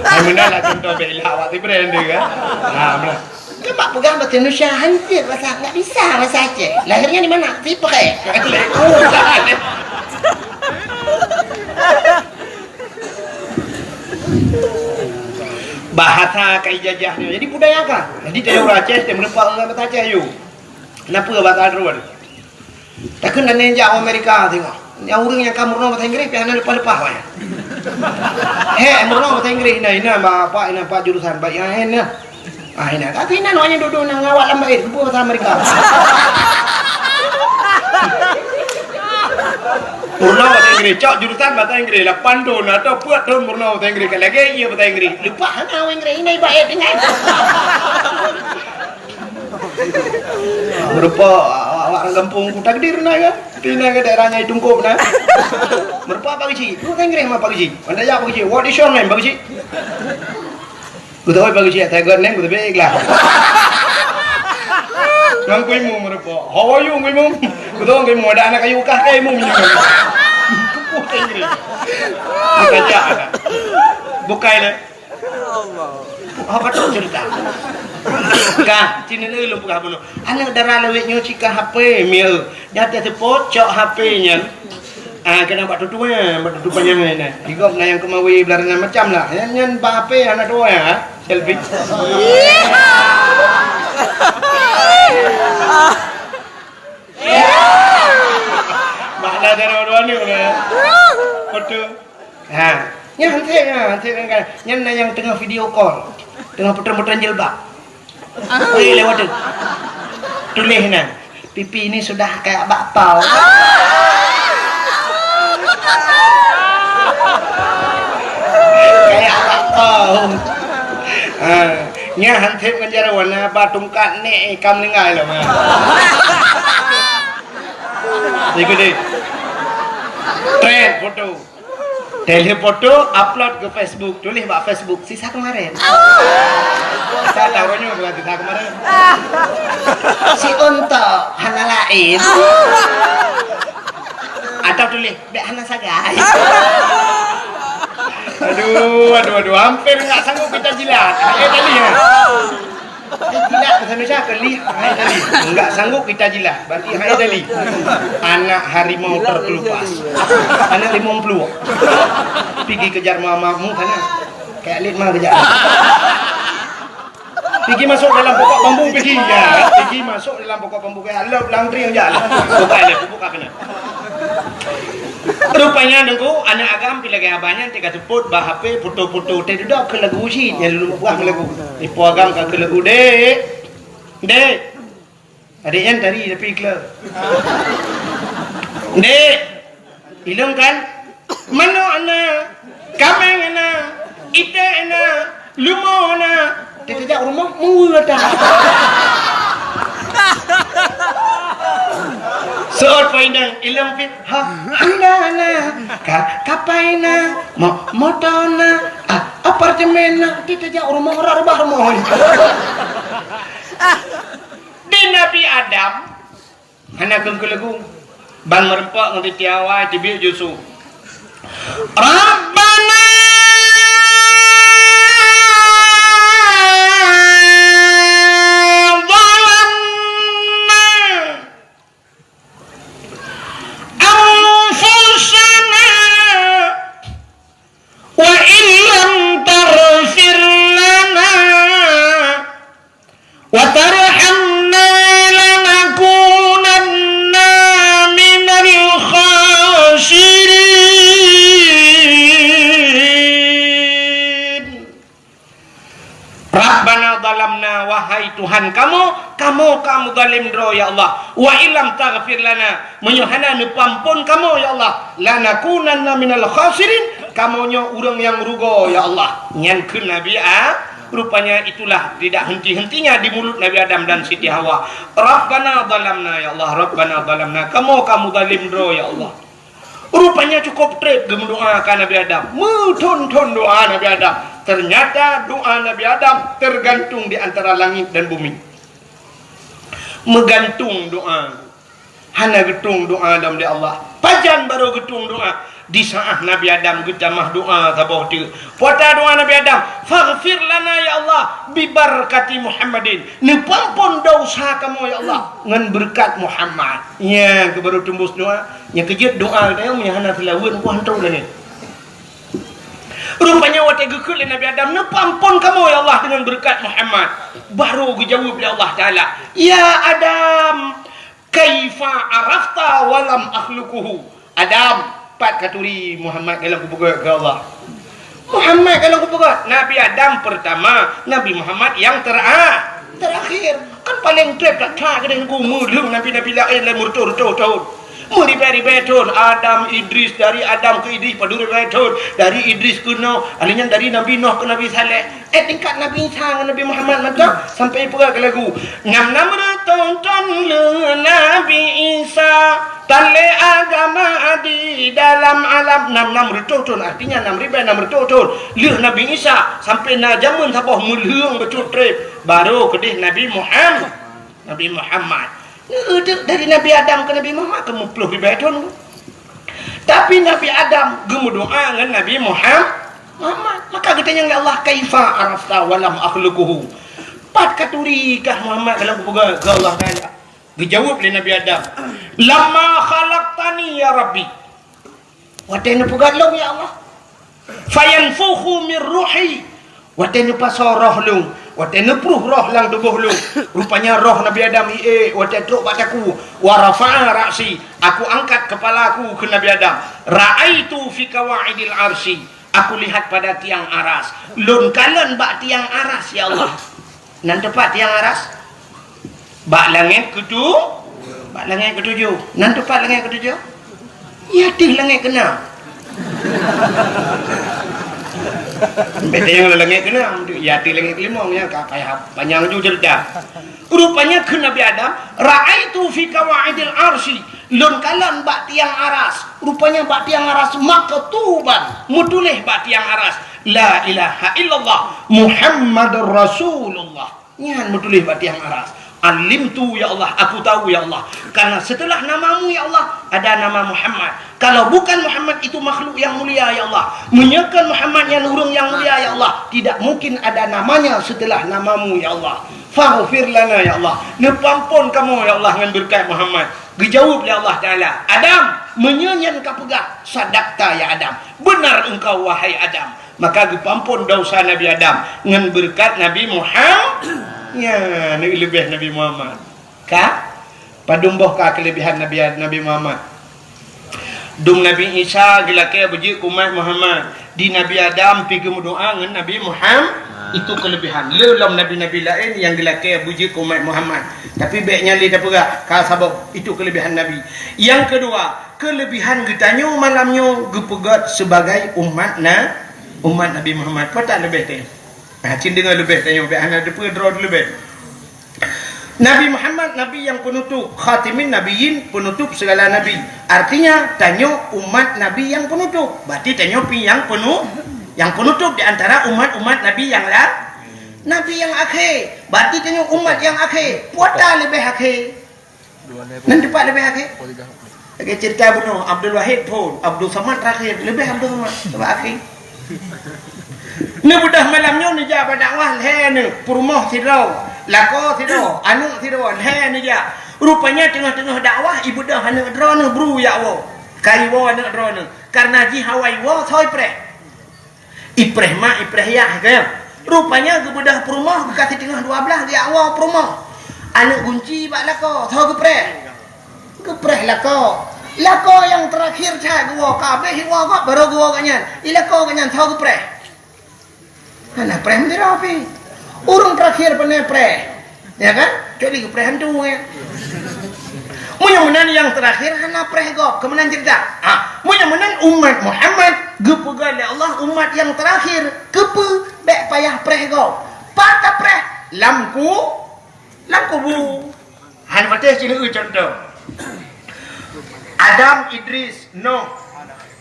Speaker 2: Mana lah contoh bela awak tu brand dia kan? Mana? Kemak pegang bahasa Indonesia hancur bahasa nggak bisa bahasa Aceh. Lahirnya di mana? Tipai. Bahasa kai jajahnya jadi budaya kan jadi dia orang Aceh dia menepak dengan bahasa Aceh you kenapa bahasa Arab tak kena nenjak Amerika tengok yang orang yang kamu bahasa Inggeris pian lepas-lepas banyak murno bahasa Inggeris ini apa jurusan baik ini ini tapi ini hanya duduk nang awak lambai itu bahasa Amerika murno bahasa Inggris, cok jurusan bahasa Inggris, 8 tahun atau 4 tahun murno bahasa Inggris, kalau lagi iya bahasa Inggris, lupa hang Inggris ini baik dengan. Merupa awak orang kampung ku takdir na kan. Pina ke daerahnya Tungkup na. Merupa Pak Gici. Tu kan ngreh Pak Gici. Anda ya Pak Gici. What is your name Pak Gici? Ku tahu Pak Gici tak god name ku tahu ikhlas. Nang kuy mo merupa. How are you kuy mo? Ku tahu kuy mo ada anak kayu kah kay mo minyak. Ku kan ngreh. Bukan ya. Bukai na. Allah. Apa tu cerita? Kah, cina ni lu bukan bunuh. Anak darah lewat nyuci ke HP mil. Nyata tu pocok HP-nya. Kena buat tutunya, buat tutup panjang ni. Digop na yang kemawi belarang macam lah. Yang HP anak dua ya, selfie. Makna darah dua ni orang. Foto. Nanti kan, yang tengah video call, tengah putar-putar jilbab. Lewat tu. Tulis na. Pipi ini sudah kayak bakpao. Kayak bakpao. Nya hantip kan jara warna batungkat ni ikam lingai lah. Ikuti. Trend foto. Daily foto upload ke Facebook. Tulis buat Facebook sisa kemarin. Saya taruhnya bukan sisa kemarin. Si untuk hana lain. Atau tulis dek hana sagai. Aduh, hampir nggak sanggup kita jilat. Tadi ya. Jilat bahasa Indonesia kali. Tadi nggak sanggup kita jilat. Berarti tadi. Anak harimau terkelupas. Anak limau peluang. Pergi kejar mamamu sana. Kayak Lid mah kejar. Pergi masuk dalam pokok bambu pergi ya. Pergi masuk dalam pokok bambu kayak laut langtri yang jalan. Buka kena. Rupanya dengku anak agam pila gaya banyak tika teput bah HP foto-foto teh dak ke lagu uji nya dulu buah lagu. Ipo agam ka ke lagu dek. Dek. Adiknya tadi tapi iklan. Dek. Ilung kan? Mano ana? Kameng ana? Ite ana? Lumo ana? Tidak rumah mula dah. Soal poinang ilang fit handana kapaina motona apartemena tidak jauh rumah rumah di Nabi Adam anak kengkelegung ban merempak ngerti tiawai tibi jusu Rabbana wahai Tuhan kamu zalim dro ya Allah wa illam taghfir lana menyuhana nu pampun kamu ya Allah lanakunanna minal khasirin kamunya urang yang rugo ya Allah nyankeun Nabi rupanya itulah tidak henti-hentinya di mulut Nabi Adam dan Siti Hawa. Rabbana zalamna ya Allah Rabbana zalamna kamu zalim dro ya Allah. Rupanya cukup trip mendoakan Nabi Adam. Muton-ton doa Nabi Adam. Ternyata doa Nabi Adam tergantung di antara langit dan bumi. Megantung doa. Hana getung doa Adam di Allah. Pajan baru getung doa. Di saat Nabi Adam getamah doa tabah tu. Puata doa Nabi Adam. Faghfir lana ya Allah. Bibarakati Muhammadin. Nepampun dosa kamu ya Allah. Ngan berkat Muhammad. Ya, baru tembus doa. Yang kejut doa dia menyahana tilawun ku hantar lagi. Rupanya waktu gekul Nabi Adam, nepampun kamu ya Allah dengan berkat Muhammad. Baru dijawab oleh Allah Taala, ya Adam, kaifa arafta walam akhluquhu. Adam, pat katuri Muhammad kalau kubuat ke Allah. Muhammad kalau kubuat Nabi Adam pertama, Nabi Muhammad yang terakhir. Kan paling trip tak dengan ku mudlung nabi-nabi lain le murtur. Meribai-ribai Adam Idris, dari Adam ke Idris padu ribai dari Idris ke Nuh, alinya dari Nabi Nuh ke Nabi Saleh. Tingkat Nabi Isa ke Nabi Muhammad maka sampai pula ke lagu ngam-nam tonton le Nabi Isa tale agama di dalam alam. 6 retutun artinya 6 retutun le Nabi Isa sampai na jamun sabah mulhung betul trip baru kedih Nabi Muhammad. Dari Nabi Adam ke Nabi Muhammad ke 10 ribu tahun. Tapi Nabi Adam gemudoa dengan Nabi Muhammad. Maka katanya ya Allah kaifa arafta walam akhluquhu. Pat katurikah Muhammad dalam buka ke Allah Taala. Dijawab oleh Nabi Adam. Lama khalaqtani ya Rabbi. Watena pugalong ya Allah. Fayanfukhu min ruhi. Watena pasoroh lu. Watena pruh roh lang tubuh lu. Rupanya roh Nabi Adam watena truk bataku. Warafa'a ra'si. Aku angkat kepalaku ke Nabi Adam. Ra'aitu fi kawaidil arsi. Aku lihat pada tiang aras. Lun kalon bak tiang aras ya Allah. Nan tepat tiang aras. Bak langit ketujuh. Nan tepat langit ketujuh. Ya tih langit kena. Beda yang langit kena. Ya tih langit kelima nya panjang juga cerita. Rupanya ke Nabi Adam, ra'aitu fi kawaidil arsy. Lun kalon bak tiang aras. Rupanya bak tiang aras maktuban. Mutulih bak tiang aras. La ilaha illallah Muhammadur Rasulullah. Nyan mutulih bak tiang aras. Alimtu ya Allah, aku tahu ya Allah. Karena setelah namamu ya Allah ada nama Muhammad. Kalau bukan Muhammad itu makhluk yang mulia ya Allah. Menyekan Muhammad yang nurung yang mulia ya Allah. Tidak mungkin ada namanya setelah namamu ya Allah. Faghfir lana ya Allah. Nepampun kamu ya Allah dengan berkat Muhammad. Dijawab oleh Allah Ta'ala. Adam, menyenyan kau pegah. Sadaqta ya Adam. Benar engkau wahai Adam. Maka dipampun dosa Nabi Adam dengan berkat Nabi Muhammad. Ya, lebih Nabi Muhammad. Kah? Padumboh kah kelebihan Nabi Muhammad? Dum Nabi Isa gilake beji kumat Muhammad. Di Nabi Adam pergi berdoa dengan Nabi Muhammad. Itu kelebihan. Lelam Nabi-Nabi lain yang gilake beji kumat Muhammad. Tapi baiknya lihat apa kah sabab itu kelebihan Nabi. Yang kedua, kelebihan getanyo malamnya gepegat sebagai umat Nabi Muhammad. Apa tak lebih teh? Cindengar lebih tanya ana depa draw lebih. Nabi Muhammad nabi yang penutup, khatimin nabiyyin, penutup segala nabi. Artinya tanya umat nabi yang penutup. Berarti tanya yang penutup di antara umat-umat nabi yang lain. Nabi yang akhir. Berarti tanya umat yang akhir. Puata lebih akhir. Nanti pak lebih akhir. Lagi cerita bunuh Abdul Wahid pun, Abdul Samad terakhir, lebih Abdul Samad sebab akhir. Ni budak malamnya ni ja dakwah he ni purmoh sidau lako sidau anu sidau he ni ja rupanya tengah-tengah dakwah ibu dah anak drone bru ya wo kai wo anak drone karena ji hawai wo thoi pre ipreh ma ipreh ya ke rupanya ke budak purmoh kasih tengah 12 dia wo purmoh anak gunci bak lako thoi ke preh lako yang terakhir cak wo kabeh wo kok baru wo kanyan ilako kanyan thoi ke preh. Anak preh ni rapi. Urung terakhir pernah preh, ya kan? Jadi keprehan tu ya. Munya-munya yang terakhir anak preh gop. Kemudian cerita. Munya-munya umat Muhammad gepegal ya Allah umat yang terakhir kepe bek payah preh gop. Patah preh lamku bu. Han patah sini contoh. Adam, Idris, Nuh.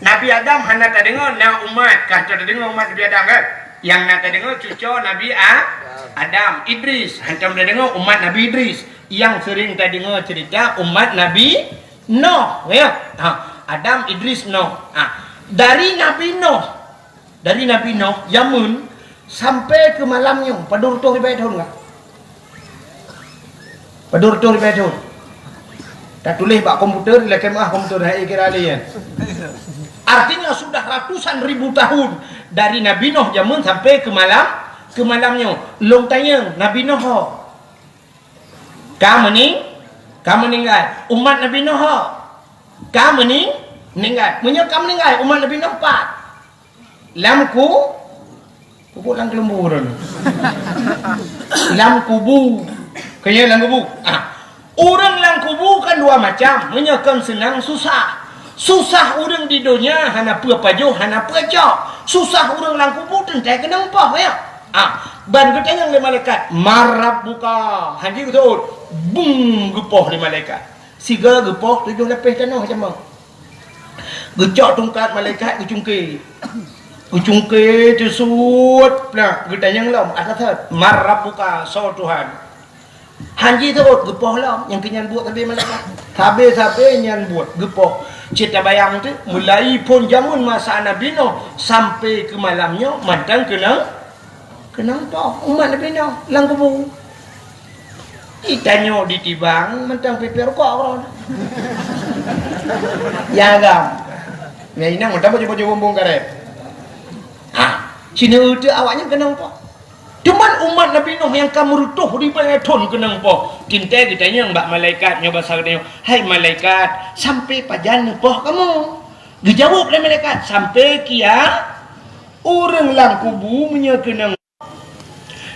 Speaker 2: Nabi Adam hana tak dengar na umat kah tak dengar umat Nabi Adam kan? Yang nak dengar cucu Nabi Adam, Idris. Hantam dah dengar umat Nabi Idris. Yang sering tak dengar cerita umat Nabi Nuh, ya. Adam, Idris, Nuh. Dari Nabi Nuh, Yamun sampai ke malamnya. Padur tu ribai tahun enggak? Padur tu ribai tahun. Tak tulis bak komputer, lekemah komputer hai kira alien. Artinya sudah ratusan ribu tahun dari Nabi Nuh Yamun sampai ke malamnya. Long tanya Nabi Nuh, kamu meninggal. Umat Nabi Nuh, kamu meninggal. Menyo kamu meninggal. Umat Nabi Nuh 4. Lamku, pupuk lang kelemburan. Lam kubu, kaya lang kubu. Orang lang kubu kan dua macam, menyakan senang susah. Susah orang di dunia hana pajo hana pecah. Susah orang lang kubu tentai kena upah ya. Ban ketanya oleh malaikat marab buka. Hanji betul. Bung gepoh oleh malaikat. Siga gepoh 7 lepih tanah macam mana? Gecok tungkat malaikat gecungke. Gecungke tersut. Nah, ketanya lah atas marab buka so Tuhan. Hanji tu gepoh lah yang kenyan buat tadi malaikat. Habis nyan buat gepoh. Cita bayang tu mulai pun jamun masa Nabi Nuh sampai ke malamnya matang kenang toh umat Nabi Nuh lang kubu. Itanyo ditibang matang peper kok orang. Ya gam. Ya inang udah baju bombong karet. Cina tu awaknya kenang toh. Cuman umat Nabi Nuh yang kamu rutuh di pengeton kenang po. Cinta ditanya mbak malaikat nyoba saganya, hai malaikat, sampai pajan poh kamu. Dijawab oleh malaikat, sampai kia orang lang kubu menyekenang.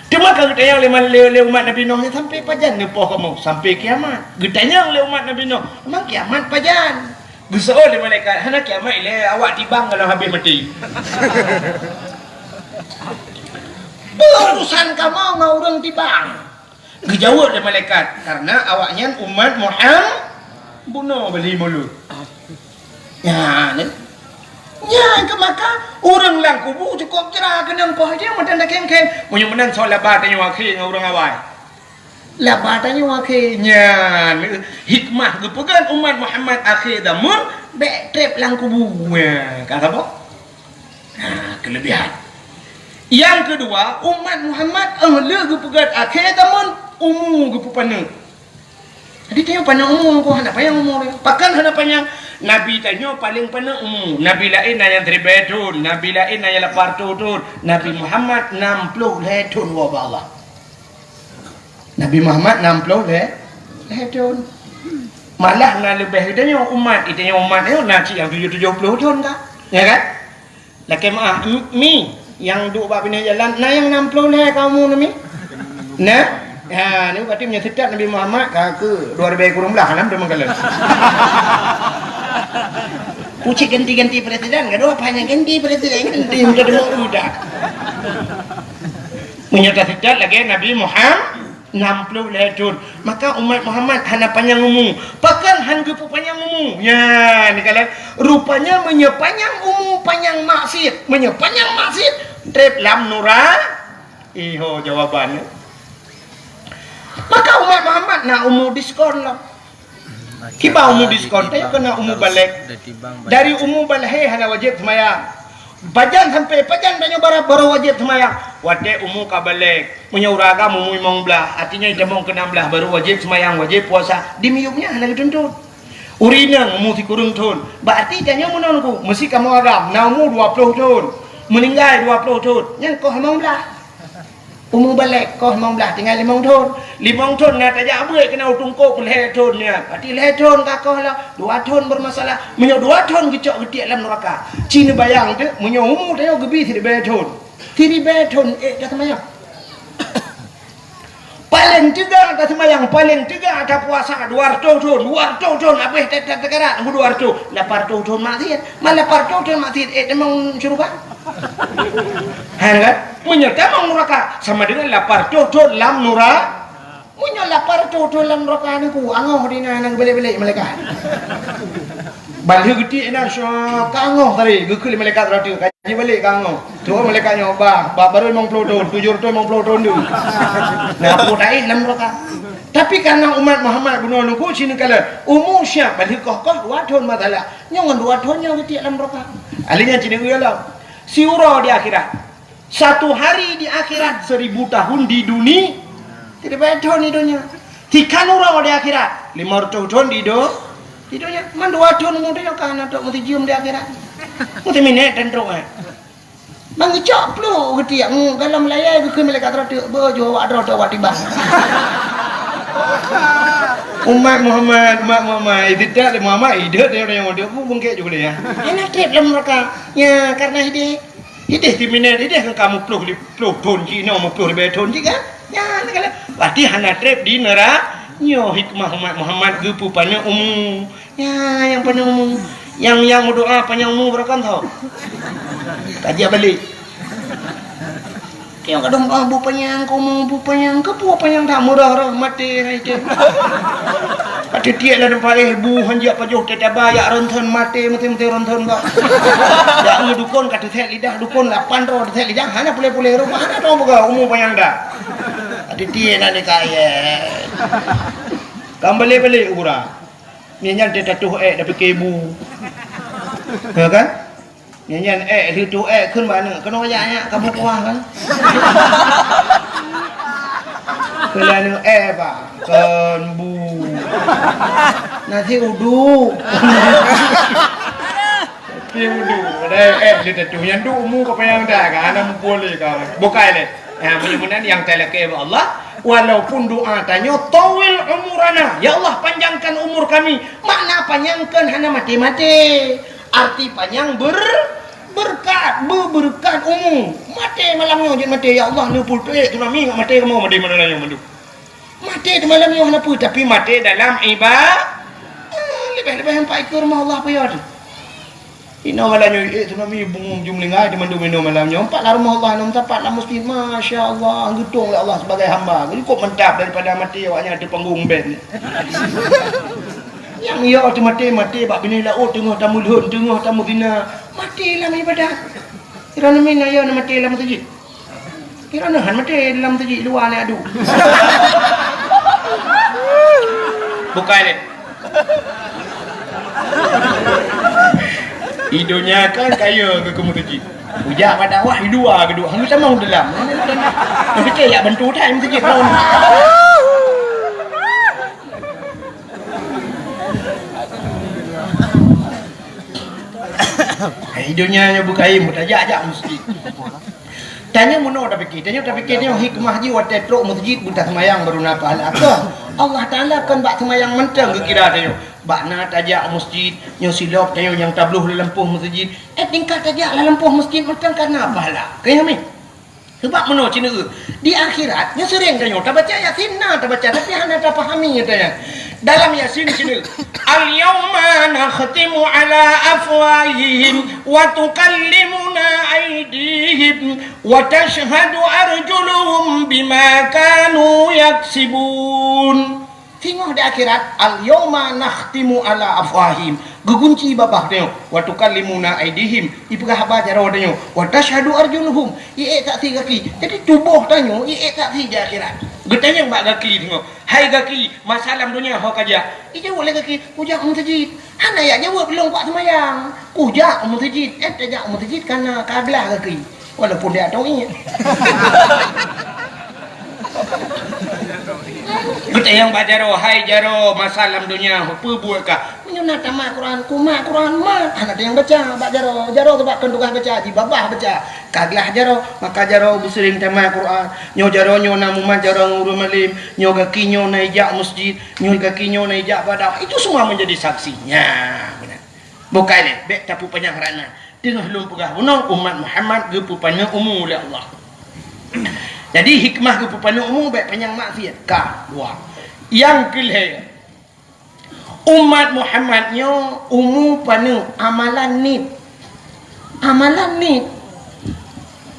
Speaker 2: Cuma kalau ditanya oleh umat Nabi Nuh sampai pajan poh kamu, sampai kiamat. Ditanya oleh umat Nabi Nuh, memang kiamat pajan. Gesoh oleh malaikat, hana kiamat ile awak tibang kalau habis mati. Urusan kamu ngau orang tibang. Dijawab oleh malaikat karena awaknya umat Muhammad bunuh beli mulut. Ya, ni. Ya, ke maka orang lang kubu cukup cerah kenang poh dia macam dak kem-kem. Punya menang soal labat tanya wakil ngau orang awai. Labat tanya wakilnya hikmah gepegan umat Muhammad akhir zaman bek trap lang kubu. Ya, kata apa? Kelebihan. Yang kedua, umat Muhammad ahli gepegat akhir zaman umur gepupana. Jadi tanya panjang umur ko hana panjang umur. Pakan hana panjang Nabi tanya paling panjang umur. Nabi lain yang 3 tahun, Nabi lain yang 8 tahun. Nabi Muhammad 60 tahun wa Allah. Nabi Muhammad 60 tahun. Malah na lebih tanya umat, itanya umat ni nak yang 70 tahun dah. Ya kan? Laki mi yang duk bab ini jalan nah yang 60 lah kamu nami nah ni berarti menyetat Nabi Muhammad ke 2016 kan dah menggalas pucik ganti presiden gaduh apa hanya ganti presiden ganti mudah mudah menyetat lagi Nabi Muhammad 60 tahun maka umat Muhammad hana panjang umur pakan han gepu panjang umur ya ni kalian rupanya menyepanjang umur panjang maksiat menyepanjang maksiat trip lam nura iho jawabannya maka umat Muhammad nak umur diskon lah kiba umur diskon dia kena umur balik dari umur balik hana wajib sembahyang pajan sampai pajan banyak baru wajib sembahyang wate umur ka balik punya uraga mumui mong belah artinya jamong ke-16 baru wajib sembahyang wajib puasa di miyupnya hana ketuntut urina umur si kurung tahun berarti tanya menonku mesti kamu agam na umur 20 tahun meninggal 20 tahun yang kau 15 umur balik kau 15 tinggal 5 tahun 5 tahun nak tajak apa kena tungkuk leh tahun ni berarti leh tahun kakau lah 2 tahun bermasalah menyo 2 tahun gecok getik dalam neraka cina bayang tu menyo umur dia gebi 3 tahun 3 tahun dah semayang paling juga dah semayang paling juga dah puasa 200 tahun habis tak tekarat 200 80 tahun maksiat malah 80 tahun maksiat memang syurga kan menyerta memang neraka sama dengan 80 tahun dalam neraka punya 80 tahun dalam neraka ni ku angoh dina nang balik-balik malaikat balik gede nak syok kangoh tadi gekul malaikat ratu kaji balik kangoh tu malaikatnya baru 50 tahun 750 tahun tu nah aku lain dalam neraka tapi karena umat Muhammad bunuh nunggu sini kala umur syak balik koh 2 tahun masalah nyangan 2 tahun yang gede dalam neraka alinya cina uyalah siura di akhirat 1 hari di akhirat 1000 tahun di dunia tidak banyak tahun di dunia 3 orang di akhirat 500 tahun di dunia man 2 tahun muda kan untuk mesti cium di akhirat mesti minat dan teruk mengecok pelu ketiak kalau melayai ke malaikat ratu bojo awak ratu tiba umat Muhammad tidak Muhammad hidup dia yang dia pun bungkit juga dia enak trip dalam mereka ya karena hidup di minat hidup kamu pelu tahun Cina mau pelu lebih tahun juga ya kalau berarti hanya trip di neraka Nyo hikmah umat Muhammad gepu pana umum. Ya, yang pana umum. Yang berdoa panjang umur berkan tahu. Kaji balik. Yang kadang bu panjang kamu bu panjang ke bu panjang tak murah mati hai ke. Ada dia lah nampak bu hanjak pajuh tetap bayak rentan mati rentan kau. Dak ngedukun kata teh lidah dukun 8 ro teh lidah hanya boleh rumah ada dong buka umum panjang dah. Ada dia nak kaya. Kembali urang. Nyanyian dia tatuh dah fikir ibu. Ya kan? Nyanyian itu kun mana? Kena ayatnya kamu kuah kan? Kelana pak. Kan bu. Nasi uduk. Nasi uduk. Ada dia tatuh yang du umur kau yang dah kan? Anak boleh kau. Bukan le. Mudah-mudahan yang teleke Allah. Walaupun doa tanya tawil umurana, ya Allah panjangkan umur kami. Makna panjangkan hanya mati-mati, arti panjang berkat umum. Mati malamnya jangan mati ya Allah ni pulpe tu nami ngak mati kamu mati mana yang mandu. Mati di malamnya hana pu tapi mati dalam ibadah. Lebih-lebih hampa ikut rumah Allah apa ya tu. Ino malamnya tu nami bungum jumlingai di mandu minum malamnya. Empat lah rumah Allah enam tempat lah mesti masya Allah gedung oleh Allah sebagai hamba. Jadi kok mentap daripada mati awaknya di panggung band. Yang ia tu mati bak bini laut tengah tamu lhun tengah tamu bina mati dalam ibadah. Kirana min ayah nak mati dalam masjid. Kirana han mati dalam masjid luar ni adu. Bukan ni. Hidupnya kan kaya ke masjid. Ujak pada awak hidua kedua. Hang sama dalam. Tapi kayak bantu tak masjid tahun. Hidupnya bukain mutajak masjid. Tanya muno dah fikir. Tanya hikmah ji wat tetrok masjid buta semayang baru napa apa. Allah Taala kan bak semayang mentang ke kira tanya. Bak na tajak masjid nyo silok tanya yang tabluh lempuh masjid. Tingkat tajak lempuh masjid mentang karena apa lah. Kaya mi. Sebab muno cina di akhirat nya sering tanya tak baca Yasin tak baca tapi hana tak fahami tanya. Dalam Yasin sini al-yawma nakhtimu ala afwahihim wa tukallimuna aydihim wa tashhadu arjuluhum bima kanu yaksibun. Tengok di akhirat al-yawma nakhtimu ala afwahihim gegunci babah tengok wa tukallimuna aydihim ipegah apa cara tengok wa tashhadu arjuluhum tak tiga kaki jadi tubuh tengok tak tiga akhirat getanya bak kaki tengok hai kaki masalah dunia hok aja jawab le kaki ujak masjid hana ya jawab belum buat semayang ujak masjid tajak masjid karena kablah kaki walaupun dia tahu ingat kita yang bajaro hai jaro masalah dunia apa buat ka menyunat tamat Quran kuma Quran mat anak yang baca bajaro sebab kendukan baca di babah baca kaglah jaro maka jaro busering tamat Quran nyo jaro nyo namu jaro nguru malim nyo kaki nyo naijak masjid nyo kaki nyo naijak badah itu semua menjadi saksinya benar bukan ni bek tapu panjang rana tengah lum pegah bunong umat Muhammad gepu panjang umum oleh Allah. Jadi hikmah kepupanan umum baik panjang maksiat dua. Yang kelih umat Muhammadnya umum panu amalan ni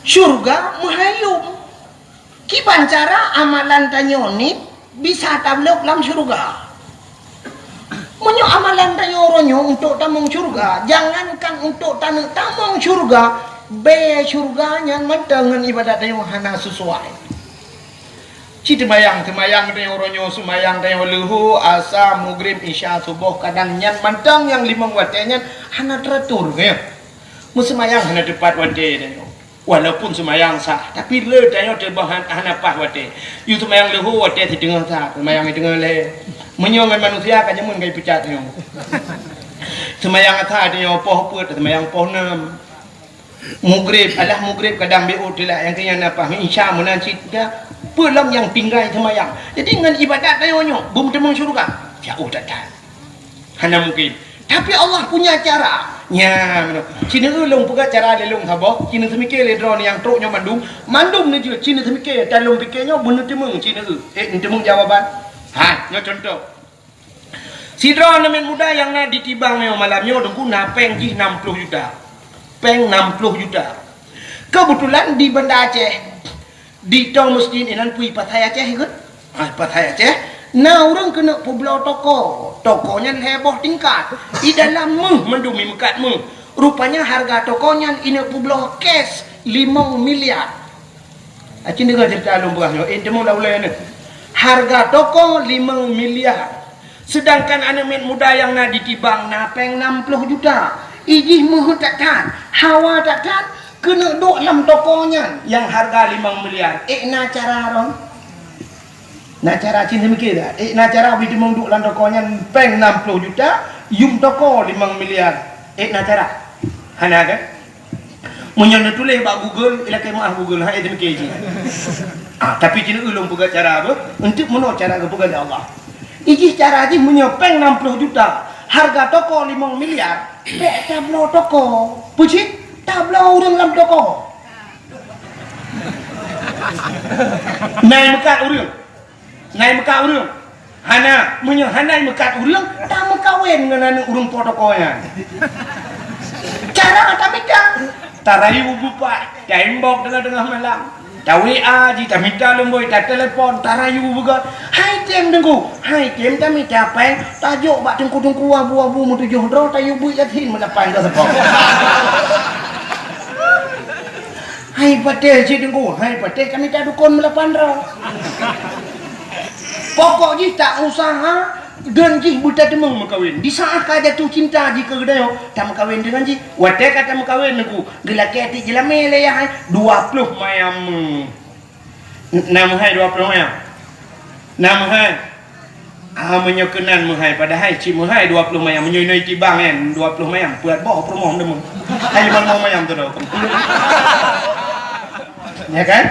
Speaker 2: syurga menghayum kiban cara amalan tanyo ni bisa tabluk dalam syurga menyo amalan tanyo ronyo untuk tamung syurga jangankan untuk tamung syurga be syurganya dengan ibadat yang hana sesuai. Ci temayang tanya oronyo semayang tanya luhu asa maghrib isya subuh kadang nyan mantang yang 5 waktu hana teratur ya. Musemayang hana tepat waktu tanya. Walaupun semayang sah tapi le tanya tebahan hana pas waktu. You semayang luhu waktu di tengah sah semayang di tengah le. Menyongan manusia kan jamun gai pecat tanya. Semayang atha tanya poh put semayang poh 6 Maghrib kadang beut lah yang kena apa insya menansit dia pelam yang tinggal semayang jadi dengan ibadat tayonyo bum temung syurga jauh datang hana mungkin tapi Allah punya cara nya cina ulung puga cara lelung habo cina semikir le drone yang troknya mandum ni je cina semikir dalam pikirnya benar temung cina temung jawaban Ha, nyo contoh. Sidra nemen muda yang nak ditibang nyo malamnya dengku na peng ji 60 juta. Peng 60 juta. Kebetulan di Banda Aceh di tong masjid inan pui Pathai Aceh ikut. Pathai Aceh. Nah orang kena publau toko. Tokonya heboh tingkat. Di dalam mendumi mekat rupanya harga tokonya ini publau cash 5 miliar. Acing dengar cerita lumpuhnya. Temu laulai ni. Harga toko 5 miliar. Sedangkan anak muda yang nak ditibang napeng 60 juta. Ijih muhut tak tan, hawa tak tan, kena duk dalam tokonya yang harga 5 miliar. Na cara ron. Na cara cinta mikir dah. Na cara beli dimong duk dalam tokonya peng 60 juta, yum toko 5 miliar. Na cara. Hana kan? Munyon tulis bak Google, ila kemah Google ha itu mikir je. Tapi cina ulung puga cara apa? Untuk menolak cara ke puga Allah. Iji cara aja menyopeng 60 juta. Harga toko 5 miliar. Bek tablo toko. Puji? Tablo orang dalam toko. Nai mekat orang. Nai mekat orang. Hana. Hanai mekat orang. Tak mekawin dengan orang protokolnya. Cara tak minta. Tarayu bupak. Tembok tengah-tengah malam. Tak WA je, tak minta lemboi, tak telefon, tak rayu juga. Hai jem dengku, hai jem tak minta peng, tajuk bak tengku-tengku abu-abu mu 7 dro, tayu buik yatin mendapat ke sepok. Hai patel je dengku, hai patel kami tak dukun melapan dro. Pokok je tak usaha, dan jih buta demeng makawin. Di saat kau jatuh cinta jika kedai tak makawin dengan jih. Wadah kata makawin aku. Gelaki hati jelame le ya 20 mayam. Nama hai 20 mayam. Nama hai. Menyokenan mahai padahal cik mahai 20 mayam menyoi tibang kan 20 mayam buat bawa promo demeng. Hai mana mayam tu dah. Ya kan?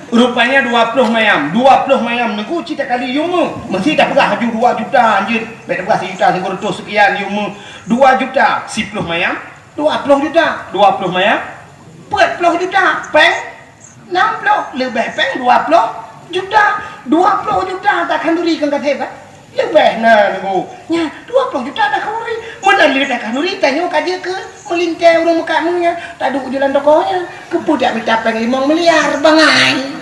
Speaker 2: Rupanya 20 mayam nengku cita kali yumu mesti dah pegah haju 2 juta anjir baik pegah 1 juta sekurang sekian yumu 2 juta 10 mayam 20 juta 20 mayam 40 juta peng 60 lebih peng 20 juta 20 juta takkan duri kan kata kan lebih nah nengku nya 20 juta dah kuri mana lihat dah kanuri tanya kaje ke melintai orang muka munya tak duk jalan tokonya kepudak minta peng 5 miliar bangai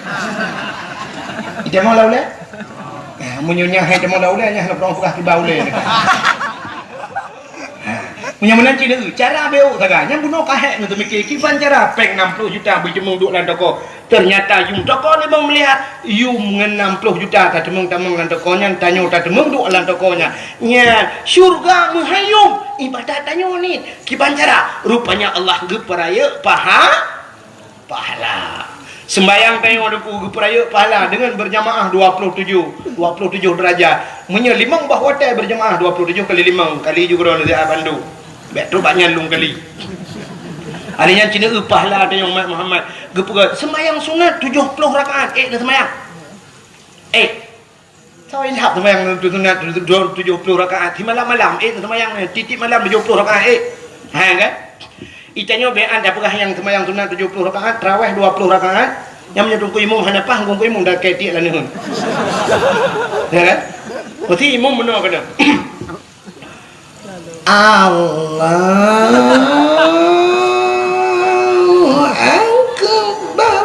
Speaker 2: ida mau laule munyonya hai ida mau laule nya nak orang pegah tiba ule punya menanci dia cara beu saganya bunuh kahek untuk mikir kiban cara peng 60 juta berjemung duk dalam toko ternyata yum toko 5 miliar yum 60 juta tak temung-temung dalam tokonya tanya tak temung duk dalam tokonya nya syurga menghayum ibadat tanya ni kiban cara rupanya Allah geperaya pahala sembayang tanya deku geperaya pahala dengan berjamaah 27 derajat menyelimang bahawa hotel berjamaah 27 kali 5 kali juga orang dari Bandung betul banyak lung kali. Adanya Cina pahala ada yang Muhammad. Gepuga sembahyang sunat 70 rakaat. Dah sembahyang. Saya lihat sembahyang sunat 70 rakaat. Di malam-malam dah sembahyang titik malam 70 rakaat. Ha kan? Itanya bean dah pegah yang sembahyang sunat 70 rakaat, tarawih 20 rakaat. Yang menyedungku imam hanapah ngungku imam dah ketik lah nihun. Ya kan? Berarti imam benar kena. Allahu Akbar.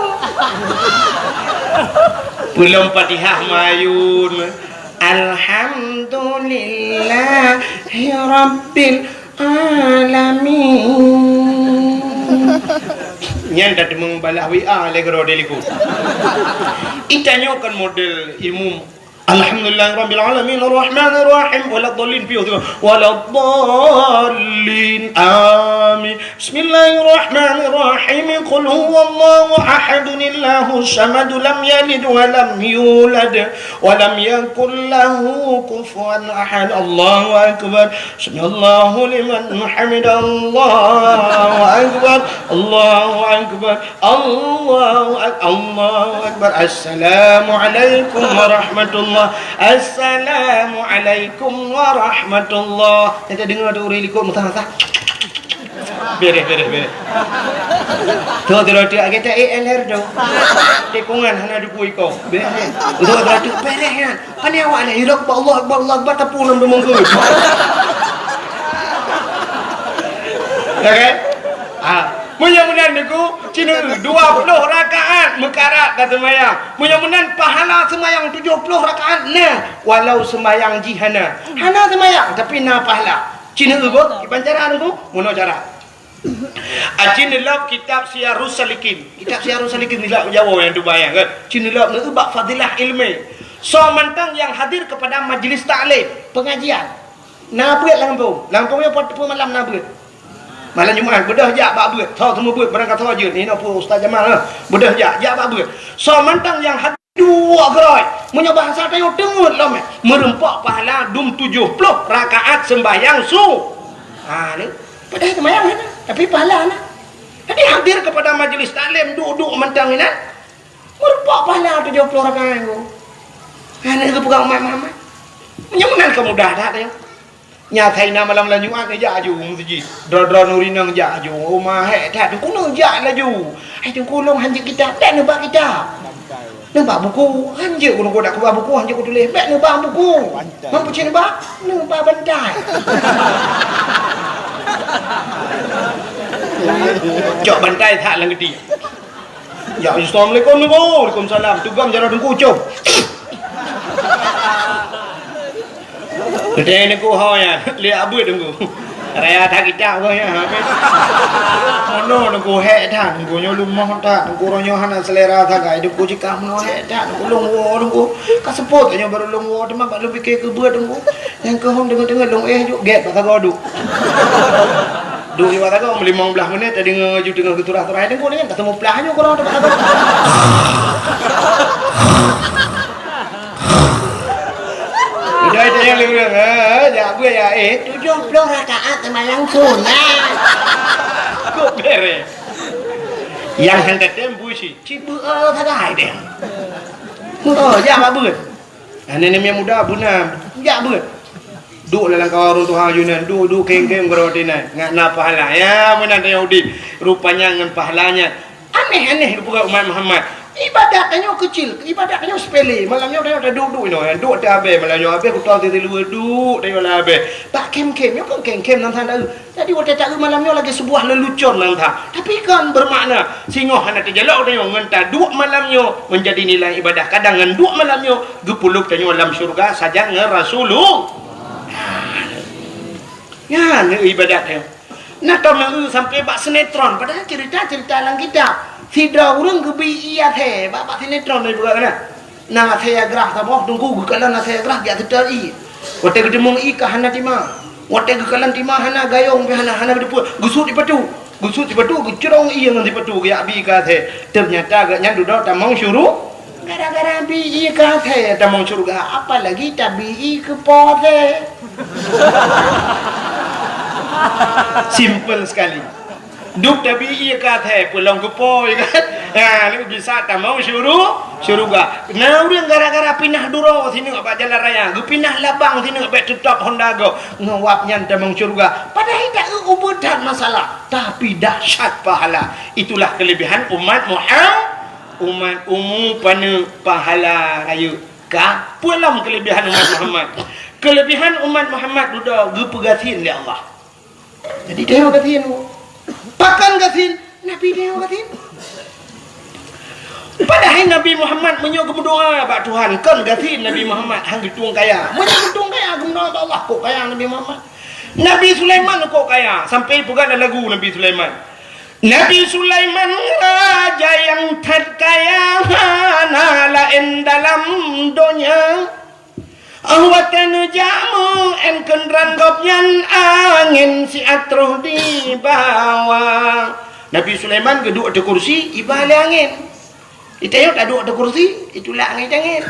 Speaker 2: Belum Fatihah mayun. Alhamdulillahi Rabbil Alamin. Nyan dah membalah WA legro deliku. Itanya kan model ilmu Alhamdulillah Rabbil Alamin Ar-Rahman Ar-Rahim Waladhalin Waladhalin Amin Bismillahirrahmanirrahim Qul huwallahu ahadun Allahu samad lam yalid wa lam yulad wa lam yakul lahu kufuwan ahad Allahu Akbar Subhanallahu liman hamida Allahu Akbar Allahu Akbar Allahu Akbar Assalamualaikum warahmatullahi Assalamualaikum warahmatullahi. Kita dengar ada orang ikut mutah-mutah. Beres. Tu roti kita ALR tu. Tekungan hana dukui kau. Beres. Tu roti beres kan. Pani awak ni hidup Allah Akbar tapu nam menggu. Okey. Mudah-mudahan niku cina 20 rakaat mekarat dan semayang. Mudah-mudahan pahala semayang 70 rakaat nah walau semayang jihana. Hana semayang tapi na pahala. Cina ugo ibancara niku mono cara. Cina lab kitab Syiarus Salikin. Kitab Syiarus Salikin ni lah Jawa yang tu bayang kan. Cina lab niku bab fadilah ilmu. So mentang yang hadir kepada majlis taklim, pengajian. Na buat Lampungnya pada malam na buat. Malam Jumaat bedah jak bak beut. Tho semua beut barang kata je ni apa Ustaz Jamal lah. Bedah jak bak beut. So mentang yang hadir dua gerai. Munyo bahasa tayo dengut lah merempak pahala 70 rakaat sembahyang su. Ni. Pada sembahyang ni. Tapi pahala nah. Jadi hadir kepada majlis taklim duduk mentang ni nah. Merempak pahala 70 rakaat tu. Ni ke pegang Muhammad. Menyemenan kemudah dah tayo. Nyatai na malam Jumaat ke jak ju masjid. Dra nurinang jak ju. Rumah hek tak tu kuno jak laju. Ai tu kulung hanjik kita tak nebak kita. Nebak buku. Hanjik kuno dak keluar buku hanjik ku tulis bak nebak buku. Mampu cin nebak? Nebak bantai. Jok bantai tak lang gede. Ya Assalamualaikum tu. Waalaikumsalam. Tugam jarak dengku cop. Kedai ni ku ya, lihat abut tunggu. Raya tak kita apa ya. Mono tunggu hek dah, tunggu nyolumah tak, tunggu ronyo hana selera tak gay, tunggu jika mono hek dah, tunggu longwo tunggu. Kasepot aja baru longwo, cuma pak lu fikir ke buat tunggu. Yang ke hong dengar long juk get pasal kau duk. Duk di mata kau 15 menit tadi ngaju dengan keturah-turah tunggu ni kan ketemu pelahnya kau tak apa. Udah itu yang lebih ya gue ya 70 rakaat semayang sunat. Kok beres. Yang hendak tembu sih, cibu tak ada deh. Ya apa buat? Nenek yang muda bunam, ya buat. Duk dalam kawarun Tuhan Yunan, duk keng-keng berotinan, nggak na pahala ya mana Yahudi, rupanya ngan pahalanya. Aneh-aneh bukan umat Muhammad. Ibadatnya kecil, ibadatnya sepele. Malamnya dia duduk ni, duduk dah habis. Malamnya habis aku tahu dia luar duduk dia lah habis. Pak kem-kem, yo kan kem-kem nang tanda. Jadi waktu tak malamnya lagi sebuah lelucon nang tanda. Tapi kan bermakna singoh hana terjalak dia ngenta duduk malamnya menjadi nilai ibadah. Kadang ngan duduk malamnya gepuluk tanya dalam syurga saja ngan Rasulullah. Ya, ni ibadatnya. Nak tahu sampai bak sinetron padahal cerita-cerita dalam kitab. Tidak orang kebi iya teh, bapak sinetron ni bukan mana? Nah saya gerah taboh tunggu gekalan saya gerah dia terteri. Waktu ketemu ika hana tima, waktu gekalan tima hana gayung hana berdepu, gusut di patu, gecerong iya ngan di patu ya bi ka teh. Ternyata agaknya duduk tamang syuruh. Gara-gara bi ika teh tamang syurga, apalagi tabi ke pote. Simple sekali. Duk tapi iya kata pulang kepo kan. Ni bisa tak mau syurga. Nah orang gara-gara pindah duro sini apa jalan raya, pindah labang sini apa tetap Honda go ngawapnya tamang syurga. Padahal tak ubutan masalah, tapi dahsyat pahala. Itulah kelebihan umat Muhammad pana pahala ayu. Ka pulang kelebihan umat Muhammad. Kelebihan umat Muhammad sudah gepegatin ya Allah. Jadi dia gatin. Pakan gatin, Nabi dia gatin. Padahal Nabi Muhammad menyuruh berdoa pak Tuhan kan gatin Nabi Muhammad hang gitung kaya. Mana gitung kaya berdoa Allah kok kaya Nabi Muhammad. Nabi Sulaiman kok kaya sampai pegang lagu Nabi Sulaiman. Nabi Sulaiman raja yang terkaya lain dalam dunia. Awatan jamu en kendran gopyan angin si atruh di bawah. Nabi Sulaiman duduk di kursi ibale angin. Itayot duduk di kursi itulah angin.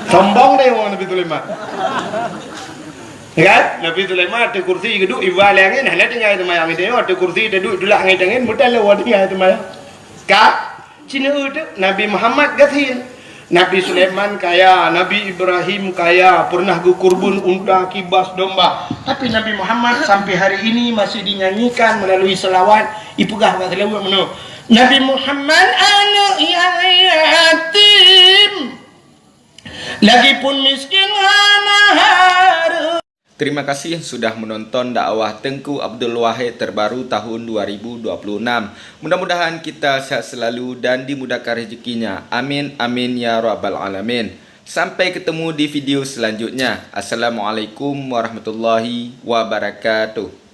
Speaker 2: Sombong deh orang Nabi Sulaiman. Kan? Nabi Sulaiman di kursi duduk ibale angin. Hanya tinggal itu mayang itayot di kursi duduk itulah angin. Mudah lewat tinggal itu mayang. Kak, Cina itu Nabi Muhammad gatin. Nabi Sulaiman kaya, Nabi Ibrahim kaya, pernah gukurbun unta, kibas, domba. Tapi Nabi Muhammad sampai hari ini masih dinyanyikan melalui selawat. Ipugah kat selawat mana? Nabi Muhammad anak yang yatim, lagipun miskin hana haru.
Speaker 3: Terima kasih sudah menonton dakwah Tengku Abdul Wahid terbaru tahun 2026. Mudah-mudahan kita sehat selalu dan dimudahkan rezekinya. Amin, amin ya rabbal alamin. Sampai ketemu di video selanjutnya. Assalamualaikum warahmatullahi wabarakatuh.